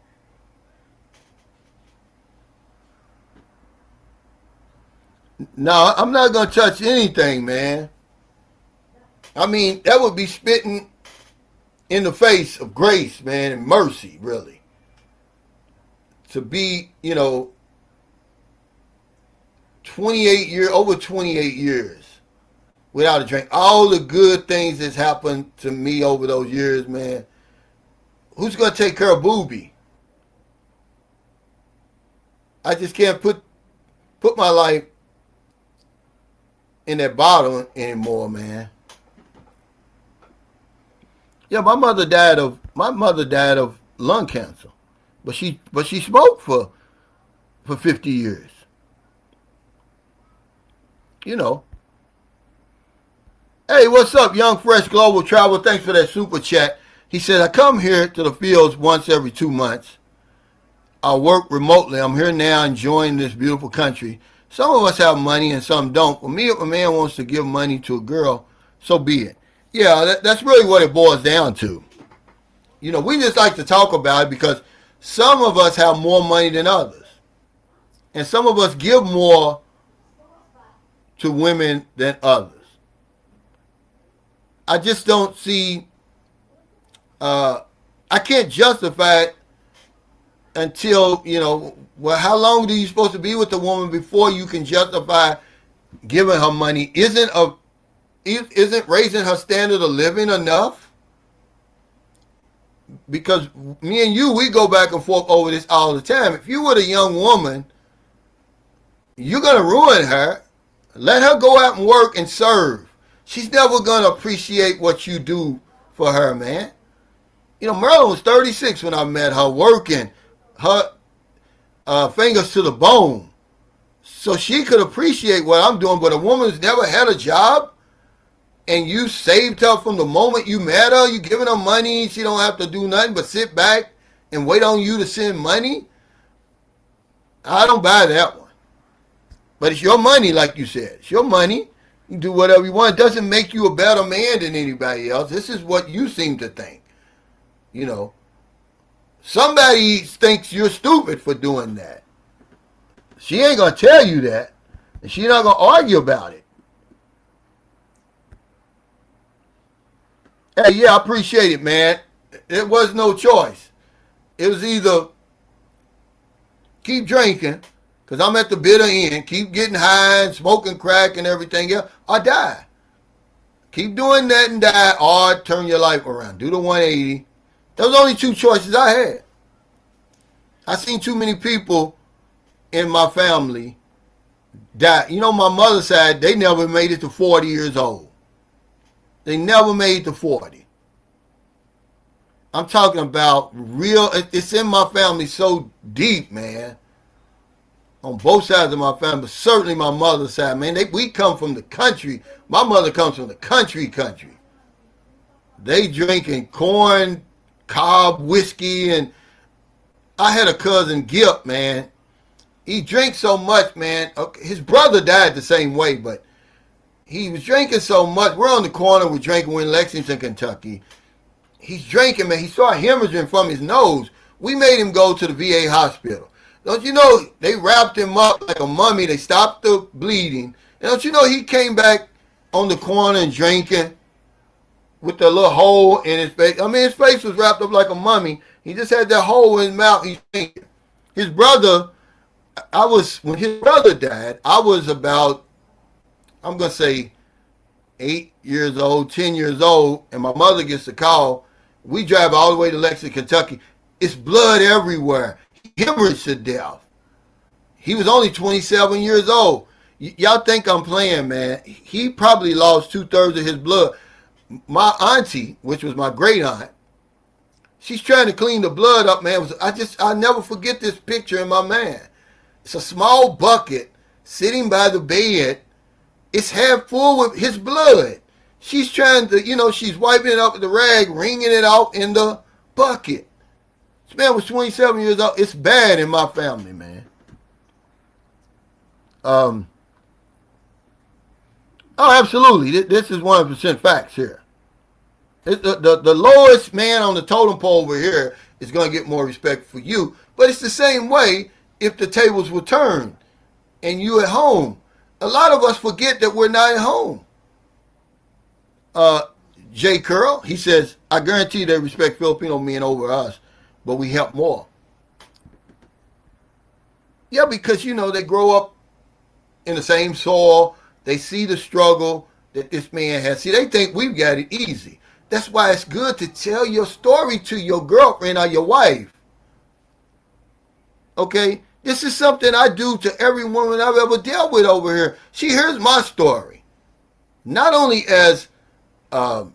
No, I'm not going to touch anything, man. I mean, that would be spitting in the face of grace, man, and mercy, really. To be, over 28 years without a drink. All the good things that's happened to me over those years, man. Who's going to take care of Booby? I just can't put my life in that bottle anymore, man. Yeah, my mother died of lung cancer, but she smoked for 50 years. You know. Hey, what's up, Young Fresh Global Travel? Thanks for that super chat. He said, I come here to the fields once every 2 months. I work remotely. I'm here now enjoying this beautiful country. Some of us have money and some don't. For me, if a man wants to give money to a girl, so be it. Yeah, that's really what it boils down to. You know, we just like to talk about it because some of us have more money than others. And some of us give more to women than others. I just don't see, I can't justify it until, you know, well, how long are you supposed to be with the woman before you can justify giving her money? Isn't raising her standard of living enough? Because me and you, we go back and forth over this all the time. If you were a young woman, you're going to ruin her. Let her go out and work and serve. She's never going to appreciate what you do for her, man. You know, Merlin was 36 when I met her, working her fingers to the bone. So she could appreciate what I'm doing, but a woman who's never had a job and you saved her from the moment you met her, you giving her money, she don't have to do nothing but sit back and wait on you to send money. I don't buy that one. But it's your money, like you said. It's your money. You can do whatever you want. It doesn't make you a better man than anybody else. This is what you seem to think. You know, somebody thinks you're stupid for doing that. She ain't going to tell you that. And she's not going to argue about it. Hey, yeah, I appreciate it, man. There was no choice. It was either keep drinking, because I'm at the bitter end, keep getting high and smoking crack and everything else, or die. Keep doing that and die, or turn your life around. Do the 180. Those are only two choices I had. I seen too many people in my family die. You know, my mother's side, they never made it to 40 years old. They never made it to 40. I'm talking about real, it's in my family so deep, man. On both sides of my family, but certainly my mother's side, man. We come from the country. My mother comes from the country. They drinking corn, cob, whiskey, and I had a cousin, Gip, man. He drinks so much, man. Okay, his brother died the same way, but he was drinking so much. We're on the corner, we're drinking, we're in Lexington, Kentucky. He's drinking, man. He started hemorrhaging from his nose. We made him go to the VA hospital. Don't you know, they wrapped him up like a mummy. They stopped the bleeding. And don't you know, he came back on the corner and drinking with the little hole in his face. I mean, his face was wrapped up like a mummy. He just had that hole in his mouth. He's drinking. His brother, when his brother died, I was about, I'm going to say 8 years old, 10 years old, and my mother gets the call. We drive all the way to Lexington, Kentucky. It's blood everywhere. Hemorrhaged to death. He was only 27 years old. Y'all think I'm playing, man. He probably lost 2/3 of his blood. My auntie, which was my great aunt, she's trying to clean the blood up, man. I'll never forget this picture in my mind. It's a small bucket sitting by the bed. It's half full with his blood. She's trying to, she's wiping it up with the rag, wringing it out in the bucket. This man was 27 years old. It's bad in my family, man. Oh, absolutely. This is 100% facts here. The lowest man on the totem pole over here is going to get more respect for you. But it's the same way if the tables were turned and you at home. A lot of us forget that we're not at home. Jay Curl, he says, I guarantee they respect Filipino men over us, but we help more. Yeah, because, they grow up in the same soil. They see the struggle that this man has. See, they think we've got it easy. That's why it's good to tell your story to your girlfriend or your wife. Okay? This is something I do to every woman I've ever dealt with over here. She hears my story. Not only as a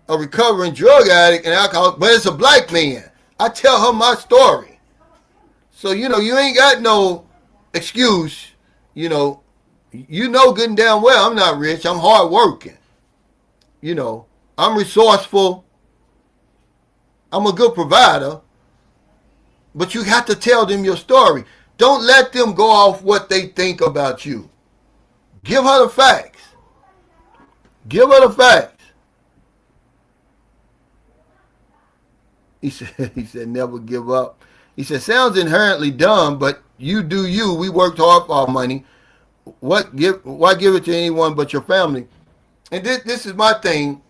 recovering drug addict and alcoholic, but as a black man. I tell her my story. So, you ain't got no excuse. You know good and damn well I'm not rich. I'm hard working. I'm resourceful. I'm a good provider. But you have to tell them your story. Don't let them go off what they think about you. Give her the facts. Give her the facts. He said, never give up. He said, sounds inherently dumb, but you do you. We worked hard for our money. Why give it to anyone but your family? And this is my thing.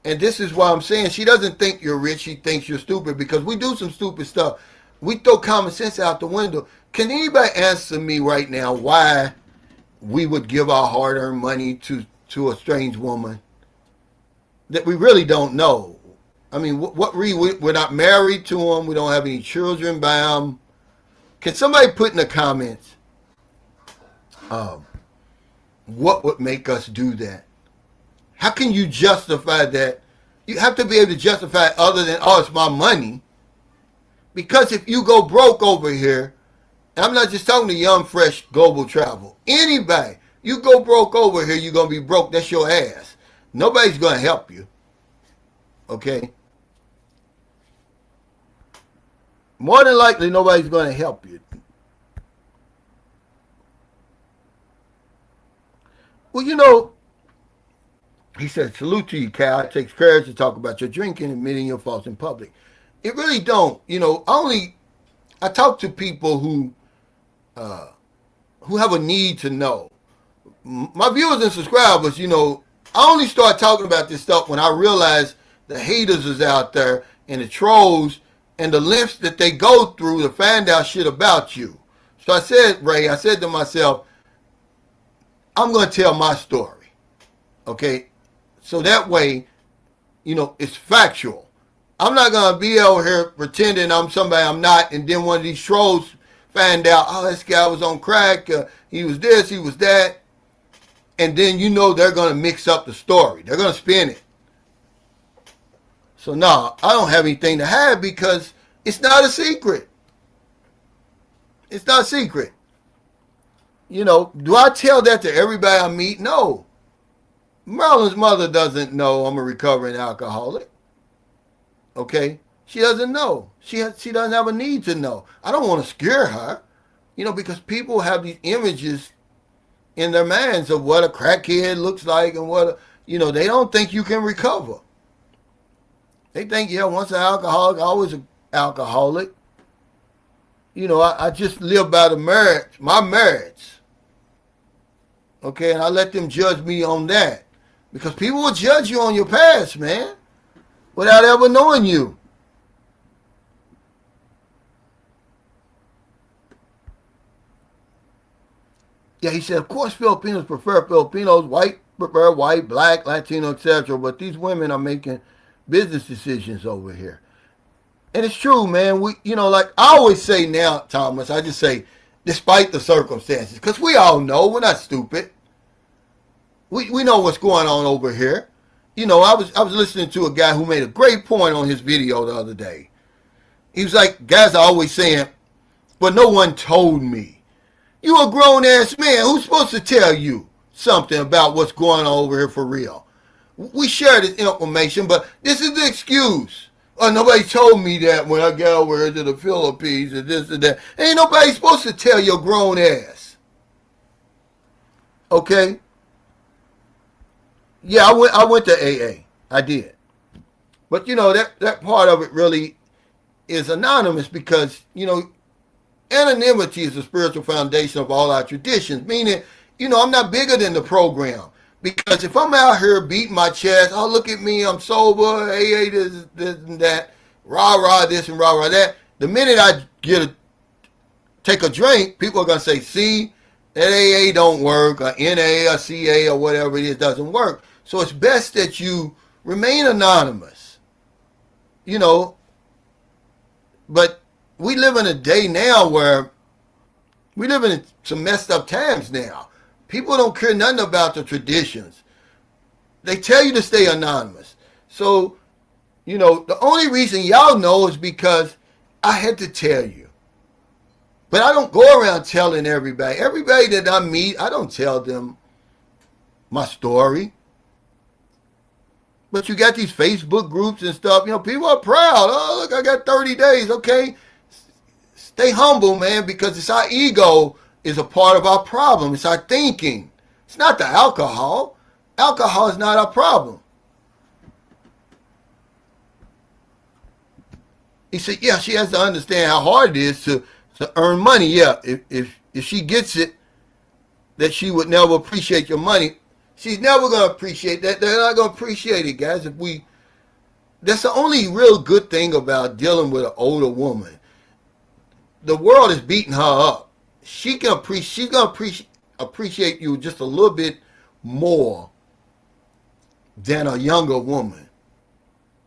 And this is why I'm saying she doesn't think you're rich. She thinks you're stupid because we do some stupid stuff. We throw common sense out the window. Can anybody answer me right now why we would give our hard-earned money to a strange woman that we really don't know? I mean, we're not married to them. We don't have any children by them. Can somebody put in the comments what would make us do that? How can you justify that? You have to be able to justify it other than, it's my money. Because if you go broke over here, and I'm not just talking to Young Fresh Global Travel, anybody, you go broke over here, you're going to be broke. That's your ass. Nobody's going to help you. Okay? More than likely, nobody's going to help you. Well, he said, salute to you, Cal. It takes courage to talk about your drinking and admitting your faults in public. It really don't. I talk to people who have a need to know. My viewers and subscribers, I only start talking about this stuff when I realize the haters is out there and the trolls and the lengths that they go through to find out shit about you. So I said to myself, I'm going to tell my story. Okay? So that way, it's factual. I'm not going to be over here pretending I'm somebody I'm not, and then one of these trolls find out, this guy was on crack, he was this, he was that, and then they're going to mix up the story. They're going to spin it. So no, I don't have anything to hide because it's not a secret. It's not a secret. Do I tell that to everybody I meet? No. Marilyn's mother doesn't know I'm a recovering alcoholic. Okay? She doesn't know. She doesn't have a need to know. I don't want to scare her, because people have these images in their minds of what a crackhead looks like and they don't think you can recover. They think, once an alcoholic, always an alcoholic. I just live by my merits. Okay? And I let them judge me on that. Because people will judge you on your past, man, without ever knowing you. Yeah, he said, of course Filipinos prefer Filipinos, white prefer white, black, Latino, etc. But these women are making business decisions over here. And it's true, man. Like I always say now, Thomas, I just say, despite the circumstances, because we all know we're not stupid. We know what's going on over here. I was listening to a guy who made a great point on his video the other day. He was like, guys are always saying, but no one told me. You a grown-ass man. Who's supposed to tell you something about what's going on over here for real? We share this information, but this is the excuse. Nobody told me that when I got over here to the Philippines and this and that. Ain't nobody supposed to tell your grown ass. Okay? Yeah, I went to AA. I did. But, that part of it really is anonymous because, anonymity is the spiritual foundation of all our traditions. Meaning, I'm not bigger than the program. Because if I'm out here beating my chest, look at me, I'm sober, AA this and that, rah-rah this and rah-rah that. The minute I take a drink, people are going to say, see, that AA don't work, or NA or CA or whatever it is doesn't work. So it's best that you remain anonymous. But we live in a day now where we live in some messed up times now. People don't care nothing about the traditions. They tell you to stay anonymous. So, the only reason y'all know is because I had to tell you. But I don't go around telling everybody. Everybody that I meet, I don't tell them my story. But you got these Facebook groups and stuff. People are proud. Oh, look, I got 30 days. Okay. Stay humble, man, because it's our ego is a part of our problem. It's our thinking. It's not the alcohol. Alcohol is not our problem. He said, yeah, she has to understand how hard it is to earn money. Yeah, if she gets it, that she would never appreciate your money. She's never going to appreciate that. They're not going to appreciate it, guys. That's the only real good thing about dealing with an older woman. The world is beating her up. She's going to appreciate you just a little bit more than a younger woman.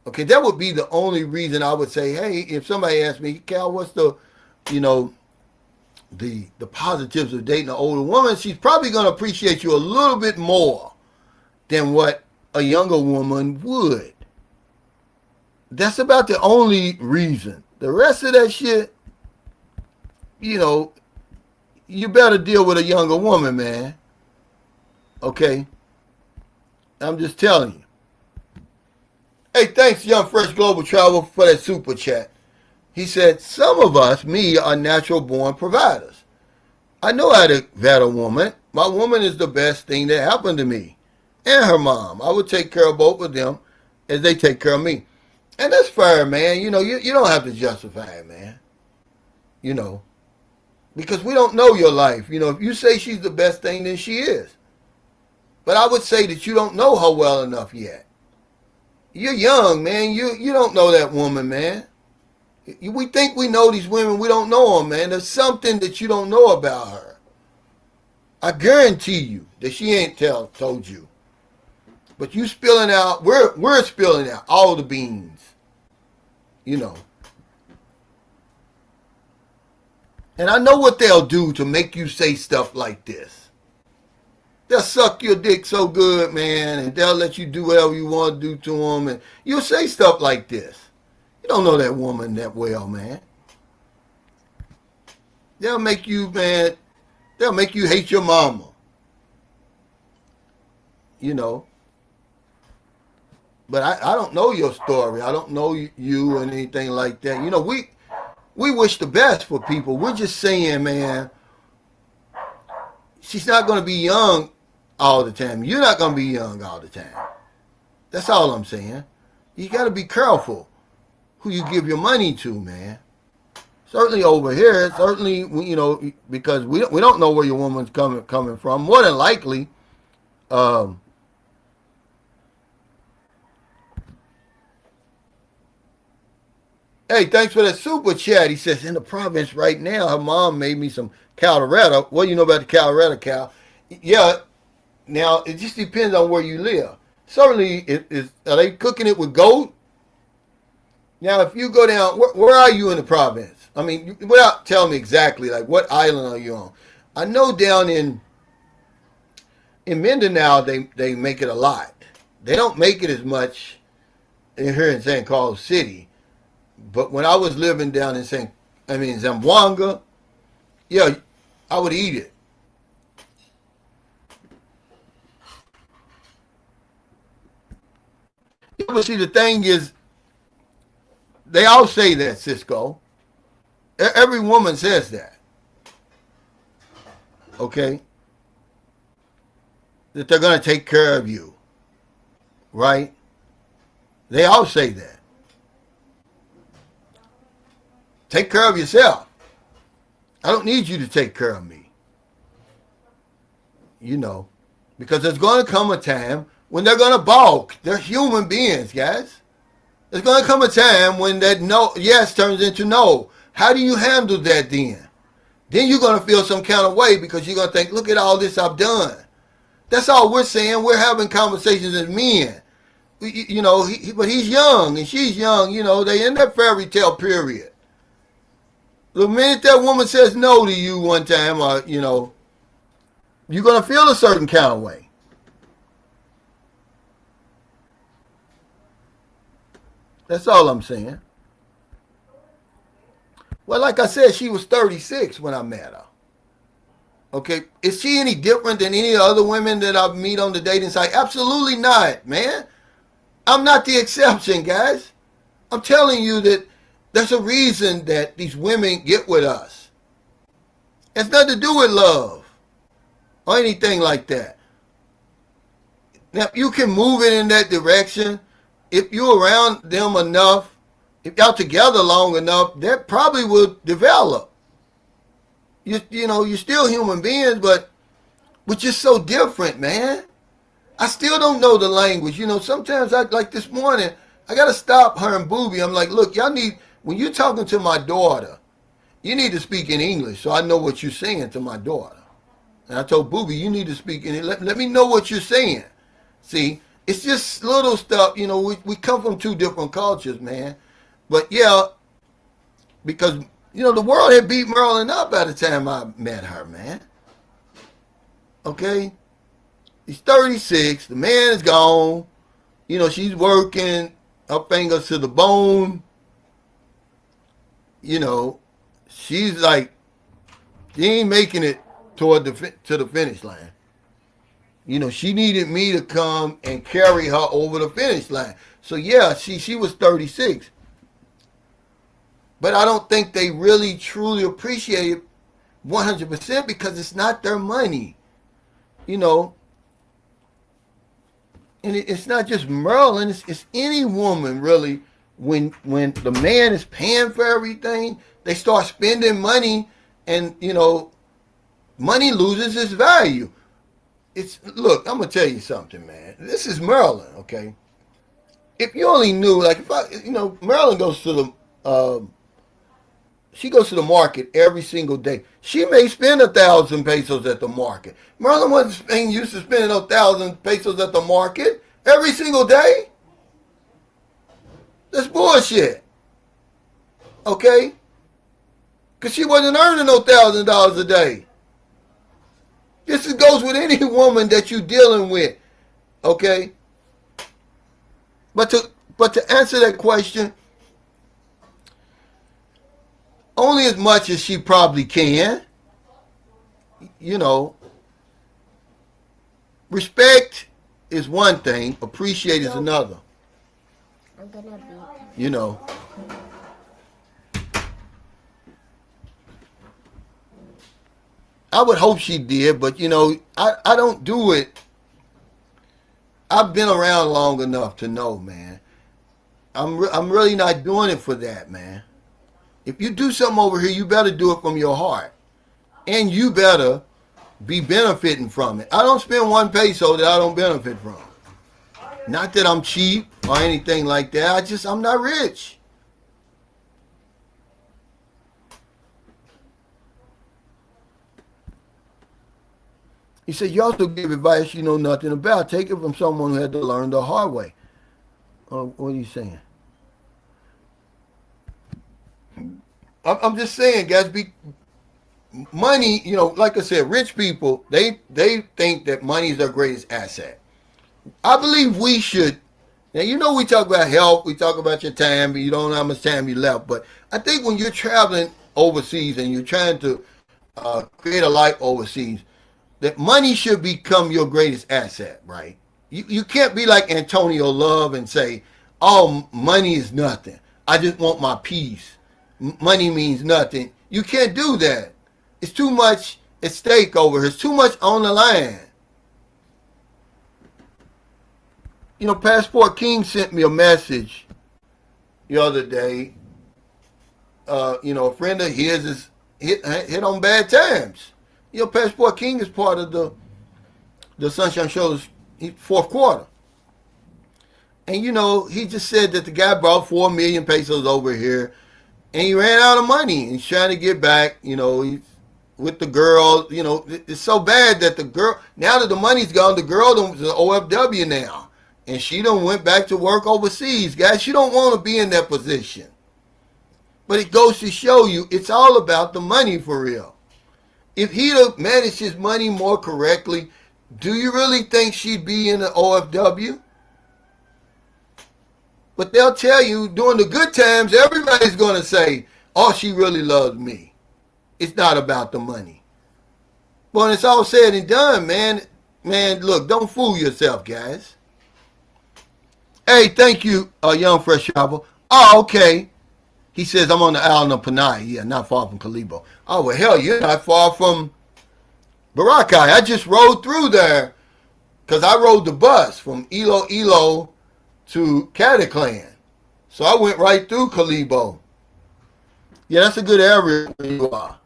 Okay, that would be the only reason I would say, hey, if somebody asked me, Cal, what's the positives of dating an older woman, she's probably going to appreciate you a little bit more than what a younger woman would. That's about the only reason. The rest of that shit, you better deal with a younger woman, man. Okay? I'm just telling you. Hey, thanks, Young Fresh Global Travel, for that super chat. He said, some of us, me, are natural born providers. I know how to vet a woman. My woman is the best thing that happened to me. And her mom. I would take care of both of them as they take care of me. And that's fair, man. You don't have to justify it, man. Because we don't know your life. If you say she's the best thing, then she is. But I would say that you don't know her well enough yet. You're young, man. You don't know that woman, man. We think we know these women. We don't know them, man. There's something that you don't know about her. I guarantee you that she ain't told you. But you spilling out, we're spilling out all the beans. And I know what they'll do to make you say stuff like this. They'll suck your dick so good, man, and they'll let you do whatever you want to do to them, and you'll say stuff like this. You don't know that woman that well, man. They'll make you, man, they'll make you hate your mama. But I don't know your story. I don't know you and anything like that. We wish the best for people. We're just saying, man, she's not going to be young all the time. You're not going to be young all the time. That's all I'm saying. You got to be careful who you give your money to, man. Certainly over here, because we don't know where your woman's coming from. More than likely, hey, thanks for that super chat. He says, in the province right now, her mom made me some calderetta. What do you know about the calderetta, Cal? Yeah, now it just depends on where you live. Certainly, are they cooking it with goat? Now, if you go down, where are you in the province? I mean, without telling me exactly, like what island are you on? I know down in Mindanao, they make it a lot. They don't make it as much here in St. Carlos City. But when I was living down in Zamboanga, yeah, I would eat it. Yeah, but see, the thing is, they all say that, Cisco. Every woman says that. Okay? That they're going to take care of you. Right? They all say that. Take care of yourself. I don't need you to take care of me. Because there's going to come a time when they're going to balk. They're human beings, guys. There's going to come a time when that no, yes turns into no. How do you handle that then? Then you're going to feel some kind of way because you're going to think, look at all this I've done. That's all we're saying. We're having conversations as men. But he's young and she's young. They in that fairy tale period. The minute that woman says no to you one time, or you're gonna feel a certain kind of way. That's all I'm saying. Well, like I said, she was 36 when I met her. Okay, is she any different than any other women that I meet on the dating site? Absolutely not, man. I'm not the exception, guys. I'm telling you that there's a reason that these women get with us. It's nothing to do with love or anything like that. Now, you can move it in that direction. If you're around them enough, if y'all together long enough, that probably will develop. You're still human beings, but we're just so different, man. I still don't know the language. Sometimes like this morning, I got to stop her and Booby. I'm like, look, y'all need, when you're talking to my daughter, you need to speak in English so I know what you're saying to my daughter. And I told Booby, you need to speak in it. Let me know what you're saying. See, it's just little stuff. We come from two different cultures, man. But yeah, because, the world had beat Marilyn up by the time I met her, man. Okay? He's 36. The man is gone. She's working her fingers to the bone. She's like, she ain't making it to the finish line. She needed me to come and carry her over the finish line. So yeah, she was 36. But I don't think they really truly appreciate it 100% because it's not their money. And it's not just Marilyn, it's any woman really. When the man is paying for everything, they start spending money and, money loses its value. Look, I'm going to tell you something, man. This is Marilyn, okay? If you only knew, like, Marilyn goes to she goes to the market every single day. She may spend 1,000 pesos at the market. Marilyn wasn't used to spending 1,000 pesos at the market every single day. That's bullshit. Okay? Because she wasn't earning no $1,000 a day. This goes with any woman that you're dealing with. Okay? But to answer that question, only as much as she probably can. Respect is one thing, appreciate is another. I'm gonna be. I would hope she did, but I don't do it. I've been around long enough to know, man. I'm really not doing it for that, man. If you do something over here, you better do it from your heart. And you better be benefiting from it. I don't spend 1 peso that I don't benefit from. Not that I'm cheap or anything like that. I'm not rich. He said, you also give advice you know nothing about. Take it from someone who had to learn the hard way. What are you saying? I'm just saying, guys, money, like I said, rich people, they think that money is their greatest asset. I believe we should. Now, we talk about health, we talk about your time, but you don't know how much time you left. But I think when you're traveling overseas and you're trying to create a life overseas, that money should become your greatest asset, right? You can't be like Antonio Love and say, oh, money is nothing. I just want my peace. Money means nothing. You can't do that. It's too much at stake over here. It's too much on the line. Passport King sent me a message the other day. A friend of his is hit on bad times. Passport King is part of the Sunshine Show's fourth quarter. And, he just said that the guy brought 4 million pesos over here and he ran out of money. He's trying to get back, he's with the girl. It's so bad that the girl, now that the money's gone, the girl is an OFW now. And she done went back to work overseas. Guys, you don't want to be in that position. But it goes to show you it's all about the money for real. If he'd have managed his money more correctly, do you really think she'd be in the OFW? But they'll tell you during the good times, everybody's going to say, oh, she really loves me. It's not about the money. But when it's all said and done, man, look, don't fool yourself, guys. Hey, thank you, Young Fresh Travel. Oh, okay. He says, I'm on the island of Panay. Yeah, not far from Kalibo. Oh, well, hell, you're not far from Boracay. I just rode through there because I rode the bus from Iloilo to Cataclan. So I went right through Kalibo. Yeah, that's a good area where you are.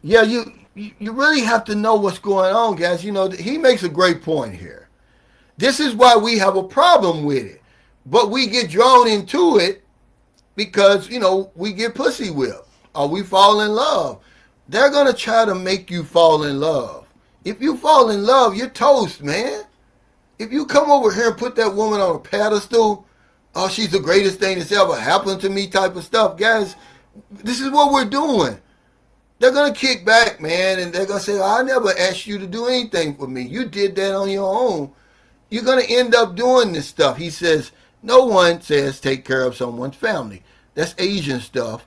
Yeah, you really have to know what's going on, guys. You know, he makes a great point here. This is why we have a problem with it. But we get drawn into it because, you know, we get pussy whipped or we fall in love. They're going to try to make you fall in love. If you fall in love, you're toast, man. If you come over here and put that woman on a pedestal, oh, she's the greatest thing that's ever happened to me type of stuff, guys, this is what we're doing. They're going to kick back, man, and they're going to say, I never asked you to do anything for me. You did that on your own. You're going to end up doing this stuff. He says, no one says take care of someone's family. That's Asian stuff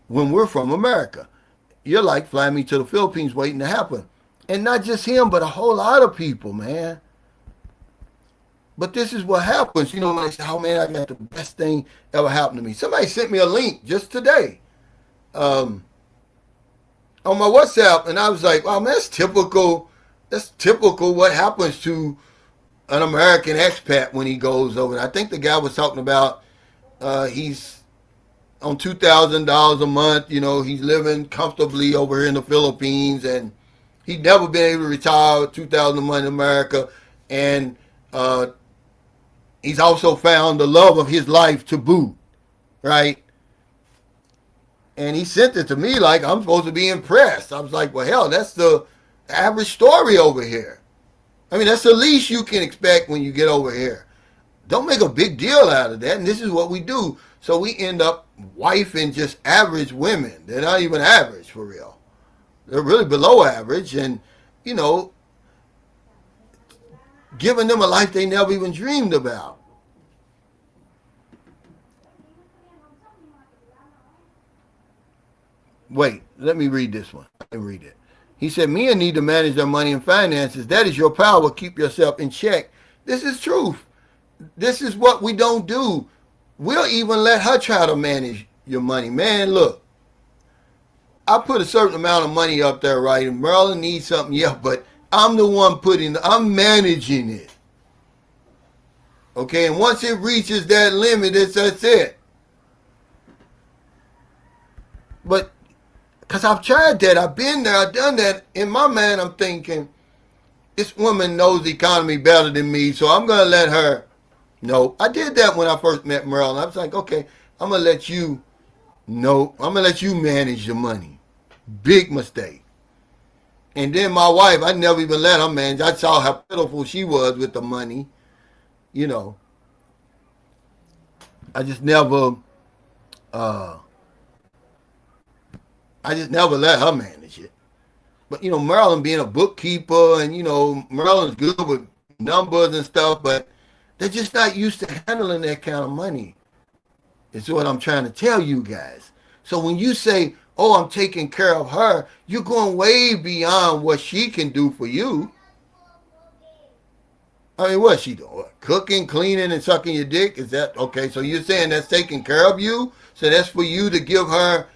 when we're from America. You're like, fly me to the Philippines waiting to happen. And not just him, but a whole lot of people, man. But this is what happens. You know, when they say, oh, man, I got the best thing ever happened to me. Somebody sent me a link just today. On my WhatsApp, and I was like, "Wow, man, that's typical. That's typical. What happens to an American expat when he goes over there?" I think the guy was talking about he's on $2,000 a month. You know, he's living comfortably over here in the Philippines, and he'd never been able to retire with $2,000 a month in America. And he's also found the love of his life to boot, right? And he sent it to me like I'm supposed to be impressed. I was like, well, hell, that's the average story over here. I mean, that's the least you can expect when you get over here. Don't make a big deal out of that. And this is what we do. So we end up wifing just average women. They're not even average for real. They're really below average. And, you know, giving them a life they never even dreamed about. Wait, let me read this one. Let me read it. He said, men need to manage their money and finances. That is your power. Keep yourself in check. This is truth. This is what we don't do. We'll even let her try to manage your money. Man, look, I put a certain amount of money up there, right? And Maryland needs something, yeah, but I'm the one I'm managing it. Okay, and once it reaches that limit, that's it. But because I've tried that. I've been there. I've done that. In my mind, I'm thinking, this woman knows the economy better than me, so I'm going to let her know. I did that when I first met Merle. I was like, okay, I'm going to let you know. I'm going to let you manage the money. Big mistake. And then my wife, I never even let her manage. I saw how pitiful she was with the money. You know. I just never let her manage it. But, you know, Maryland being a bookkeeper and, you know, Maryland's good with numbers and stuff, but they're just not used to handling that kind of money. It's what I'm trying to tell you guys. So when you say, oh, I'm taking care of her, you're going way beyond what she can do for you. I mean, what's she doing? Cooking, cleaning, and sucking your dick? Is that, okay, so you're saying that's taking care of you? So that's for you to give her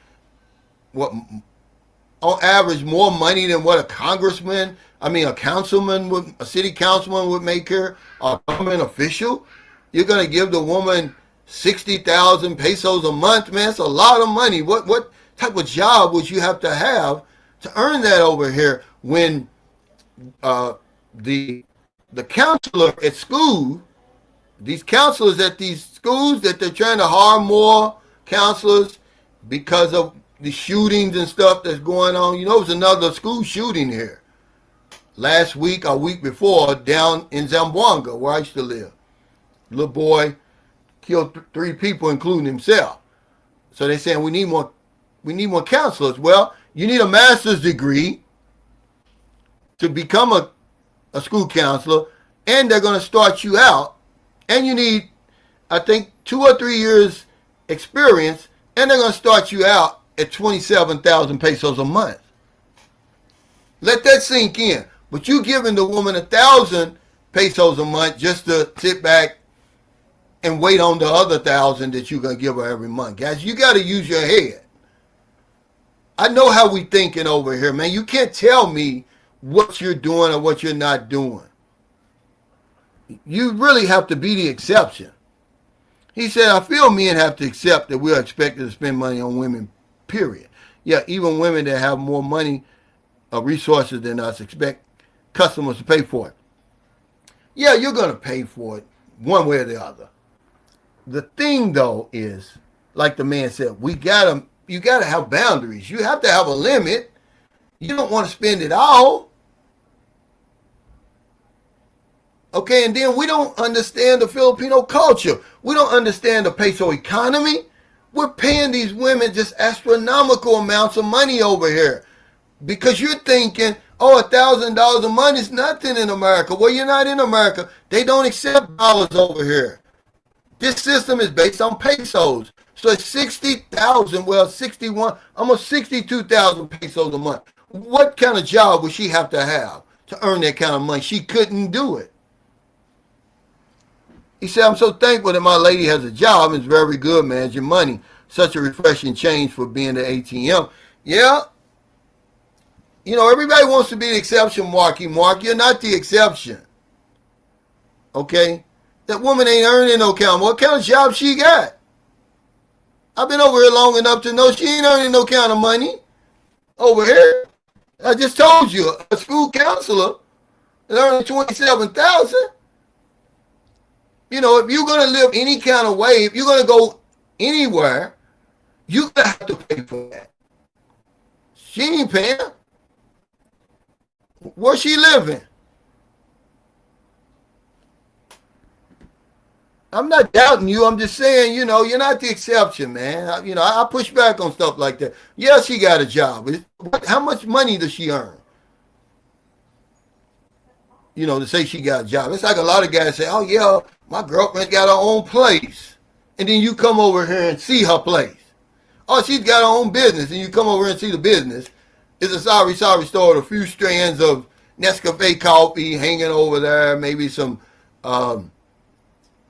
what, on average, more money than what a councilman, a city councilman would make her, or a government official? You're going to give the woman 60,000 pesos a month, man? That's a lot of money. What type of job would you have to earn that over here when the counselor at school, these counselors at these schools that they're trying to hire more counselors because of the shootings and stuff that's going on. You know, there's another school shooting here. last week or week before down in Zamboanga, where I used to live. Little boy killed 3 people, including himself. So they're saying we need more counselors. Well, you need a master's degree to become a school counselor, and they're going to start you out, and you need, I think, 2 or 3 years experience, and they're going to start you out at 27,000 pesos a month. Let that sink in. But you giving the woman 1,000 pesos a month just to sit back and wait on the other 1,000 that you're going to give her every month. Guys, you got to use your head. I know how we thinking over here, man. You can't tell me what you're doing or what you're not doing. You really have to be the exception. He said, I feel men have to accept that we're expected to spend money on women, period. Yeah, even women that have more money or resources than us expect customers to pay for it. Yeah, you're going to pay for it one way or the other. The thing, though, is, like the man said, you got to have boundaries. You have to have a limit. You don't want to spend it all. Okay, and then we don't understand the Filipino culture. We don't understand the peso economy. We're paying these women just astronomical amounts of money over here because you're thinking, oh, $1,000 a month is nothing in America. Well, you're not in America. They don't accept dollars over here. This system is based on pesos. So it's 60,000, well, 61, almost 62,000 pesos a month. What kind of job would she have to earn that kind of money? She couldn't do it. He said, I'm so thankful that my lady has a job and is very good managing money. Such a refreshing change for being the ATM. Yeah. You know, everybody wants to be the exception, Marky Mark. You're not the exception. Okay? That woman ain't earning no kind. What kind of job she got? I've been over here long enough to know she ain't earning no kind of money over here. I just told you, a school counselor is earning $27,000. You know, if you're going to live any kind of way, if you're going to go anywhere, you're going to have to pay for that. She ain't paying. Where she living? I'm not doubting you. I'm just saying, you know, you're not the exception, man. I push back on stuff like that. Yeah, she got a job. How much money does she earn? You know, to say she got a job. It's like a lot of guys say, oh, yeah, my girlfriend got her own place. And then you come over here and see her place. Oh, she's got her own business. And you come over here and see the business. It's a sorry store with a few strands of Nescafe coffee hanging over there. Maybe some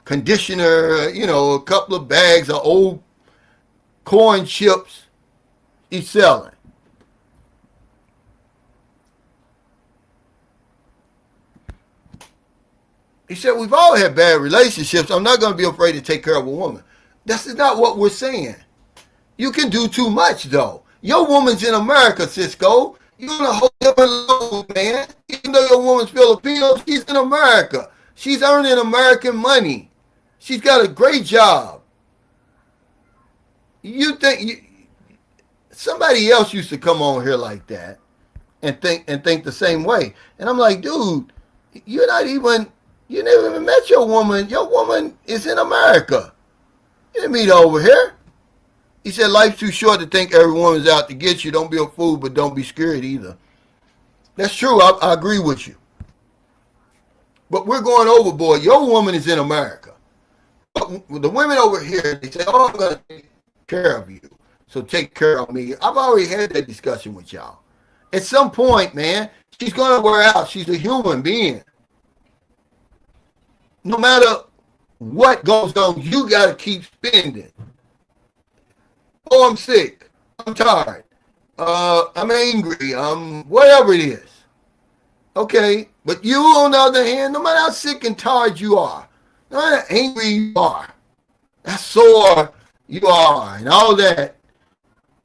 conditioner, you know, a couple of bags of old corn chips he's selling. He said, we've all had bad relationships. I'm not going to be afraid to take care of a woman. This is not what we're saying. You can do too much, though. Your woman's in America, Cisco. You're on a whole different level, man. Even though your woman's Filipino, she's in America. She's earning American money. She's got a great job. You think somebody else used to come on here like that and think the same way. And I'm like, dude, you never even met your woman. Your woman is in America. You didn't meet her over here. He said, life's too short to think every woman's out to get you. Don't be a fool, but don't be scared either. That's true. I agree with you. But we're going overboard. Your woman is in America. But the women over here, they say, oh, I'm going to take care of you. So take care of me. I've already had that discussion with y'all. At some point, man, she's going to wear out. She's a human being. No matter what goes on, you got to keep spending. Oh, I'm sick. I'm tired. I'm angry. Whatever it is. Okay. But you, on the other hand, no matter how sick and tired you are, no matter how angry you are, how sore you are, and all that,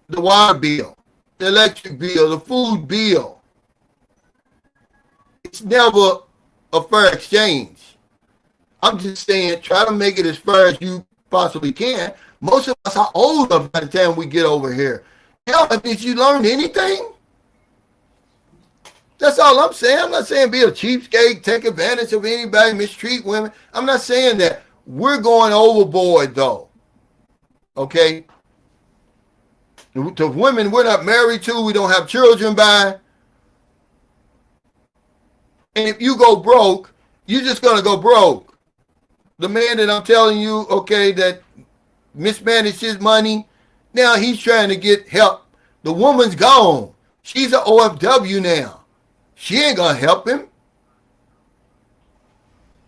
the water bill, the electric bill, the food bill, it's never a fair exchange. I'm just saying, try to make it as fair as you possibly can. Most of us are older by the time we get over here. Hell, did you learn anything? That's all I'm saying. I'm not saying be a cheapskate, take advantage of anybody, mistreat women. I'm not saying that. We're going overboard, though. Okay? To women we're not married to, we don't have children by. And if you go broke, you're just going to go broke. The man that I'm telling you, okay, that mismanaged his money, now he's trying to get help. The woman's gone. She's an OFW now. She ain't going to help him.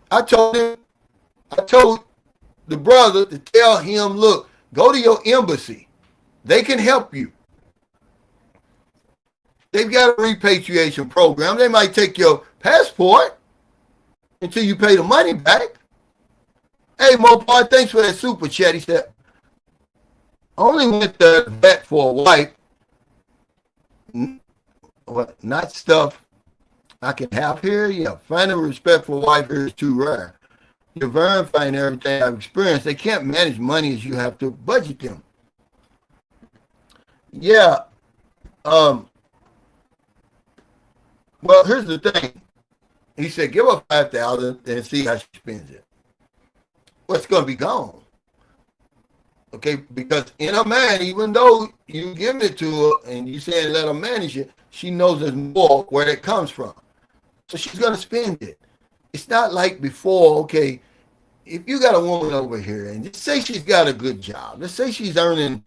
I told the brother to tell him, look, go to your embassy. They can help you. They've got a repatriation program. They might take your passport until you pay the money back. Hey, Mopar, thanks for that super chat. He said, only went to the vet for a wife. What, not stuff I can have here? Yeah, finding respect for a wife here is too rare. You're verifying everything I've experienced. They can't manage money as you have to budget them. Yeah. Well, here's the thing. He said, give her $5,000 and see how she spends it. Well, it's going to be gone. Okay, because in her mind, even though you give it to her and you saying let her manage it, she knows there's more where it comes from. So she's going to spend it. It's not like before, okay, if you got a woman over here and just say she's got a good job, let's say she's earning,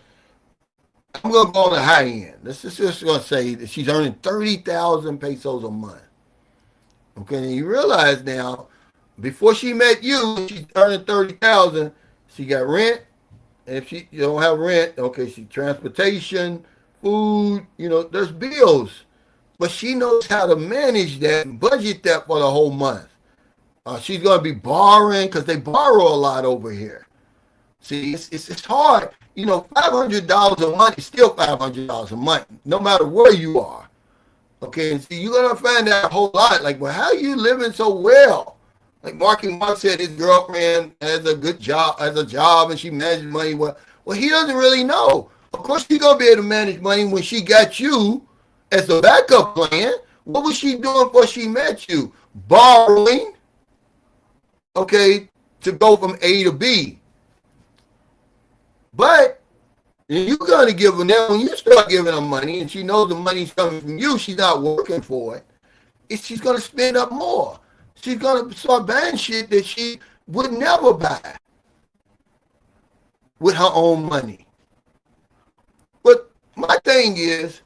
I'm going to go on the high end. Let's just going to say that she's earning 30,000 pesos a month. Okay, and you realize now, before she met you, she's earning 30,000. She got rent. And if you don't have rent, okay, she transportation, food, there's bills. But she knows how to manage that and budget that for the whole month. She's going to be borrowing because they borrow a lot over here. See, it's hard. $500 a month is still $500 a month, no matter where you are. Okay, and see, you're going to find out a whole lot. Like, well, how are you living so well? Like Marky Mark said, his girlfriend has a job, and she manages money well. Well, he doesn't really know. Of course, she's going to be able to manage money when she got you as a backup plan. What was she doing before she met you? Borrowing, okay, to go from A to B. But you're going to give her, now when you start giving her money and she knows the money's coming from you, she's not working for it, she's going to spend up more. She's going to start buying shit that she would never buy with her own money. But my thing is,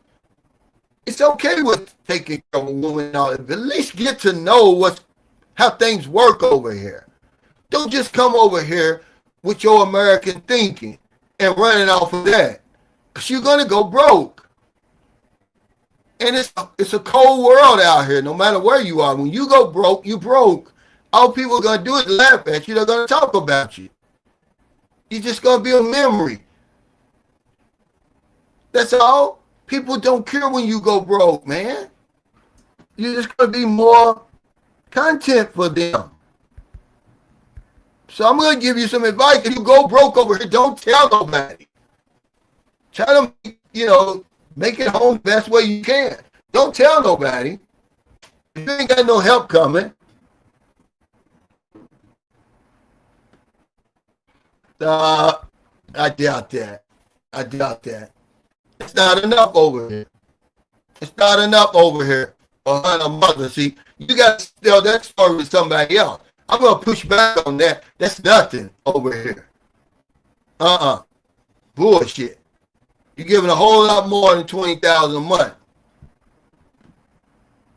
it's okay with taking care of a woman, but at least get to know how things work over here. Don't just come over here with your American thinking and running off of that, because you're going to go broke. And it's a cold world out here, no matter where you are. When you go broke, you broke. All people are going to do is laugh at you. They're going to talk about you. You're just going to be a memory. That's all. People don't care when you go broke, man. You're just going to be more content for them. So I'm going to give you some advice. If you go broke over here, don't tell nobody. Try to, make it home the best way you can. Don't tell nobody. If you ain't got no help coming, I doubt that. It's not enough over here. For her and her mother. See, you got to tell that story with somebody else. I'm going to push back on that. That's nothing over here. Bullshit. You're giving a whole lot more than $20,000 a month.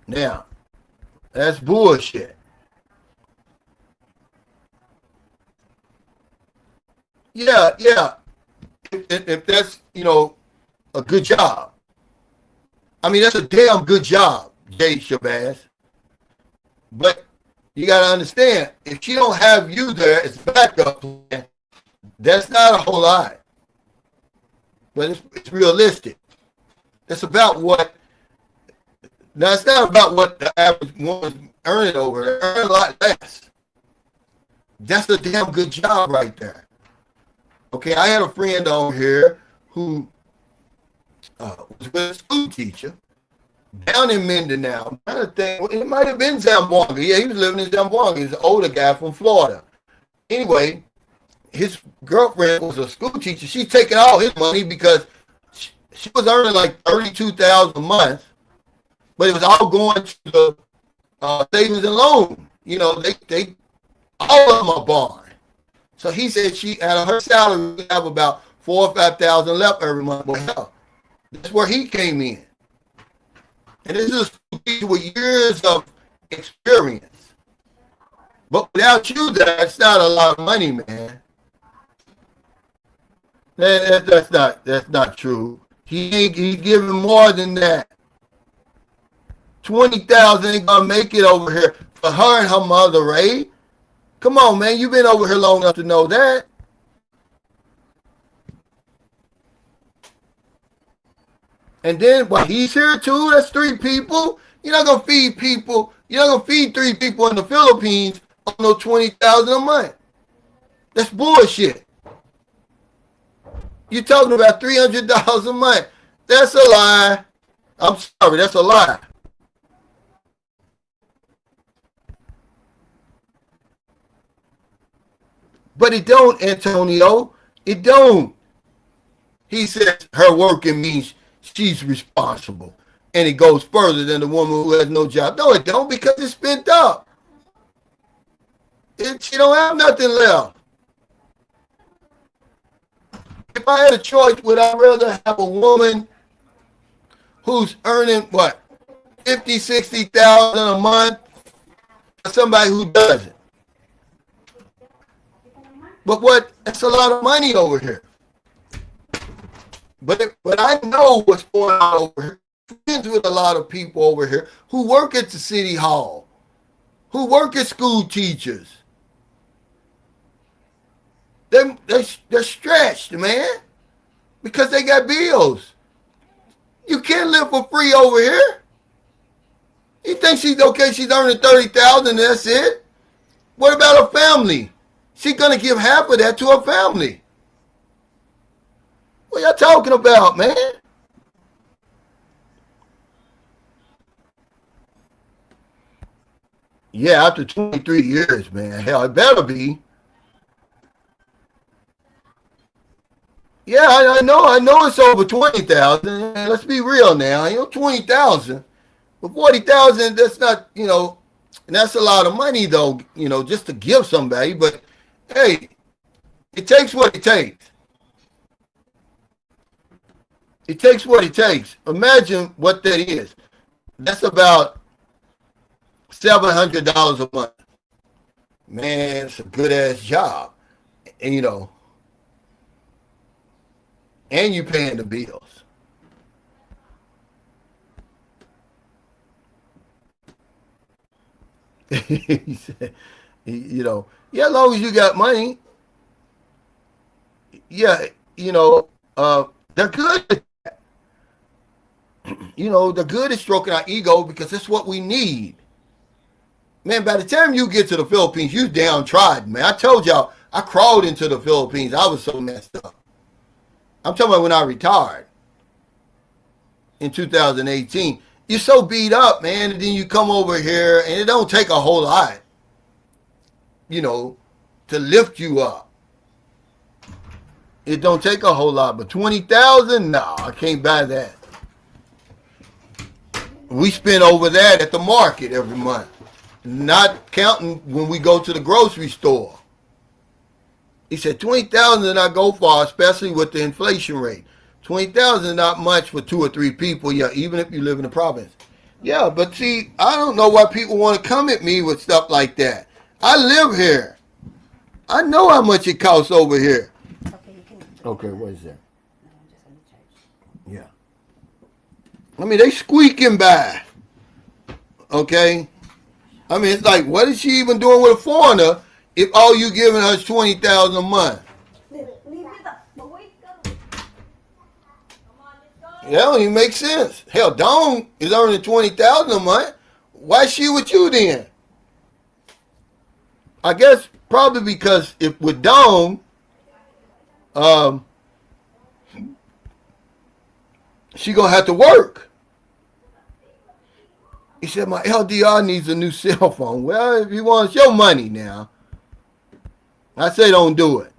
Now, that's bullshit. Yeah. If that's, a good job. I mean, that's a damn good job, Jay Shabazz. But you got to understand, if she don't have you there as backup plan, that's not a whole lot. But it's realistic. It's about it's not about what the average woman's earning over there. Earn a lot less. That's a damn good job right there. Okay, I had a friend on here who was with a school teacher, down in Mindanao. I'm trying to think. It might have been Zamboanga. Yeah, he was living in Zamboanga. He's an older guy from Florida. Anyway, his girlfriend was a school teacher. She's taking all his money because she was earning like $32,000 a month, but it was all going to the savings and loan. You know, they all of them are born. So he said she out of her salary would have about $4,000 or $5,000 left every month. Well, hell, that's where he came in. And this is a school teacher with years of experience. But without you, that's not a lot of money, man. That's not true. He's giving more than that. 20,000 ain't gonna make it over here for her and her mother, Ray. Come on, man. You've been over here long enough to know that. And then while he's here too, that's 3 people. You're not gonna feed people. You're not gonna feed 3 people in the Philippines on no 20,000 a month. That's bullshit. You're talking about $300 a month. That's a lie. I'm sorry, that's a lie. But it don't, Antonio. It don't. He says her working means she's responsible. And it goes further than the woman who has no job. No, it don't, because it's spent up. She don't have nothing left. If I had a choice, would I rather have a woman who's earning, what, 50, 60,000 a month, or somebody who doesn't? But what? That's a lot of money over here. But I know what's going on over here. Friends with a lot of people over here who work at the city hall, who work as school teachers. They're stretched, man, because they got bills. You can't live for free over here. You think she's okay? She's earning 30,000. That's it. What about her family? She's gonna give half of that to her family. What y'all talking about, man? Yeah, after 23 years, man. Hell, it better be. Yeah, I know it's over 20,000. Let's be real now. 20,000. But 40,000, that's not, and that's a lot of money though, just to give somebody. But hey, it takes what it takes. It takes what it takes. Imagine what that is. That's about $700 a month. Man, it's a good ass job. And and you paying the bills. He said, yeah, as long as you got money, yeah, they're good. They're good at stroking our ego because that's what we need. Man, by the time you get to the Philippines, you downtrodden, man. I told y'all, I crawled into the Philippines. I was so messed up. I'm talking about when I retired in 2018. You're so beat up, man, and then you come over here, and it don't take a whole lot, to lift you up. It don't take a whole lot, but 20,000, no, I can't buy that. We spend over that at the market every month, not counting when we go to the grocery store. He said 20,000 is not go far, especially with the inflation rate. 20,000 is not much for 2 or 3 people, yeah, even if you live in the province. Yeah, but see, I don't know why people want to come at me with stuff like that. I live here. I know how much it costs over here. Okay, what is that? Yeah. I mean, they squeaking by. Okay? I mean, it's like, what is she even doing with a foreigner if all you giving her is 20,000 a month? That don't even make sense. Hell, Dawn is earning 20,000 a month. Why is she with you then? I guess probably because if with Dawn, she gonna have to work. He said, my LDR needs a new cell phone. Well, if you want your money now, I say don't do it.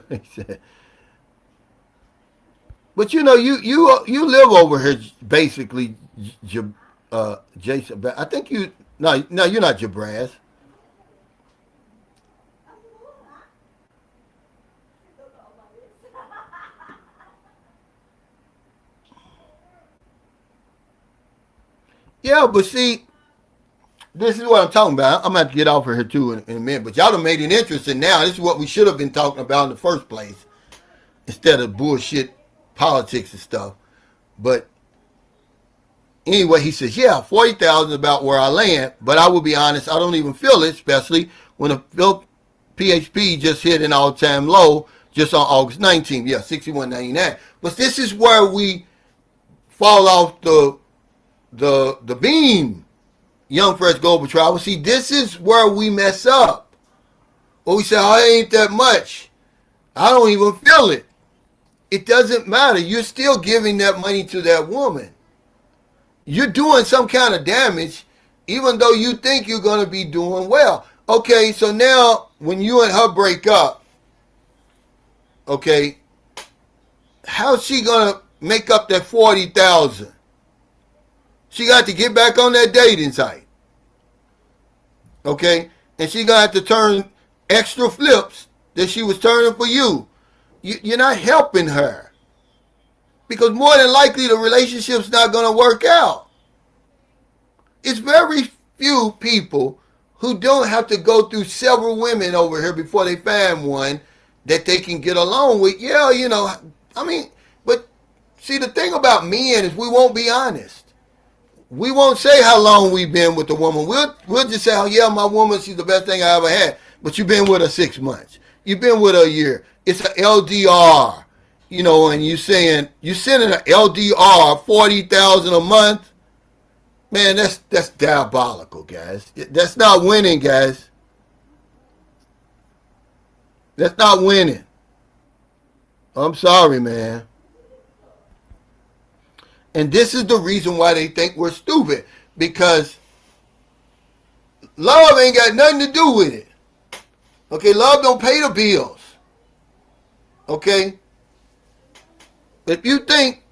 He said, but you know, you live over here basically, Jason. I think you no you're not Jabraz. Yeah, but see, this is what I'm talking about. I'm gonna have to get off of here too in a minute. But y'all done made it interesting now. This is what we should have been talking about in the first place, instead of bullshit politics and stuff. But anyway, he says, yeah, 40,000 is about where I land, but I will be honest, I don't even feel it, especially when the PHP just hit an all-time low just on August 19th. Yeah, 61.99. But this is where we fall off the beam, Young Fresh Global Travel. See, this is where we mess up. Well, we say, oh, it ain't that much. I don't even feel it. It doesn't matter. You're still giving that money to that woman. You're doing some kind of damage, even though you think you're going to be doing well. Okay, so now when you and her break up, okay, how's she going to make up that 40,000? She got to get back on that dating site. Okay, and she going to have to turn extra flips that she was turning for you. You're not helping her. Because more than likely the relationship's not going to work out. It's very few people who don't have to go through several women over here before they find one that they can get along with. Yeah, you know, I mean, but see, the thing about men is we won't be honest. We won't say how long we've been with the woman. We'll just say, oh, yeah, my woman, she's the best thing I ever had. But you've been with her 6 months. You've been with her a year. It's an LDR. You know, and you sending an LDR 40,000 a month, man, that's diabolical, guys. That's not winning, guys. That's not winning. I'm sorry, man. And this is the reason why they think we're stupid, because love ain't got nothing to do with it. Okay, love don't pay the bills. Okay. If you think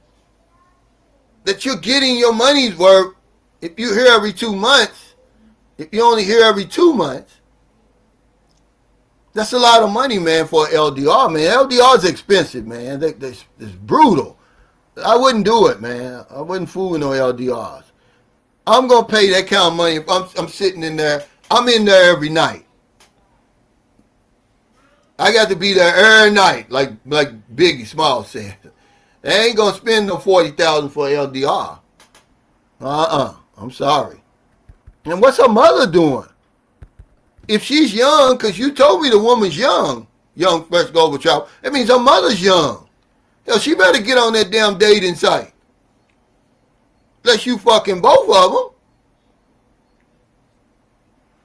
that you're getting your money's worth, if you're here every 2 months, if you only here every 2 months, that's a lot of money, man, for an LDR, man. LDR is expensive, man. It's brutal. I wouldn't do it, man. I wouldn't fool with no LDRs. I'm going to pay that kind of money if I'm sitting in there. I'm in there every night. I got to be there every night, like Biggie Smalls said. They ain't gonna spend no 40,000 for LDR. I'm sorry. And what's her mother doing? If she's young, because you told me the woman's young Fresh Global Travel, that means her mother's young. Hell, she better get on that damn dating site. Unless you fucking both of them.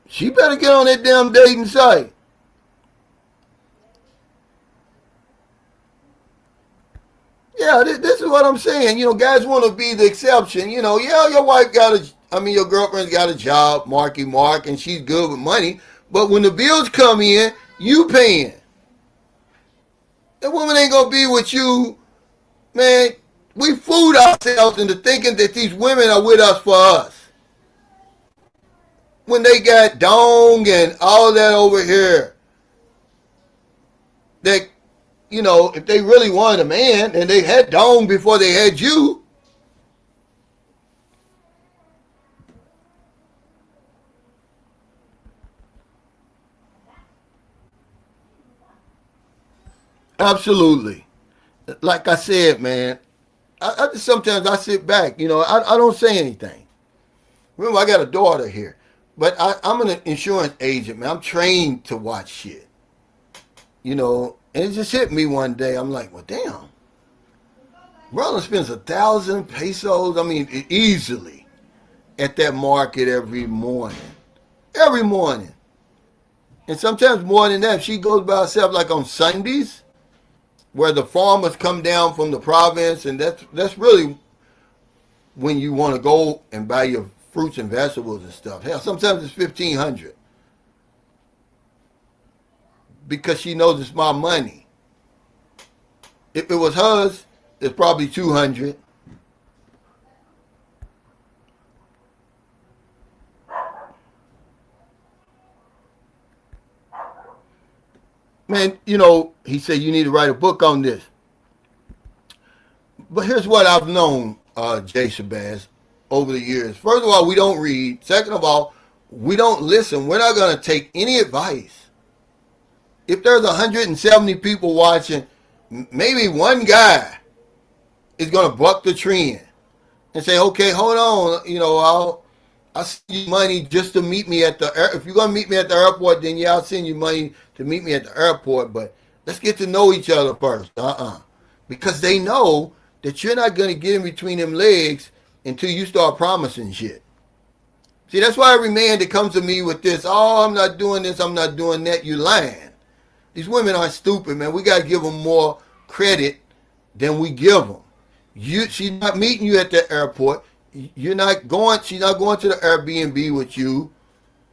She better get on that damn dating site. Yeah, this is what I'm saying. You know, guys want to be the exception. You know, yeah, your girlfriend's got a job, Marky Mark, and she's good with money. But when the bills come in, you paying. That woman ain't going to be with you, man. We fooled ourselves into thinking that these women are with us for us. When they got dong and all that over here. That, you know, if they really wanted a man and they had dong before they had you. Absolutely. Like I said, man, I just sometimes I sit back, you know, I don't say anything. Remember, I got a daughter here, but I'm an insurance agent, man. I'm trained to watch shit, you know, and it just hit me one day. I'm like, well, damn. Brother spends 1,000 pesos, I mean, easily at that market every morning. Every morning. And sometimes more than that, she goes by herself like on Sundays, where the farmers come down from the province, and that's really when you want to go and buy your fruits and vegetables and stuff. Hell, sometimes it's $1,500 because she knows it's my money. If it was hers, it's probably $200. Man, you know, he said you need to write a book on this. But here's what I've known, Jay Shabazz, over the years. First of all, we don't read. Second of all, we don't listen. We're not going to take any advice. If there's 170 people watching, maybe one guy is going to buck the trend and say, okay, hold on, you know, I'll send you money just to meet me at the if you're going to meet me at the airport, then yeah, I'll send you money to meet me at the airport, but let's get to know each other first. Because they know that you're not going to get in between them legs until you start promising shit. See, that's why every man that comes to me with this, oh, I'm not doing this, I'm not doing that, you lying. These women aren't stupid, man. We got to give them more credit than we give them. She's not meeting you at the airport. She's not going to the Airbnb with you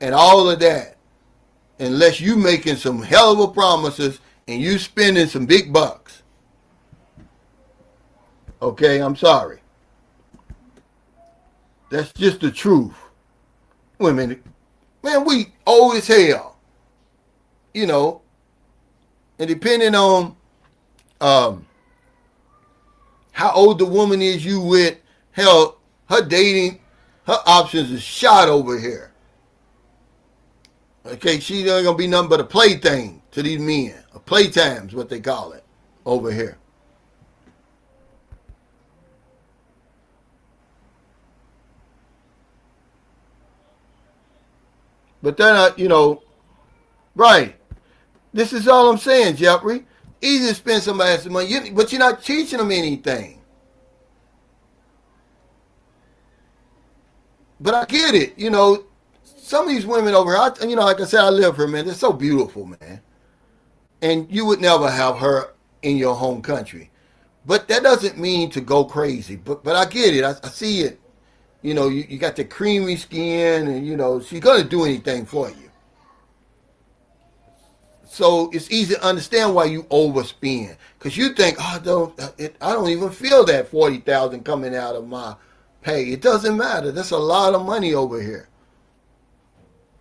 and all of that unless you making some hell of a promises and you spending some big bucks. Okay, I'm sorry. That's just the truth. Women, man, we old as hell. You know, and depending on how old the woman is you with, hell, her dating, her options is shot over here. Okay, she's not going to be nothing but a plaything to these men. A playtime's what they call it over here. But they're not, you know, right. This is all I'm saying, Jeffrey. Easy to spend somebody else's money, but you're not teaching them anything. But I get it. You know, some of these women over here, you know, like I said, I live here, man. They're so beautiful, man. And you would never have her in your home country. But that doesn't mean to go crazy. But I get it. I see it. You know, you got the creamy skin, and, you know, she's going to do anything for you. So it's easy to understand why you overspend. Because you think, oh, I don't even feel that $40,000 coming out of my pay. It doesn't matter. That's a lot of money over here.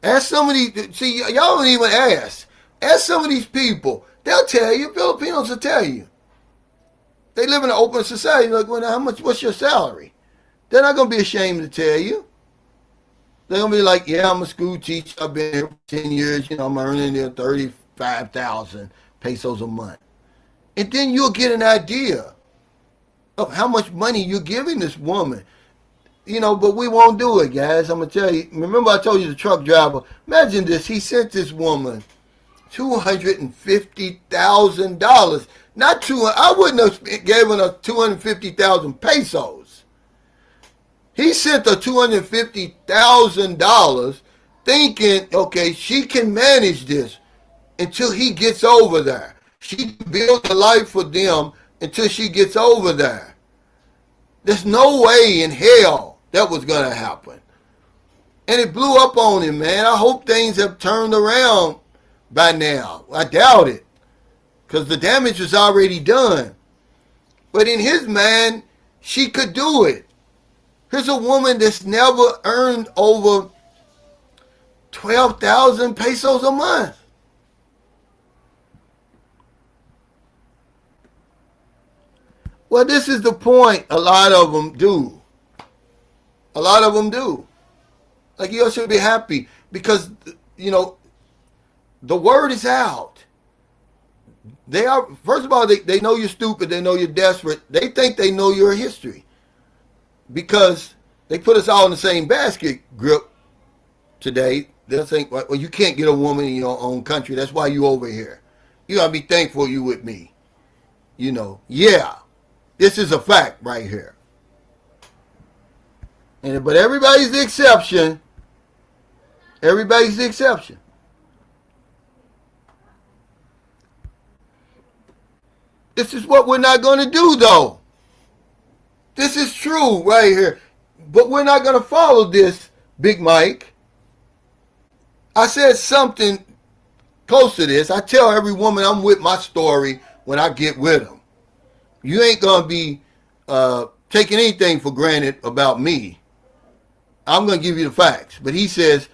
Ask some of these, see, y'all don't even ask. Ask some of these people. They'll tell you. Filipinos will tell you. They live in an open society. Like, well, how much? What's your salary? They're not going to be ashamed to tell you. They're going to be like, yeah, I'm a school teacher. I've been here for 10 years. You know, I'm earning 35,000 pesos a month. And then you'll get an idea of how much money you're giving this woman. You know, but we won't do it, guys. I'm going to tell you. Remember I told you the truck driver. Imagine this. He sent this woman $250,000. Not I wouldn't have given her 250,000 pesos. He sent her $250,000 thinking, okay, she can manage this until he gets over there. She built a life for them until she gets over there. There's no way in hell that was going to happen. And it blew up on him, man. I hope things have turned around by now. I doubt it, because the damage was already done. But in his mind, she could do it. Here's a woman that's never earned over 12,000 pesos a month. Well, this is the point. A lot of them do. A lot of them do. Like, you should be happy because, you know, the word is out. They are, first of all, they know you're stupid. They know you're desperate. They think they know your history because they put us all in the same basket grip today. They'll think, well, you can't get a woman in your own country. That's why you over here. You got to be thankful you with me. You know, yeah, this is a fact right here. But everybody's the exception. Everybody's the exception. This is what we're not going to do, though. This is true right here. But we're not going to follow this, Big Mike. I said something close to this. I tell every woman I'm with my story when I get with them. You ain't going to be taking anything for granted about me. I'm going to give you the facts. But he says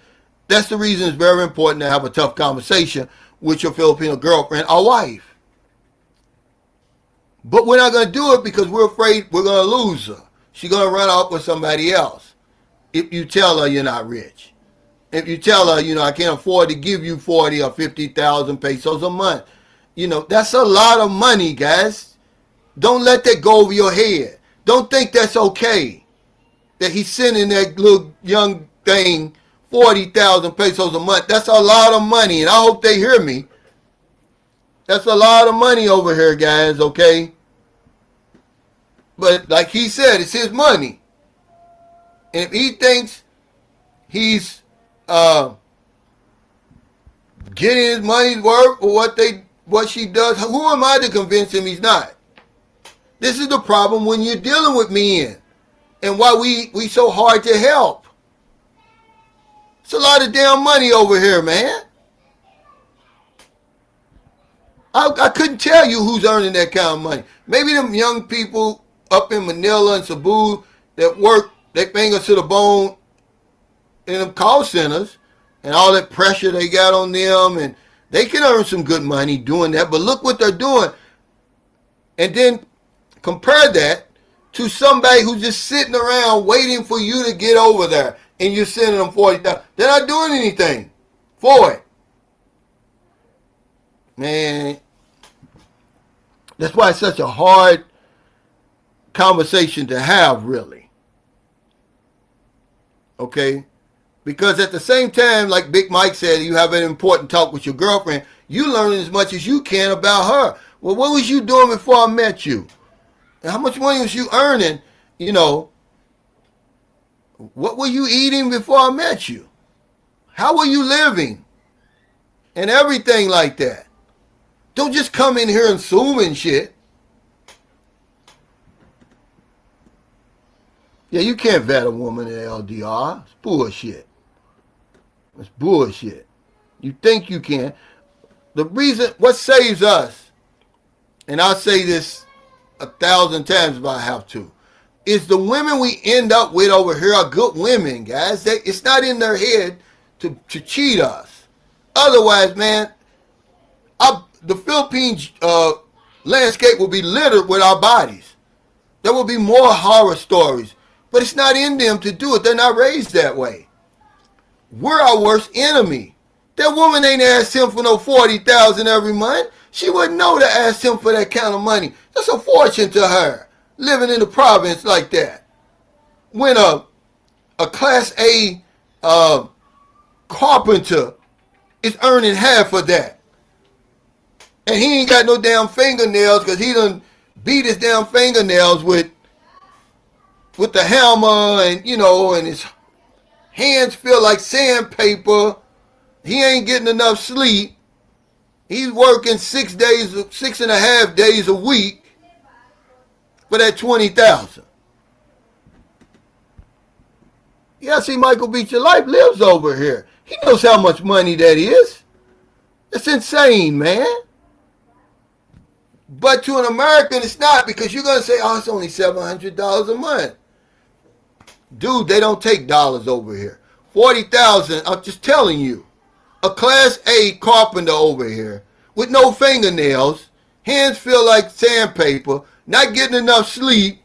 that's the reason it's very important to have a tough conversation with your Filipino girlfriend or wife. But we're not going to do it because we're afraid we're going to lose her. She's going to run off with somebody else if you tell her you're not rich. If you tell her, I can't afford to give you 40 or 50,000 pesos a month. That's a lot of money, guys. Don't let that go over your head. Don't think that's okay. That he's sending that little young thing 40,000 pesos a month. That's a lot of money, and I hope they hear me. That's a lot of money over here, guys, okay? But like he said, it's his money. And if he thinks he's getting his money's worth for what she does, who am I to convince him he's not? This is the problem when you're dealing with men and why we so hard to help. It's a lot of damn money over here, man. I couldn't tell you who's earning that kind of money. Maybe them young people up in Manila and Cebu that work their fingers to the bone in them call centers and all that pressure they got on them, and they can earn some good money doing that. But look what they're doing. And then compare that to somebody who's just sitting around waiting for you to get over there and you're sending them 40,000. They're not doing anything for it. Man, that's why it's such a hard conversation to have, really. Okay? Because at the same time, like Big Mike said, you have an important talk with your girlfriend, you learn as much as you can about her. Well, what was you doing before I met you? And how much money was you earning? What were you eating before I met you? How were you living? And everything like that. Don't just come in here assuming shit. Yeah, you can't vet a woman in LDR. It's bullshit. It's bullshit. You think you can. The reason, what saves us, and I'll say this 1,000 times if I have to, is the women we end up with over here are good women, guys. It's not in their head to cheat us. Otherwise, man, the Philippines landscape will be littered with our bodies. There will be more horror stories. But it's not in them to do it. They're not raised that way. We're our worst enemy. That woman ain't asked him for no 40,000 every month. She wouldn't know to ask him for that kind of money. That's a fortune to her, living in the province like that. When a Class A carpenter is earning half of that. And he ain't got no damn fingernails because he done beat his damn fingernails with the hammer, and and his hands feel like sandpaper. He ain't getting enough sleep. He's working 6.5 days a week for that 20,000. Yeah, see, Michael Beach Your Life lives over here. He knows how much money that is. It's insane, man. But to an American, it's not, because you're going to say, oh, it's only $700 a month. Dude, they don't take dollars over here. 40,000, I'm just telling you. A Class A carpenter over here with no fingernails, hands feel like sandpaper, not getting enough sleep,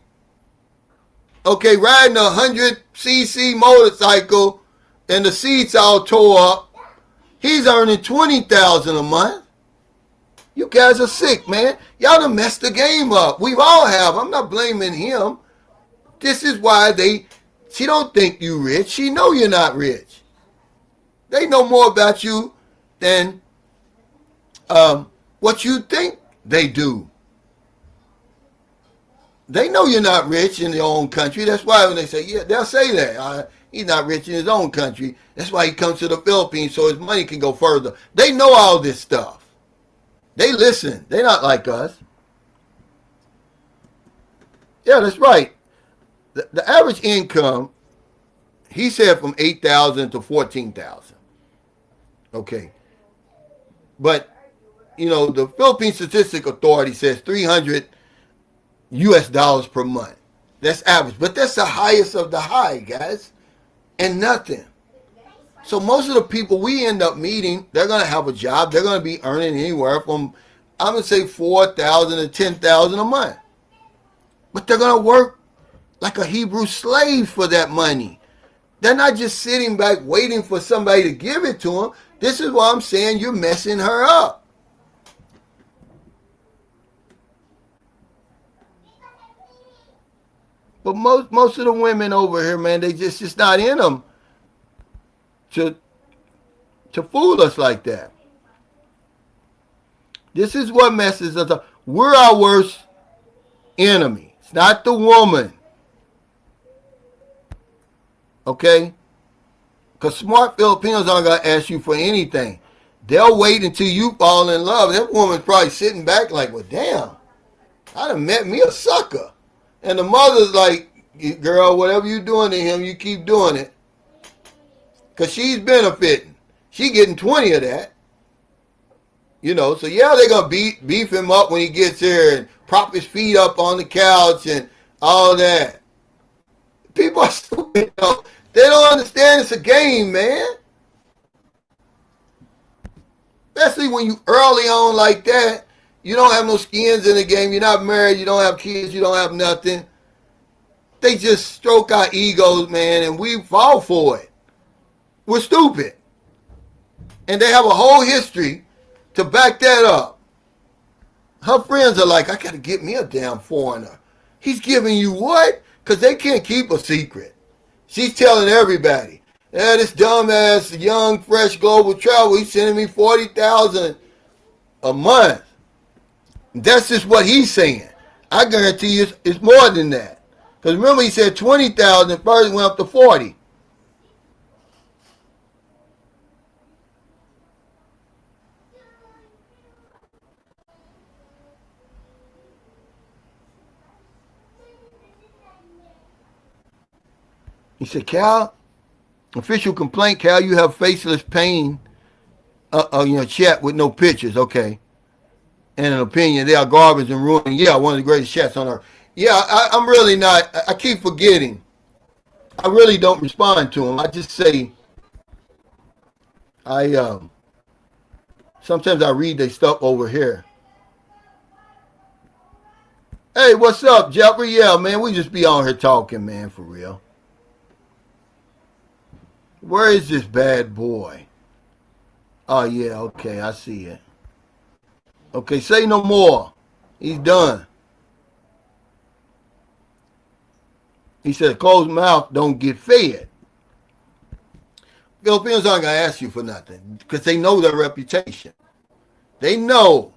okay, riding a 100cc motorcycle and the seats all tore up. He's earning 20,000 a month. You guys are sick, man. Y'all done messed the game up. We all have. I'm not blaming him. This is why she don't think you rich. She know you're not rich. They know more about you than what you think they do. They know you're not rich in your own country. That's why when they say, yeah, they'll say that. He's not rich in his own country. That's why he comes to the Philippines so his money can go further. They know all this stuff. They listen. They're not like us. Yeah, that's right. The average income, he said, from 8,000 to 14,000. Okay, but the Philippine Statistic Authority says 300 U.S. dollars per month. That's average, but that's the highest of the high, guys, and nothing. So most of the people we end up meeting, they're going to have a job. They're going to be earning anywhere from, I'm going to say, 4,000 to 10,000 a month. But they're going to work like a Hebrew slave for that money. They're not just sitting back waiting for somebody to give it to them. This is why I'm saying you're messing her up. But most of the women over here, man, they just not in them to fool us like that. This is what messes us up. We're our worst enemy. It's not the woman. Okay? Because smart Filipinos aren't going to ask you for anything. They'll wait until you fall in love. That woman's probably sitting back like, well, damn, I done met me a sucker. And the mother's like, girl, whatever you doing to him, you keep doing it. Because she's benefiting. She getting 20 of that. So yeah, they're going to beef him up when he gets here and prop his feet up on the couch and all that. People are stupid, though. They don't understand it's a game, man. Especially when you early on like that. You don't have no skins in the game. You're not married. You don't have kids. You don't have nothing. They just stroke our egos, man, and we fall for it. We're stupid. And they have a whole history to back that up. Her friends are like, I got to get me a damn foreigner. He's giving you what? Because they can't keep a secret. She's telling everybody, this dumbass, young, fresh global travel, he's sending me $40,000 a month. That's just what he's saying. I guarantee you it's more than that. Because remember, he said 20,000 first, went up to 40. He said, Cal, official complaint, Cal, you have faceless pain on your chat with no pictures. Okay. And an opinion, they are garbage and ruining. Yeah, one of the greatest chats on earth. Yeah, I'm really not. I keep forgetting. I really don't respond to them. I just say, sometimes I read their stuff over here. Hey, what's up, Jeffrey? Yeah, man, we just be on here talking, man, for real. Where is this bad boy? Oh, yeah, okay, I see it. Okay, say no more. He's done. He said, closed mouth don't get fed. Filipinos aren't going to ask you for nothing because they know their reputation. They know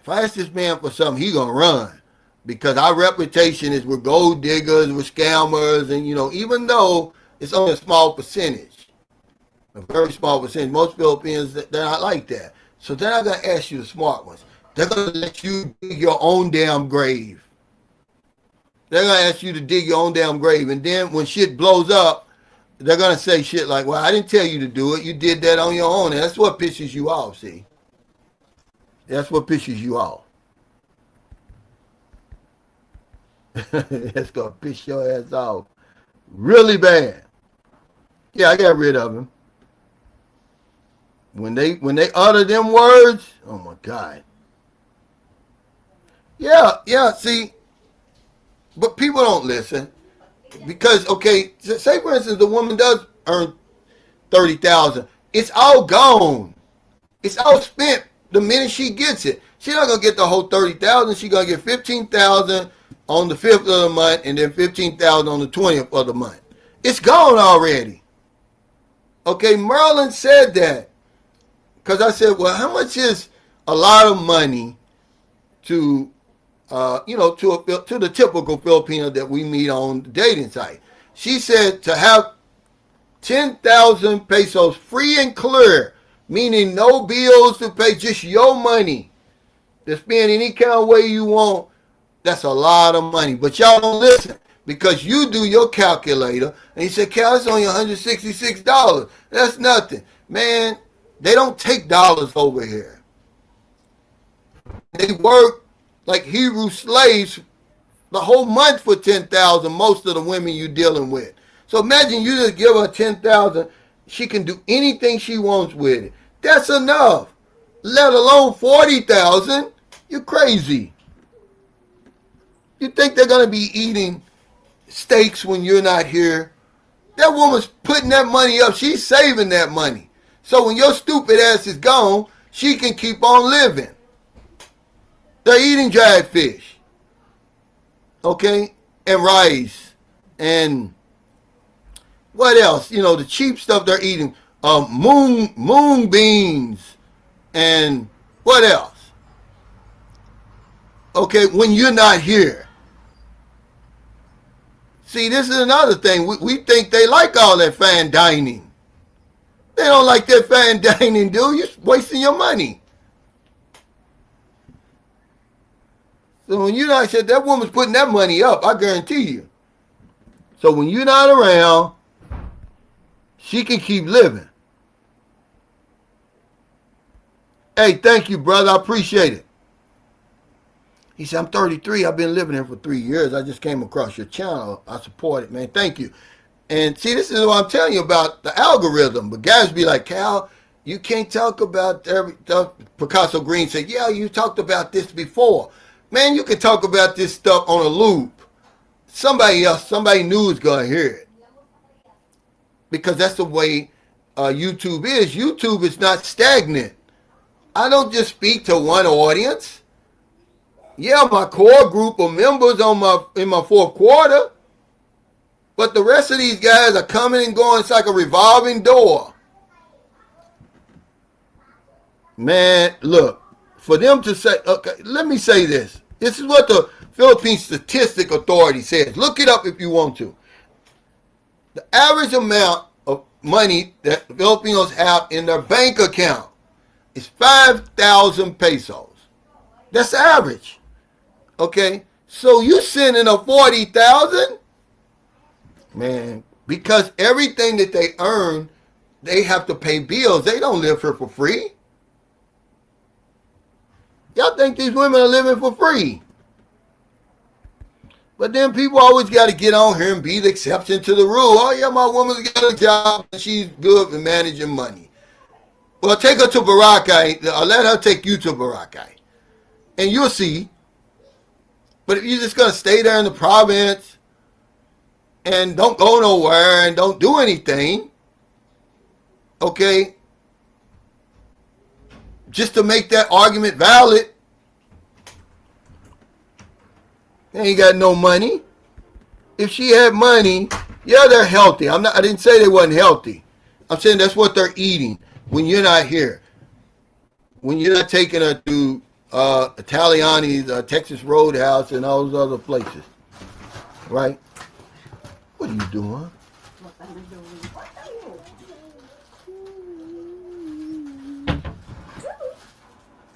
if I ask this man for something, he's going to run because our reputation is we're gold diggers, we're scammers, and, even though it's only a small percentage, a very small percentage, most Filipinos, they're not like that. So they're not going to ask you the smart ones. They're going to let you dig your own damn grave. They're going to ask you to dig your own damn grave. And then when shit blows up, they're going to say shit like, well, I didn't tell you to do it. You did that on your own. And that's what pisses you off, see? That's what pisses you off. That's going to piss your ass off really bad. Yeah, I got rid of him. When they utter them words, oh my God. Yeah, see, but people don't listen because, okay, say for instance, the woman does earn 30,000. It's all gone. It's all spent the minute she gets it. She's not gonna get the whole 30,000. She's gonna get 15,000 on the 5th of the month and then 15,000 on the 20th of the month. It's gone already. Okay, Merlin said that because I said, well, how much is a lot of money to to the typical Filipino that we meet on the dating site? She said to have 10,000 pesos free and clear, meaning no bills to pay, just your money to spend any kind of way you want That's a lot of money. But y'all don't listen because you do your calculator and you say, Cal, it's only $166. That's nothing. Man, they don't take dollars over here. They work like Hebrew slaves the whole month for $10,000, most of the women you're dealing with. So imagine you just give her $10,000, she can do anything she wants with it. That's enough. Let alone $40,000. You're crazy. You think they're gonna be eating steaks when you're not here? That woman's putting that money up. She's saving that money. So when your stupid ass is gone, she can keep on living. They're eating dried fish. Okay? And rice. And what else? You know, the cheap stuff they're eating. Moon beans. And what else? Okay, when you're not here. See, this is another thing. We think they like all that fine dining. They don't like that fine dining, dude. You're wasting your money. So when you're not here, that woman's putting that money up, I guarantee you. So when you're not around, she can keep living. Hey, thank you, brother. I appreciate it. He said, I'm 33. I've been living here for 3 years. I just came across your channel. I support it, man. Thank you. And see, this is what I'm telling you about the algorithm. But guys be like, Cal, you can't talk about everything. Picasso Green said, yeah, you talked about this before. Man, you can talk about this stuff on a loop. Somebody else, somebody new is going to hear it. Because that's the way YouTube is. YouTube is not stagnant. I don't just speak to one audience. Yeah, my core group of members in my fourth quarter. But the rest of these guys are coming and going. It's like a revolving door. Man, look, for them to say, okay, let me say this. This is what the Philippine Statistic Authority says. Look it up if you want to. The average amount of money that Filipinos have in their bank account is 5,000 pesos. That's the average. Okay? So you sending a 40,000? Man, because everything that they earn, they have to pay bills. They don't live here for free. Y'all think these women are living for free. But then people always got to get on here and be the exception to the rule. Oh, yeah, my woman's got a job and she's good at managing money. Well, take her to Boracay. Let her take you to Boracay. And you'll see. But if you're just going to stay there in the province and don't go nowhere and don't do anything, okay, just to make that argument valid, they ain't got no money. If she had money, yeah, they're healthy. I didn't say they wasn't healthy. I'm saying that's what they're eating when you're not here. When you're not taking her to Italiani's, Texas Roadhouse, and all those other places. Right? What are you doing?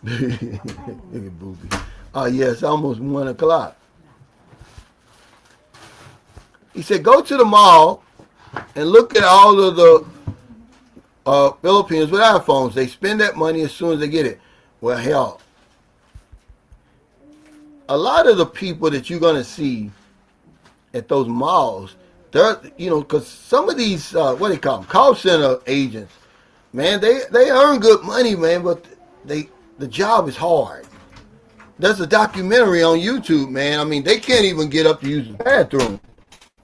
Look at Booby. Oh, yeah, it's almost 1 o'clock. He said, go to the mall and look at all of the Filipinos with iPhones. They spend that money as soon as they get it. Well, hell, a lot of the people that you're going to see at those malls, they're, you know, because some of these, what do they call them, call center agents, man, they earn good money, man, but the job is hard. There's a documentary on YouTube, man. I mean, they can't even get up to use the bathroom.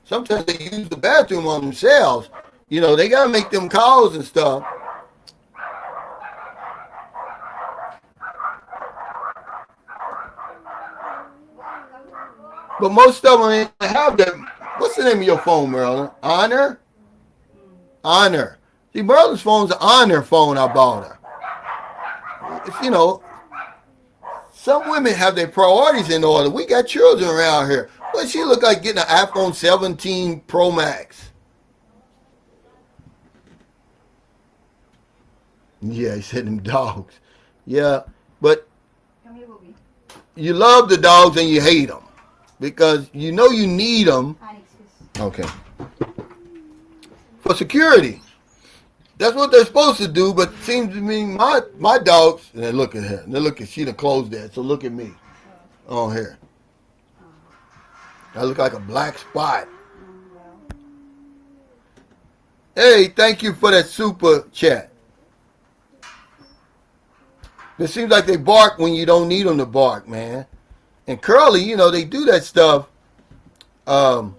Sometimes they use the bathroom on themselves. You know, they got to make them calls and stuff. But most of them ain't have that. What's the name of your phone, Merlin? Honor? Honor. See, Merlin's phone's an Honor phone I bought her. It's, you know, some women have their priorities in order. We got children around here. What she look like getting an iPhone 17 Pro Max? Yeah, he said them dogs. Yeah, but you love the dogs and you hate them. because you know you need them. Okay. For security. That's what they're supposed to do, but it seems to me my dogs, and then look at her. Then look at, she done closed that, so look at me on here. I look like a black spot. Hey, thank you for that super chat. It seems like they bark when you don't need them to bark, man. And Curly, you know, they do that stuff. You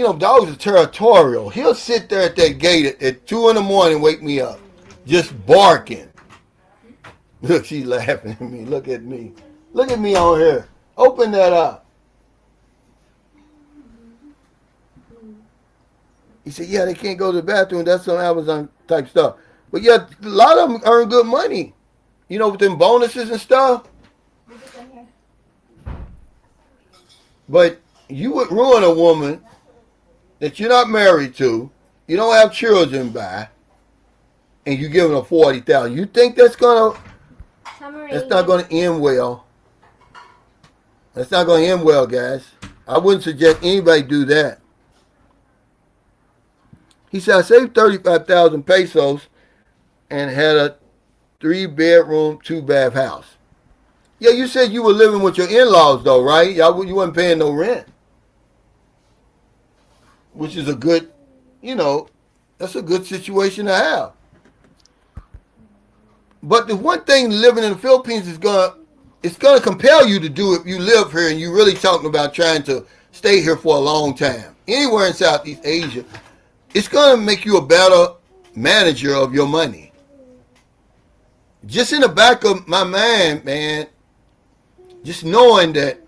know, dogs are territorial. He'll sit there at that gate at 2 in the morning and wake me up, just barking. Look, she's laughing at me. Look at me. Look at me on here. Open that up. He said, yeah, they can't go to the bathroom. That's some Amazon type stuff. But yeah, a lot of them earn good money. You know, with them bonuses and stuff. But you would ruin a woman that you're not married to, you don't have children by, and you give them a $40,000. You think that's not gonna end well? That's not gonna end well, guys. I wouldn't suggest anybody do that. He said, I saved 35,000 pesos and had a 3-bedroom, 2-bath house. Yeah, you said you were living with your in-laws though, right? You wasn't paying no rent. Which is a good, you know, that's a good situation to have. But the one thing living in the Philippines is it's gonna compel you to do if you live here and you're really talking about trying to stay here for a long time. Anywhere in Southeast Asia, it's gonna make you a better manager of your money. Just in the back of my mind, man, just knowing that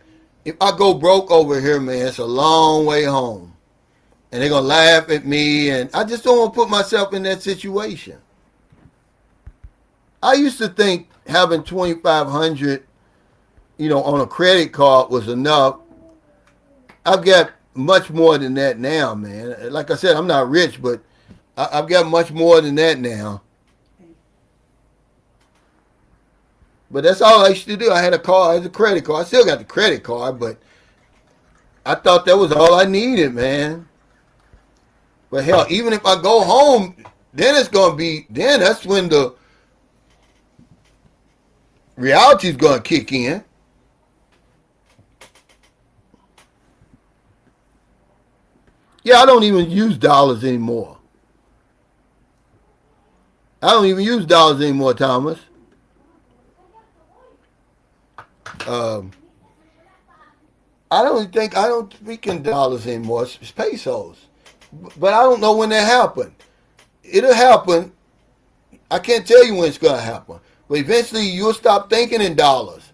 if I go broke over here, man, it's a long way home. And they're going to laugh at me, and I just don't want to put myself in that situation. I used to think having $2,500, you know, on a credit card was enough. I've got much more than that now, man. Like I said, I'm not rich, but I've got much more than that now. But that's all I used to do. I had a credit card. I still got the credit card, but I thought that was all I needed, man. But hell, even if I go home, then that's when the reality is going to kick in. Yeah, I don't even use dollars anymore. I don't even use dollars anymore, Thomas. I don't speak in dollars anymore. It's pesos. But I don't know when that happened. It'll happen. I can't tell you when it's going to happen. But eventually you'll stop thinking in dollars.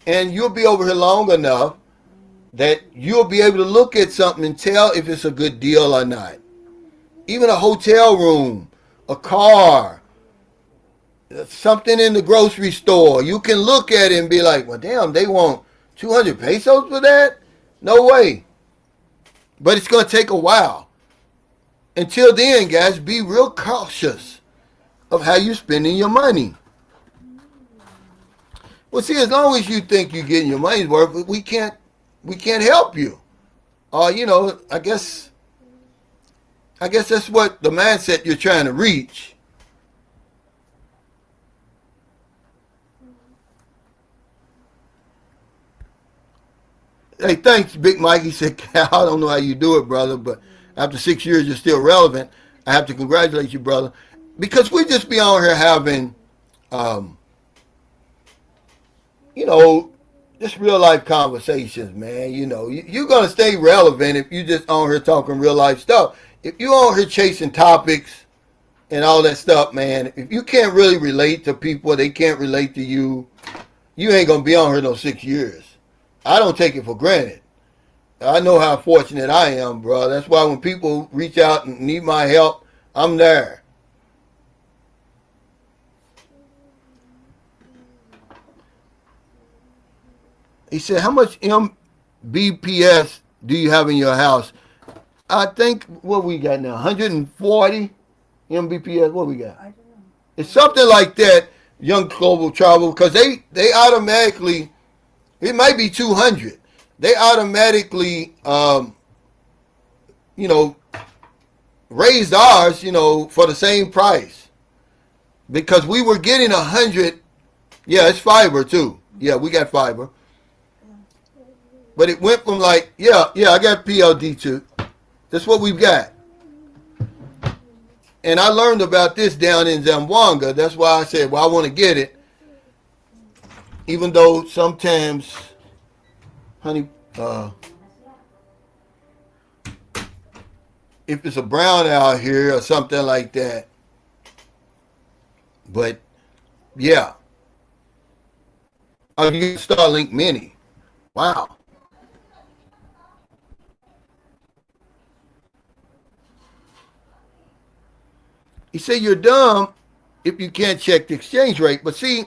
And you'll be over here long enough that you'll be able to look at something and tell if it's a good deal or not. Even a hotel room, a car, something in the grocery store. You can look at it and be like, well, damn, they want 200 pesos for that? No way. But it's going to take a while. Until then, guys, be real cautious of how you're spending your money. Well, see, as long as you think you're getting your money's worth, we can't help you. You know, I guess that's what the mindset you're trying to reach. Hey, thanks, Big Mike. He said, I don't know how you do it, brother, but after 6 years, you're still relevant. I have to congratulate you, brother. Because we just be on here having, you know, just real life conversations, man. You know, you're going to stay relevant if you just on here talking real life stuff. If you on here chasing topics and all that stuff, man, if you can't really relate to people, they can't relate to you, you ain't going to be on here no 6 years. I don't take it for granted. I know how fortunate I am, bro. That's why when people reach out and need my help, I'm there. He said, how much Mbps do you have in your house? I think, what we got now, 140 Mbps? What we got? I don't know. It's something like that. Young Global Travel, because they automatically, it might be 200. They automatically, you know, raised ours, you know, for the same price because we were getting 100. Yeah, it's fiber too. Yeah, we got fiber, but it went from like, I got PLD too. That's what we've got. And I learned about this down in Zamboanga. That's why I said, well, I want to get it. Even though sometimes, honey, if it's a brownout here or something like that. But, yeah. Oh, you get Starlink Mini. Wow. He said you're dumb if you can't check the exchange rate. But see,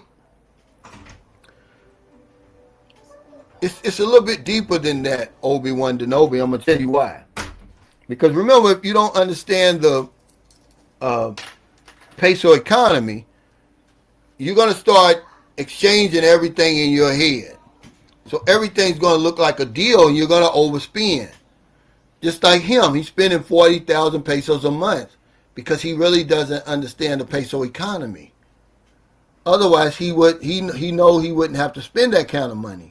it's a little bit deeper than that, Obi-Wan Kenobi. I'm going to tell you why. Because remember, if you don't understand the peso economy, you're going to start exchanging everything in your head. So everything's going to look like a deal and you're going to overspend. Just like him, he's spending 40,000 pesos a month because he really doesn't understand the peso economy. Otherwise, he know he wouldn't have to spend that kind of money.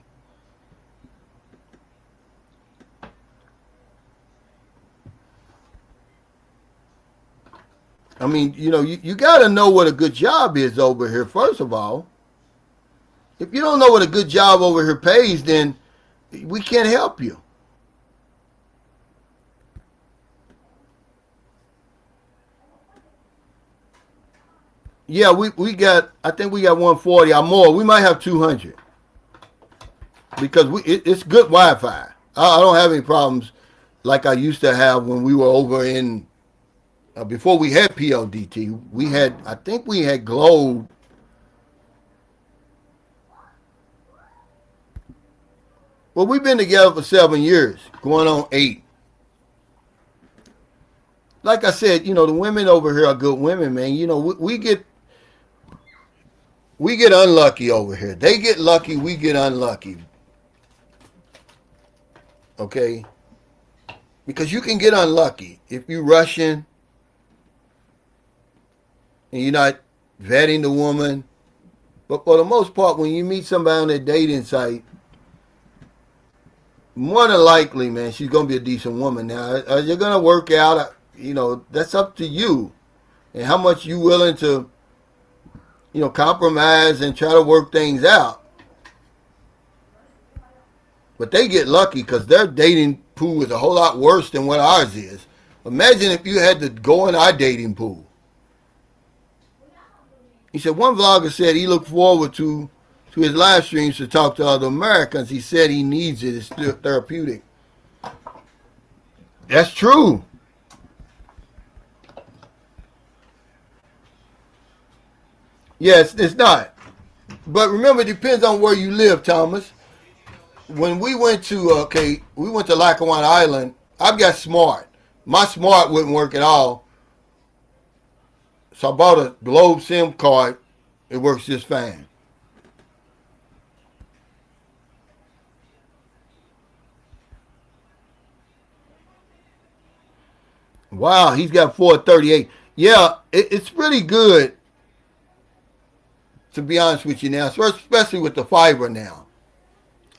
I mean, you know, you got to know what a good job is over here, first of all. If you don't know what a good job over here pays, then we can't help you. Yeah, we got, I think we got 140 or more. We might have 200 because it's good Wi-Fi. I don't have any problems like I used to have when we were over in, before we had PLDT. I think we had Globe. Well, we've been together for 7 years, going on 8. Like I said, you know, the women over here are good women, man. You know, we get unlucky over here. They get lucky, we get unlucky. Okay? Because you can get unlucky if you're rushing and you're not vetting the woman. But for the most part, when you meet somebody on that dating site, more than likely, man, she's going to be a decent woman. Now, you're going to work out, you know, that's up to you. And how much you willing to, you know, compromise and try to work things out. But they get lucky because their dating pool is a whole lot worse than what ours is. Imagine if you had to go in our dating pool. He said one vlogger said he looked forward to his live streams to talk to other Americans. He said he needs it. It's still therapeutic. That's true. Yes, it's not. But remember, it depends on where you live, Thomas. When we went to, we went to Lackawanna Island, I've got Smart. My Smart wouldn't work at all. So I bought a Globe SIM card. It works just fine. Wow, he's got 438. Yeah, it's pretty good, to be honest with you now, especially with the fiber now.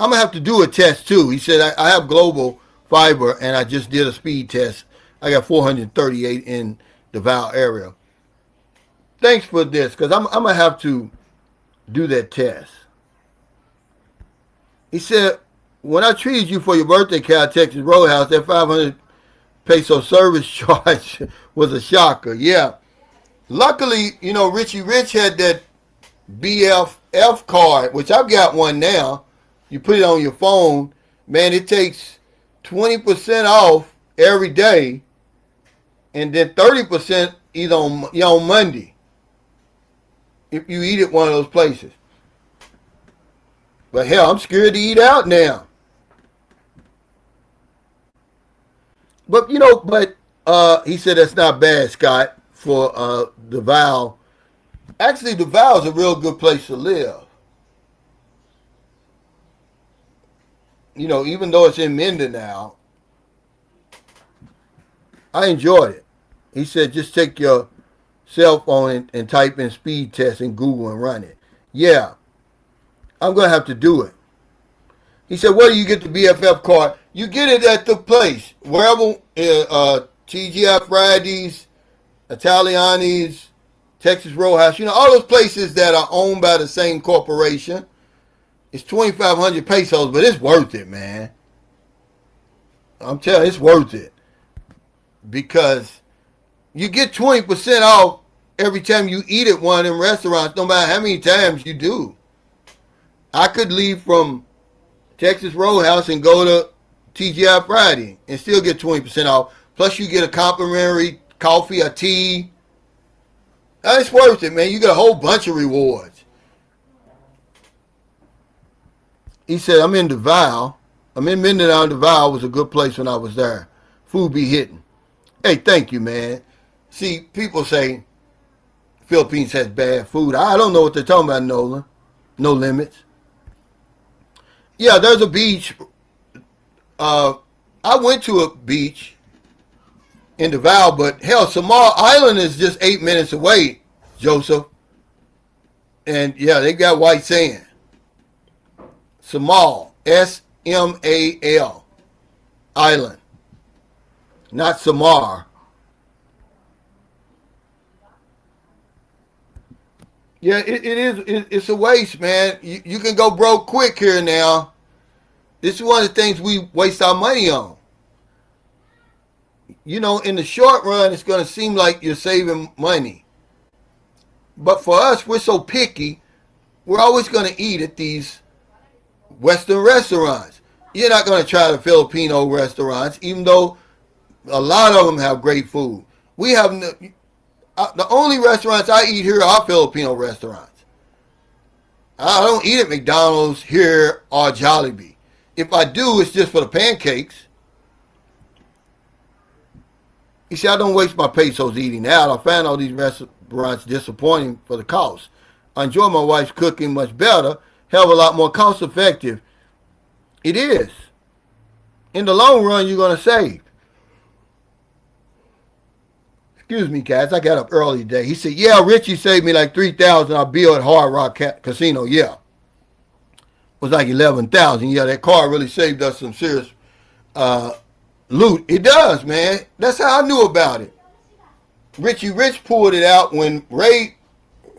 I'm going to have to do a test too. He said, I have global fiber and I just did a speed test. I got 438 in the Val area. Thanks for this, because I'm going to have to do that test. He said, when I treated you for your birthday, Cal Texas Roadhouse, that 500 peso service charge was a shocker. Yeah. Luckily, you know, Richie Rich had that BFF card, which I've got one now. You put it on your phone. Man, it takes 20% off every day. And then 30% either on Monday. If you eat at one of those places. But hell, I'm scared to eat out now. But, you know, he said that's not bad, Scott, for the Val Actually, Davao is a real good place to live. You know, even though it's in Mindanao, I enjoyed it. He said, just take your cell phone and type in speed test in Google and run it. Yeah, I'm going to have to do it. He said, where do you get the BFF card? You get it at the place. Wherever, TGI Fridays, Italiani's, Texas Roadhouse, you know, all those places that are owned by the same corporation. It's 2,500 pesos, but it's worth it, man. I'm telling you, it's worth it. Because you get 20% off every time you eat at one of them restaurants, no matter how many times you do. I could leave from Texas Roadhouse and go to TGI Friday and still get 20% off. Plus you get a complimentary coffee or tea. It's worth it, man. You get a whole bunch of rewards. He said, I'm in Davao. I'm in Mindanao. Davao was a good place when I was there. Food be hitting. Hey, thank you, man. See, people say Philippines has bad food. I don't know what they're talking about, Nolan. No limits. Yeah, there's a beach. I went to a beach in Davao, but hell, Samar Island is just 8 minutes away, Joseph. And yeah, they got white sand. Samal, S-M-A-L, Island, not Samar. Yeah, it is. It's a waste, man. You can go broke quick here now. This is one of the things we waste our money on. You know, in the short run, it's going to seem like you're saving money. But for us, we're so picky, we're always going to eat at these Western restaurants. You're not going to try the Filipino restaurants, even though a lot of them have great food. We have the only restaurants I eat here are Filipino restaurants. I don't eat at McDonald's here or Jollibee. If I do, it's just for the pancakes. You see, I don't waste my pesos eating out. I find all these restaurants disappointing for the cost. I enjoy my wife's cooking much better. Hell of a lot more cost effective. It is. In the long run, you're going to save. Excuse me, guys. I got up early today. He said, yeah, Richie saved me like $3,000 on bill at Hard Rock Casino. Yeah. It was like $11,000. Yeah, that car really saved us some serious loot. It does, man. That's how I knew about it. Richie Rich pulled it out when Ray's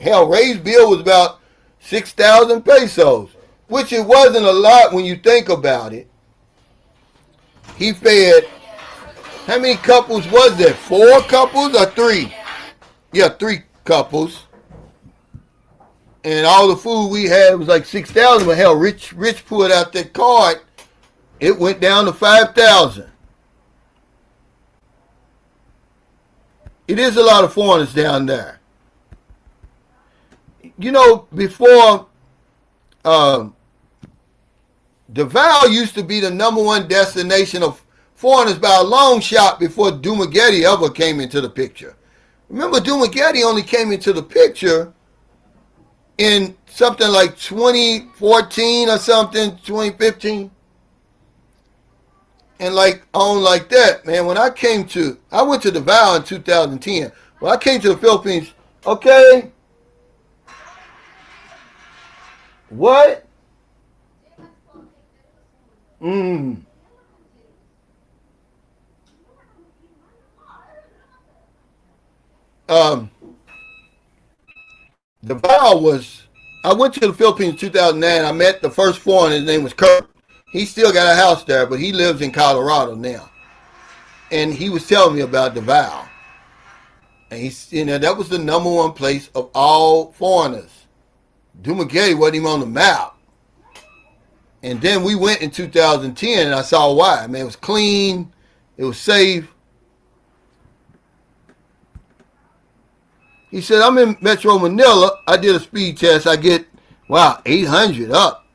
bill was about 6,000 pesos, which it wasn't a lot when you think about it. He fed, how many couples was there? 4 couples or 3? Yeah, 3 couples. And all the food we had was like 6,000. But hell, Rich pulled out that card. It went down to 5,000. It is a lot of foreigners down there. You know, before Davao used to be the #1 destination of foreigners by a long shot before Dumaguete ever came into the picture. Remember, Dumaguete only came into the picture in something like 2014 or something, 2015. And like that, man, when I went to Davao in 2010. When I came to the Philippines, okay, what? Davao was, I went to the Philippines in 2009. I met the first foreigner. His name was Kurt. He still got a house there, but he lives in Colorado now. And he was telling me about Davao. And that was the #1 place of all foreigners. Dumaguete wasn't even on the map. And then we went in 2010 and I saw why. Man, it was clean. It was safe. He said, I'm in Metro Manila. I did a speed test. I get, 800 up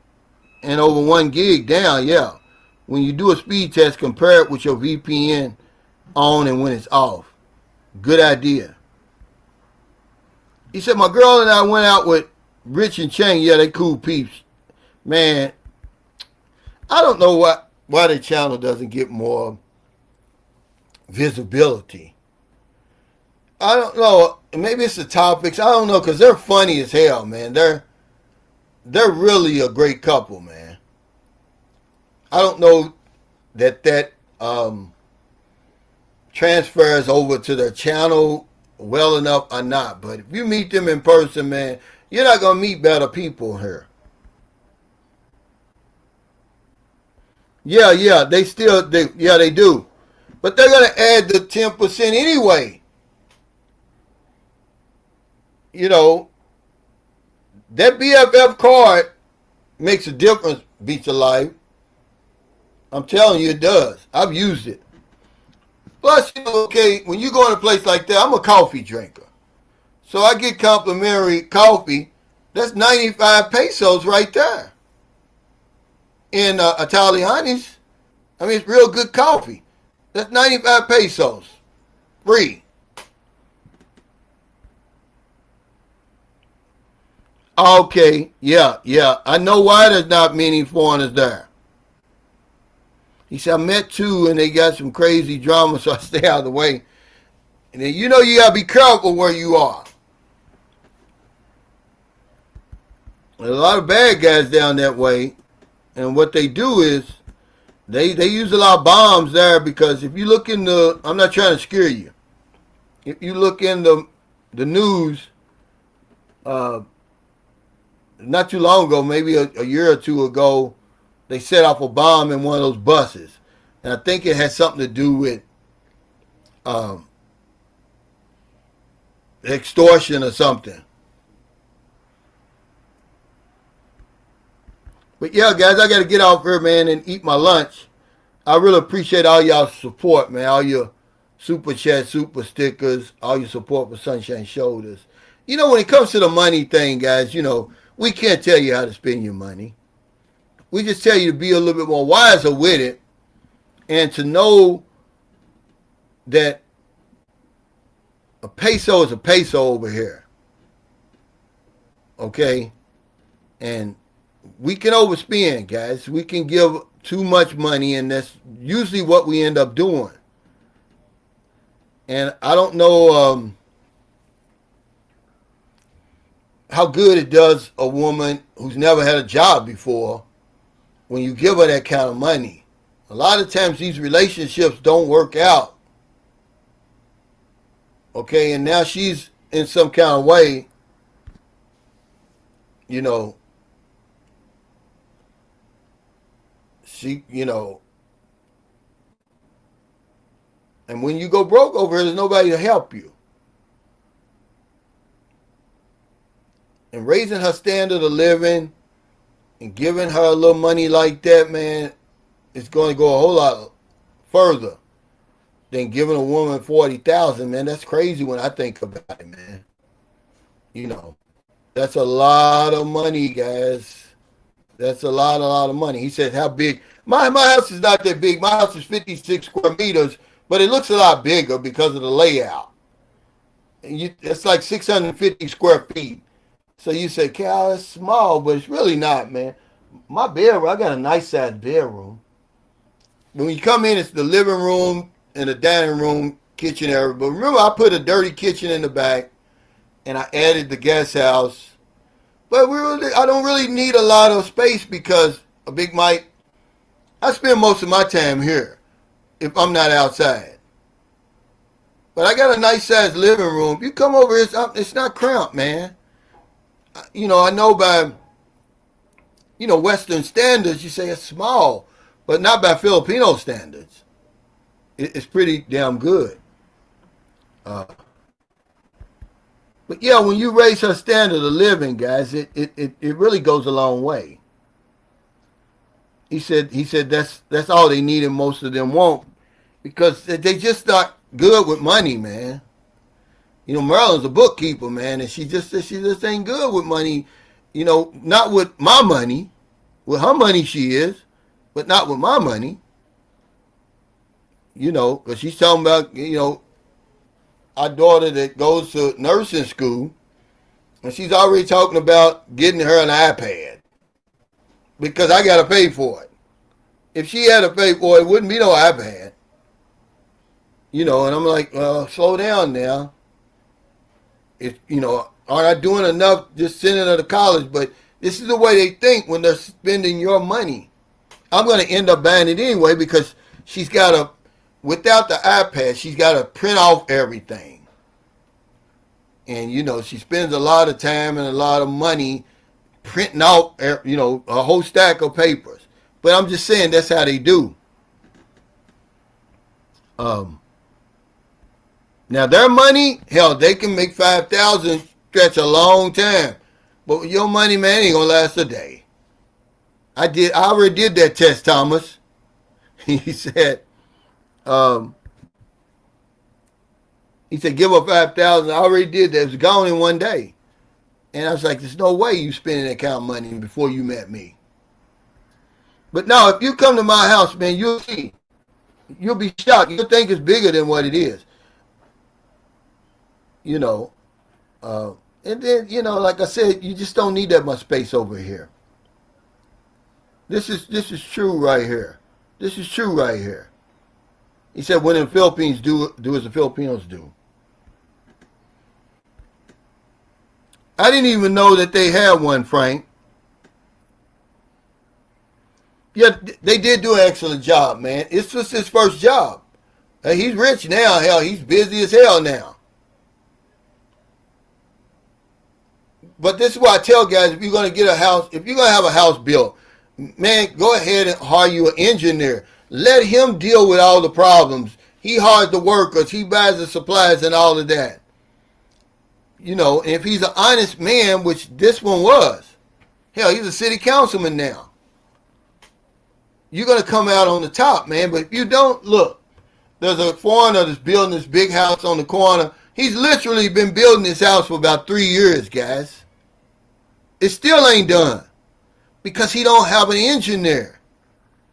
and over 1 gig down. Yeah. When you do a speed test, compare it with your VPN on and when it's off. Good idea. He said, my girl and I went out with Rich and Chang. Yeah, they cool peeps. Man, I don't know why the channel doesn't get more visibility. I don't know. Maybe it's the topics. I don't know, because they're funny as hell, man. They're really a great couple, man. I don't know that transfers over to their channel well enough or not. But if you meet them in person, man, you're not going to meet better people here. Yeah, they do. But they're going to add the 10% anyway. You know, that BFF card makes a difference, Beats of Life. I'm telling you, it does. I've used it. Plus, you know, okay, when you go in a place like that, I'm a coffee drinker. So I get complimentary coffee. That's 95 pesos right there. In Italianis. I mean, it's real good coffee. That's 95 pesos. Free. Okay, yeah. I know why there's not many foreigners there. He said, I met two and they got some crazy drama, so I stay out of the way. And then you know you gotta be careful where you are. There's a lot of bad guys down that way. And what they do is they use a lot of bombs there, because if you look in I'm not trying to scare you. If you look in the news, not too long ago, maybe a year or two ago, they set off a bomb in one of those buses. And I think it had something to do with extortion or something. But yeah, guys, I got to get off here, man, and eat my lunch. I really appreciate all y'all's support, man. All your super chat, super stickers, all your support for Sunshine Shoulders. You know, when it comes to the money thing, guys, you know, we can't tell you how to spend your money. We just tell you to be a little bit more wiser with it, and to know that a peso is a peso over here. Okay? And we can overspend, guys. We can give too much money, and that's usually what we end up doing. And I don't know how good it does a woman who's never had a job before when you give her that kind of money. A lot of times these relationships don't work out. Okay, and now she's in some kind of way, you know, and when you go broke over here, there's nobody to help you. And raising her standard of living and giving her a little money like that, man, it's going to go a whole lot further than giving a woman $40,000, man. That's crazy when I think about it, man. You know, that's a lot of money, guys. That's a lot of money. He said, how big? My house is not that big. My house is 56 square meters, but it looks a lot bigger because of the layout. And it's like 650 square feet. So you say, Cal, that's small, but it's really not, man. My bedroom, I got a nice sized bedroom. When you come in, it's the living room and the dining room, kitchen area. But remember, I put a dirty kitchen in the back, and I added the guest house. But I don't really need a lot of space, because a Big Mike, I spend most of my time here if I'm not outside. But I got a nice sized living room. If you come over here, it's not cramped, man. You know, I know by, you know, Western standards, you say it's small, but not by Filipino standards. It's pretty damn good. But yeah, when you raise her standard of living, guys, it really goes a long way. He said that's all they need, and most of them won't, because they just not good with money, man. You know, Marilyn's a bookkeeper, man, and she just ain't good with money. You know, not with my money. With her money she is, but not with my money. You know, because she's talking about, you know, our daughter that goes to nursing school, And she's already talking about getting her an iPad because I got to pay for it. If she had to pay for it, it wouldn't be no iPad. You know, and I'm like, well, slow down now. Aren't I doing enough just sending her to college? But this is the way they think when they're spending your money. I'm going to end up buying it anyway because she's got to, without the iPad, she's got to print off everything. And, she spends a lot of time and a lot of money printing out, a whole stack of papers. But I'm just saying that's how they do. Now their money, hell, they can make 5,000 stretch a long time. But your money, man, ain't gonna last a day. I already did that test, Thomas. He said, give up 5,000. I already did that. It was gone in one day. And I was like, there's no way you spending that kind of money before you met me. But no, if you come to my house, man, you'll see. You'll be shocked. You'll think it's bigger than what it is. And then, like I said, you just don't need that much space over here. This is true right here. This is true right here. He said, when in the Philippines, do as the Filipinos do. I didn't even know that they had one, Frank. Yeah, they did do an excellent job, man. It's just his first job. Hey, he's rich now. Hell, he's busy as hell now. But this is why I tell guys, if you're going to get a house, if you're going to have a house built, man, go ahead and hire you an engineer. Let him deal with all the problems. He hires the workers. He buys the supplies and all of that. If he's an honest man, which this one was, hell, he's a city councilman now. You're going to come out on the top, man. But if you don't, look, there's a foreigner that's building this big house on the corner. He's literally been building this house for about 3 years, guys. It still ain't done because he don't have an engineer.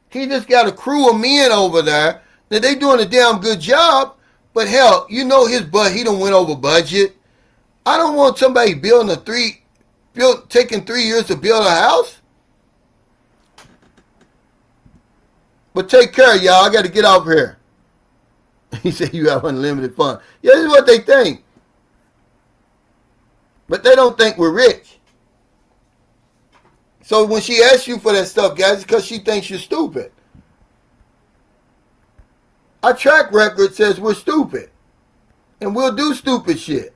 He just got a crew of men over there. Now, they doing a damn good job, but hell, his butt, he done went over budget. I don't want somebody taking 3 years to build a house. But take care, y'all. I got to get off here. He said you have unlimited fun. Yeah, this is what they think. But they don't think we're rich. So when she asks you for that stuff, guys, it's because she thinks you're stupid. Our track record says we're stupid. And we'll do stupid shit.